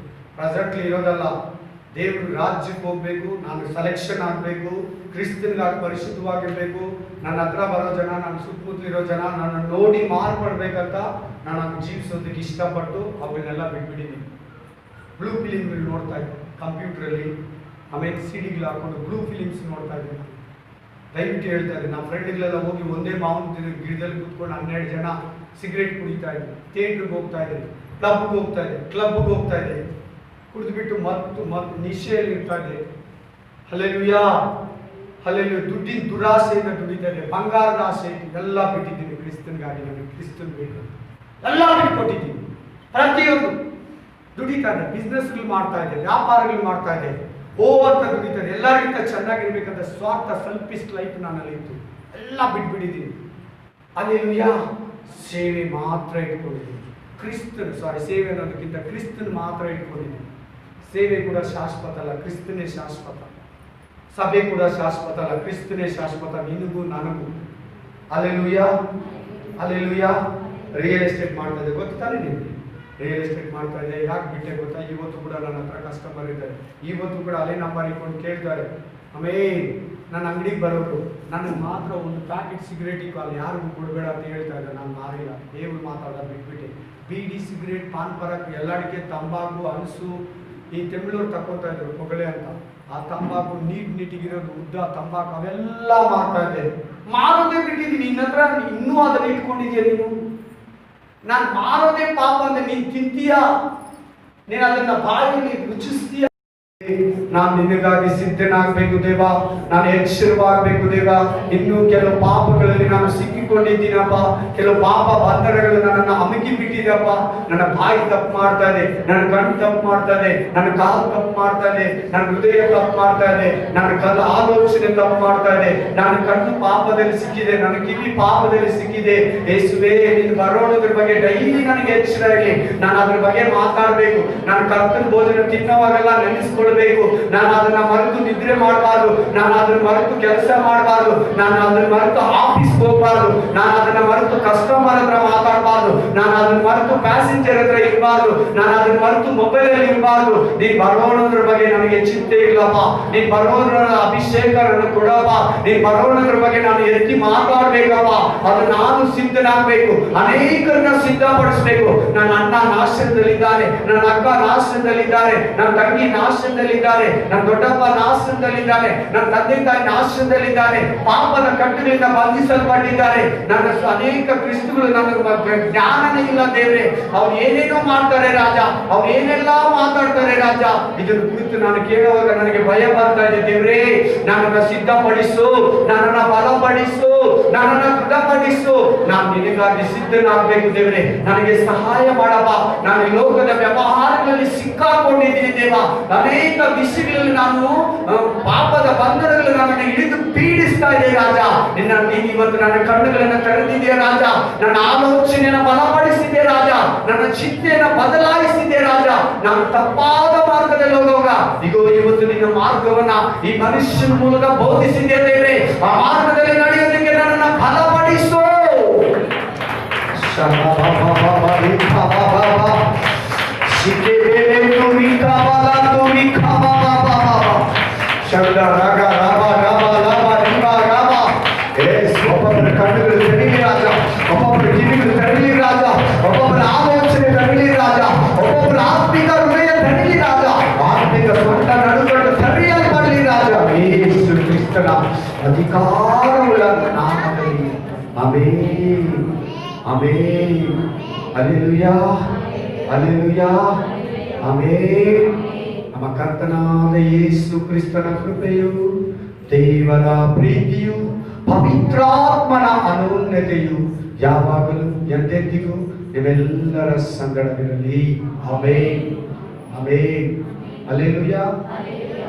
ಪ್ರೆಸೆಂಟ್ಲಿ ಇರೋದಲ್ಲ. ದೇವ್ರ ರಾಜ್ಯಕ್ಕೆ ಹೋಗ್ಬೇಕು, ನಾನು ಸೆಲೆಕ್ಷನ್ ಆಗಬೇಕು, ಕ್ರಿಸ್ತನ್ಗಾಗಿ ಪರಿಶುದ್ಧವಾಗಿರ್ಬೇಕು. ನನ್ನ ಹತ್ರ ಬರೋ ಜನ, ನನ್ನ ಸುತ್ತಮುತ್ತಲಿರೋ ಜನ ನನ್ನ ನೋಡಿ ಮಾರ್ಪಡ್ಬೇಕಂತ ನಾನು ಹಂಗೆ ಜೀವಿಸೋದಕ್ಕೆ ಇಷ್ಟಪಟ್ಟು ಅವುಗಳನ್ನೆಲ್ಲ ಬಿಟ್ಬಿಟ್ಟಿದ್ದೀನಿ. ಬ್ಲೂ ಫಿಲಿಮ್ಗಳು ನೋಡ್ತಾ ಇದ್ದೆ ಕಂಪ್ಯೂಟ್ರಲ್ಲಿ, ಆಮೇಲೆ ಸಿಡಿಗಳು ಹಾಕೊಂಡು ಬ್ಲೂ ಫಿಲಿಮ್ಸ್ ನೋಡ್ತಾ ಇದ್ದೀನಿ. ದಯವಿಟ್ಟು ಹೇಳ್ತಾ ಇದ್ದೀನಿ, ನಮ್ಮ ಫ್ರೆಂಡ್ಗಳೆಲ್ಲ ಹೋಗಿ ಒಂದೇ ಮಾವಿನ ಗಿಡದಲ್ಲಿ ಕೂತ್ಕೊಂಡು 12 ಜನ ಸಿಗರೇಟ್ ಕುಡಿತಾ ಇದ್ದೆ. ಥಿಯೇಟ್ರಿಗೆ ಹೋಗ್ತಾ ಇದ್ದೆ, ಕ್ಲಬ್ಗೆ ಹೋಗ್ತಾ ಇದ್ದೆ, ಕುಡಿದ್ಬಿಟ್ಟು ಮತ್ತು ನಿಶೆಯಲ್ಲಿ ಇರ್ತಾ ಇದೆ. Hallelujah, hallelujah. ದುಡ್ಡಿನ ದುರಾಸೆಯಿಂದ ದುಡಿತಾ ಇದೆ, ಬಂಗಾರದ ಆಸೆ ಎಲ್ಲ ಬಿಟ್ಟಿದ್ದೀನಿ. ಕ್ರಿಸ್ತನ್ಗಾಗಿ ನನಗೆ ಕ್ರಿಸ್ತನ್ ಬೇಕು, ಎಲ್ಲ ಬಿಟ್ಕೊಟ್ಟಿದ್ದೀನಿ. ಪ್ರತಿಯೊಂದು ದುಡಿತಾ ಇದೆ, ಬಿಸ್ನೆಸ್ಗಳು ಮಾಡ್ತಾ ಇದೆ, ವ್ಯಾಪಾರಗಳು ಮಾಡ್ತಾ ಇದೆ, ಅಂತ ದುಡಿತಾ ಇದೆ. ಎಲ್ಲರಿಗಿಂತ ಚೆನ್ನಾಗಿರ್ಬೇಕಂತ ಸ್ವಾರ್ಥ, ಸೆಲ್ಫಿಶ್ ಲೈಫ್ ನನ್ನಲ್ಲಿ ಇತ್ತು, ಎಲ್ಲ ಬಿಟ್ಬಿಟ್ಟಿದ್ದೀನಿ. ಹಲ್ಲೆಲೂಯಾ. ಸೇವೆ ಮಾತ್ರ ಇಟ್ಕೊಂಡಿದ್ದೀನಿ. ಸೇವೆ ಅನ್ನೋದಕ್ಕಿಂತ ಕ್ರಿಸ್ತನ್ ಮಾತ್ರ ಇಟ್ಕೊಂಡಿದ್ದೀನಿ. ಸೇವೆ ಕೂಡ ಶಾಶ್ವತ ಅಲ್ಲ, ಕ್ರಿಸ್ತನೇ ಶಾಶ್ವತ. ಸಭೆ ಕೂಡ ಶಾಶ್ವತ ಅಲ್ಲ, ಕ್ರಿಸ್ತನೇ ಶಾಶ್ವತ, ನಿನಗೂ ನನಗೂ. Hallelujah, hallelujah. ರಿಯಲ್ ಎಸ್ಟೇಟ್ ಮಾಡ್ತಾ ಇದೆ, ಗೊತ್ತಾನೆ ನಿಮಗೆ? ರಿಯಲ್ ಎಸ್ಟೇಟ್ ಮಾಡ್ತಾ ಇದೆ. ಯಾಕೆ ಬಿಟ್ಟೆ ಗೊತ್ತಾ? ಇವತ್ತು ಕೂಡ ನನ್ನ ಹತ್ರ ಕಸ್ಟಮರ್ ಇದ್ದಾರೆ, ಇವತ್ತು ಕೂಡ ಅಲೆ ನಂಬರ್ ಇಟ್ಕೊಂಡು ಕೇಳ್ತಾರೆ. ನನ್ನ ಅಂಗಡಿಗೆ ಬರೋರು ನನಗೆ ಮಾತ್ರ ಒಂದು ಪ್ಯಾಕೆಟ್ ಸಿಗರೇಟಿಗೆ ಅಲ್ಲಿ ಯಾರಿಗೂ ಕೊಡಬೇಡ ಅಂತ ಹೇಳ್ತಾ ಇದ್ದಾರೆ. ನಾನು ಮಾರಿಲ್ಲ, ದೇವ್ರು ಮಾತಾಡೋದು ಬಿಟ್ಬಿಟ್ಟೆ. ಬೀಡಿ, ಸಿಗರೇಟ್, ಪಾನ್ ಪರಾಕ್, ಎಲ್ಲಡಿಕೆ, ತಂಬಾಕು, ಹಣಸು, ಈ ತಮಿಳವ್ರು ತಗೋತಾ ಇದ್ರು ಹೊಗಳೆ ಅಂತ. ಆ ತಂಬಾಕು ನೀಟಿಗಿರೋದು, ಉದ್ದ ತಂಬಾಕು, ಅವೆಲ್ಲ ಮಾರ್ತಾ ಇದ್ದೆ. ಮಾರೋದೇ ಬಿಟ್ಟಿದ್ದೀನಿ. ನಿನ್ನ ಹತ್ರ ಇನ್ನೂ ಅದನ್ನ ಇಟ್ಕೊಂಡಿದ್ಯಾ ನೀನು? ನಾನು ಮಾರೋದೇ ಪಾಪ ಅಂದ್ರೆ ನೀನು ತಿಂತೀಯಾ? ನೀನು ಅದನ್ನ ಬಾಯಲ್ಲಿ ರುಚಿಸ್ತೀಯ? ನಾನು ನಿನಗಾಗಿ ಸಿದ್ಧನಾಗಬೇಕು ದೇವ, ನಾನು ಎಚ್ಚರವಾಗಬೇಕು ದೇವ. ಇನ್ನೂ ಕೆಲವು ಪಾಪಗಳಲ್ಲಿ ನಾನು ಸಿಕ್ಕಿಕೊಂಡಿದ್ದೀನಪ್ಪ, ಕೆಲವು ಪಾಪ ಬಂಧನಗಳು ನನ್ನನ್ನು ಅಮುಕಿ ಬಿಟ್ಟಿದೆಯಪ್ಪ. ನನ್ನ ಬಾಯಿ ತಪ್ಪು ಮಾಡ್ತಾ ಇದೆ, ನನ್ನ ಕಣ್ಣು ತಪ್ಪು ಮಾಡ್ತಾ ಇದೆ, ನನ್ನ ಕಾಲು ತಪ್ಪು ಮಾಡ್ತಾ ಇದೆ, ನನ್ನ ಹೃದಯ ತಪ್ಪು ಮಾಡ್ತಾ ಇದೆ, ನನ್ನ ಆಲೋಚನೆ ತಪ್ಪು ಮಾಡ್ತಾ ಇದೆ, ನನ್ನ ಕಣ್ಣು ಪಾಪದಲ್ಲಿ ಸಿಕ್ಕಿದೆ, ನನ್ನ ಕಿವಿ ಪಾಪದಲ್ಲಿ ಸಿಕ್ಕಿದೆ. ಯೇಸುವೇ, ನೀನು ಬರೋಣದ್ರ ಬಗ್ಗೆ ಡೈಲಿ ನನಗೆ ಎಚ್ಚರ ಇರಲಿ. ನಾನು ಅದ್ರ ಬಗ್ಗೆ ಮಾತಾಡಬೇಕು. ನಾನು ಕರ್ತನ ಭೋಜನ ತಿನ್ನೋವಾಗೆಲ್ಲ ನೆನೆಸ್ಕೊಳ್ಬೇಕು. ನಾನು ಅದನ್ನ ಮರೆತು ನಿದ್ರೆ ಮಾಡಬಾರ್ದು, ನಾನು ಅದನ್ನ ಮರೆತು ಕೆಲಸ ಮಾಡಬಾರ್ದು, ನಾನು ಅದನ್ನ ಮರೆತು ಆಫೀಸ್ ಹೋಗ್ಬಾರ್ದು, ನಾನು ಅದನ್ನ ಮರೆತು ಕಸ್ಟಮರ್ ಹತ್ರ ಮಾತಾಡಬಾರ್ದು, ನಾನು ಅದನ್ನ ಮರೆತು ಪ್ಯಾಸೆಂಜರ್ ಹತ್ರ ಇರಬಾರ್ದು, ನಾನು ಅದನ್ನ ಮರೆತು ಮೊಬೈಲ್ ಅಲ್ಲಿ ಇರಬಾರ್ದು. ನೀನ್ ಬರೋಣದ್ರ ಬಗ್ಗೆ ನನಗೆ ಚಿಂತೆ ಇಲ್ಲಪ್ಪ. ನೀನ್ ಬರೋದ್ರ ಅಭಿಷೇಕ ನನಗೆ ಕೊಡಪ್ಪ. ನೀನ್ ಬರೋಣದ್ರ ಬಗ್ಗೆ ನಾನು ಎತ್ತಿ ಮಾತಾಡ್ಬೇಕಪ್ಪ. ಅದು ನಾನು ಸಿದ್ಧನಾಗಬೇಕು, ಅನೇಕರನ್ನ ಸಿದ್ಧಪಡಿಸ್ಬೇಕು. ನನ್ನ ಅಣ್ಣ ನಾಶನದಲ್ಲಿದ್ದಾನೆ, ನನ್ನ ಅಕ್ಕ ನಾಶನದಲ್ಲಿದ್ದಾರೆ, ನನ್ನ ತಂಗಿ ನಾಶನದಲ್ಲಿದ್ದಾರೆ, ನನ್ನ ದೊಡ್ಡಪ್ಪ ನಾಶನದಲ್ಲಿದ್ದಾನೆ, ನನ್ನ ತಂದೆ ತಾಯಿ ನಾಶನದಲ್ಲಿದ್ದಾರೆ, ಪಾಪದ ಕಟ್ಟುಗಳಿಂದ ಬಂಧಿಸಲ್ಪಟ್ಟಿದ್ದಾರೆ. ನನ್ನ ಅನೇಕ ಕ್ರಿಸ್ತುಗಳು ನನಗೆ ಜ್ಞಾನನೇ ಇಲ್ಲ ದೇವ್ರೆ. ಅವ್ರು ಏನೇನೋ ಮಾಡ್ತಾರೆ ರಾಜ, ಅವ್ರು ಏನೆಲ್ಲ ಮಾತಾಡ್ತಾರೆ ರಾಜ. ಇದನ್ನು ಕುರಿತು ನಾನು ಕೇಳುವಾಗ ನನಗೆ ಭಯ ಬರ್ತಾ ಇದೆ ದೇವ್ರೆ. ನನ್ನನ್ನು ಸಿದ್ಧಪಡಿಸು, ನನ್ನನ್ನು ಬಲಪಡಿಸು, ನನ್ನನ್ನು ದೃಢಪಡಿಸು. ನಾನು ನಿನಗಾಗಿ ಸಿದ್ಧನಾಗಬೇಕು ದೇವ್ರೆ. ನನಗೆ ಸಹಾಯ ಮಾಡಪ್ಪ. ನಾನು ಈ ಲೋಕದ ವ್ಯವಹಾರಗಳಲ್ಲಿ ಸಿಕ್ಕಾಕೊಂಡಿದ್ದೀನಿ ದೇವ. ಅನೇಕ ವಿಷಯಗಳಲ್ಲಿ ನಾನು ಪಾಪದ ಬಂಧನಗಳು ನನ್ನನ್ನು ಹಿಡಿದು ಪೀಡಿಸ್ತಾ ಇದೆ ರಾಜ. ನೀನು ಇವತ್ತು ನನ್ನ ಕಣ್ಣುಗಳನ್ನು ತೆರೆದಿದೆಯಾ ರಾಜ. ನನ್ನ ಆಲೋಚನೆಯನ್ನು ಬಲಪಡಿಸಿದೆ ರಾಜ. ನನ್ನ ಚಿಂತೆಯನ್ನು ಬದಲಾಯಿಸಿದೆ ರಾಜ. ನಾನು ತಪ್ಪಾದ ಮಾರ್ಗದಲ್ಲಿ ಹೋಗುವಾಗ ಇಗೋ ಇವತ್ತು ನಿನ್ನ ಮಾರ್ಗವನ್ನ ಈ ಮನುಷ್ಯನ ಮೂಲಕ ಬೋಧಿಸಿದೆ ದೇವ್ರೆ. ಆ ಮಾರ್ಗದಲ್ಲಿ ನಡೆಯೋದಕ್ಕೆ ನನ್ನನ್ನು ಬಲಪಡಿಸು. ಒಬ್ಬೊಬ್ಬರ ಕಣ್ಣುಗಳು ತೆರೀಲಿ ರಾಜ, ಒಬ್ಬೊಬ್ಬರ ಕಿವಿಗಳು ತೆರೀಲಿ ರಾಜ, ಒಬ್ಬೊಬ್ಬರ ಆಲೋಚನೆ ತೆರೀಲಿ ರಾಜ, ಒಬ್ಬೊಬ್ಬರ ಆತ್ಮಿಕ ಹೃದಯ ತೆರೀಲಿ ರಾಜ, ಆತ್ಮಿಕ ಸ್ವಂತ ನಡುಗಟ್ಟು ಸರಿಯಾಗಿ ಮಾಡಲಿ ರಾಜ. ಯೇಸು ಕ್ರಿಸ್ತನ ಅಧಿಕಾರವುಳ್ಳ ನಾಮದಲ್ಲಿ amen, amen. Hallelujah, hallelujah. Amen. ನಮ್ಮ ಕರ್ತನಾದ ಯೇಸು ಕ್ರಿಸ್ತನ ಕೃಪೆಯು, ದೇವರ ಪ್ರೀತಿಯು, ಪವಿತ್ರಾತ್ಮನ ಅನನ್ಯತೆಯು ಯಾವಾಗಲೂ ಎಂದೆಂದಿಗೂ ನಿಮ್ಮೆಲ್ಲರ ಸಂಗಡವಿರಲಿ. Amen. Amen. Hallelujah.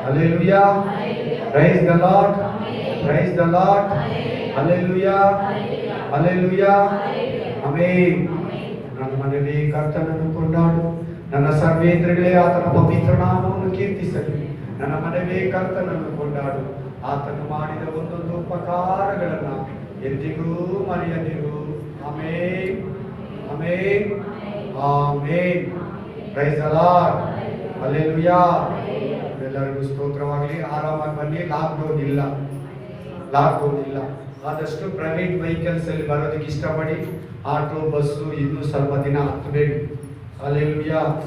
Hallelujah. Praise the Lord. Praise the Lord. Hallelujah. Hallelujah. Amen. ನನ್ನ ಮನವೇ ಕರ್ತನನ್ನು ಕೊಂಡಾಡು, ನನ್ನ ಸರ್ವೇಂದ್ರಗಳೇ ಆತನ ಪವಿತ್ರ ನಾಮವನ್ನು ಕೀರ್ತಿಸಲಿ. ನನ್ನ ಮನವೇ ಕರ್ತನನ್ನು ಕೊಂಡಾಡು, ಆತನು ಮಾಡಿದ ಒಂದೊಂದು ಉಪಕಾರಗಳನ್ನು ಎಂದಿಗೂ ಮರೆಯದಿರು. Amen. Amen. Amen. Praise the Lord. Hallelujah. ಎಲ್ಲರಿಗೂ ಸ್ತೋತ್ರವಾಗಲಿ. ಆರಾಮಾಗಿ ಬನ್ನಿ. ಲಾಕ್ಡೌನ್ ಇಲ್ಲ. ಆದಷ್ಟು ಪ್ರೈವೇಟ್ ವೆಹಿಕಲ್ಸ್ ಅಲ್ಲಿ ಬರೋದಕ್ಕೆ ಇಷ್ಟಪಡಿ. ಆಟೋ, ಬಸ್ಸು ಇನ್ನೂ ಸ್ವಲ್ಪ ದಿನ ಹತ್ತಬೇಡಿ. ಹಲ್ಲೆಲೂಯಾ.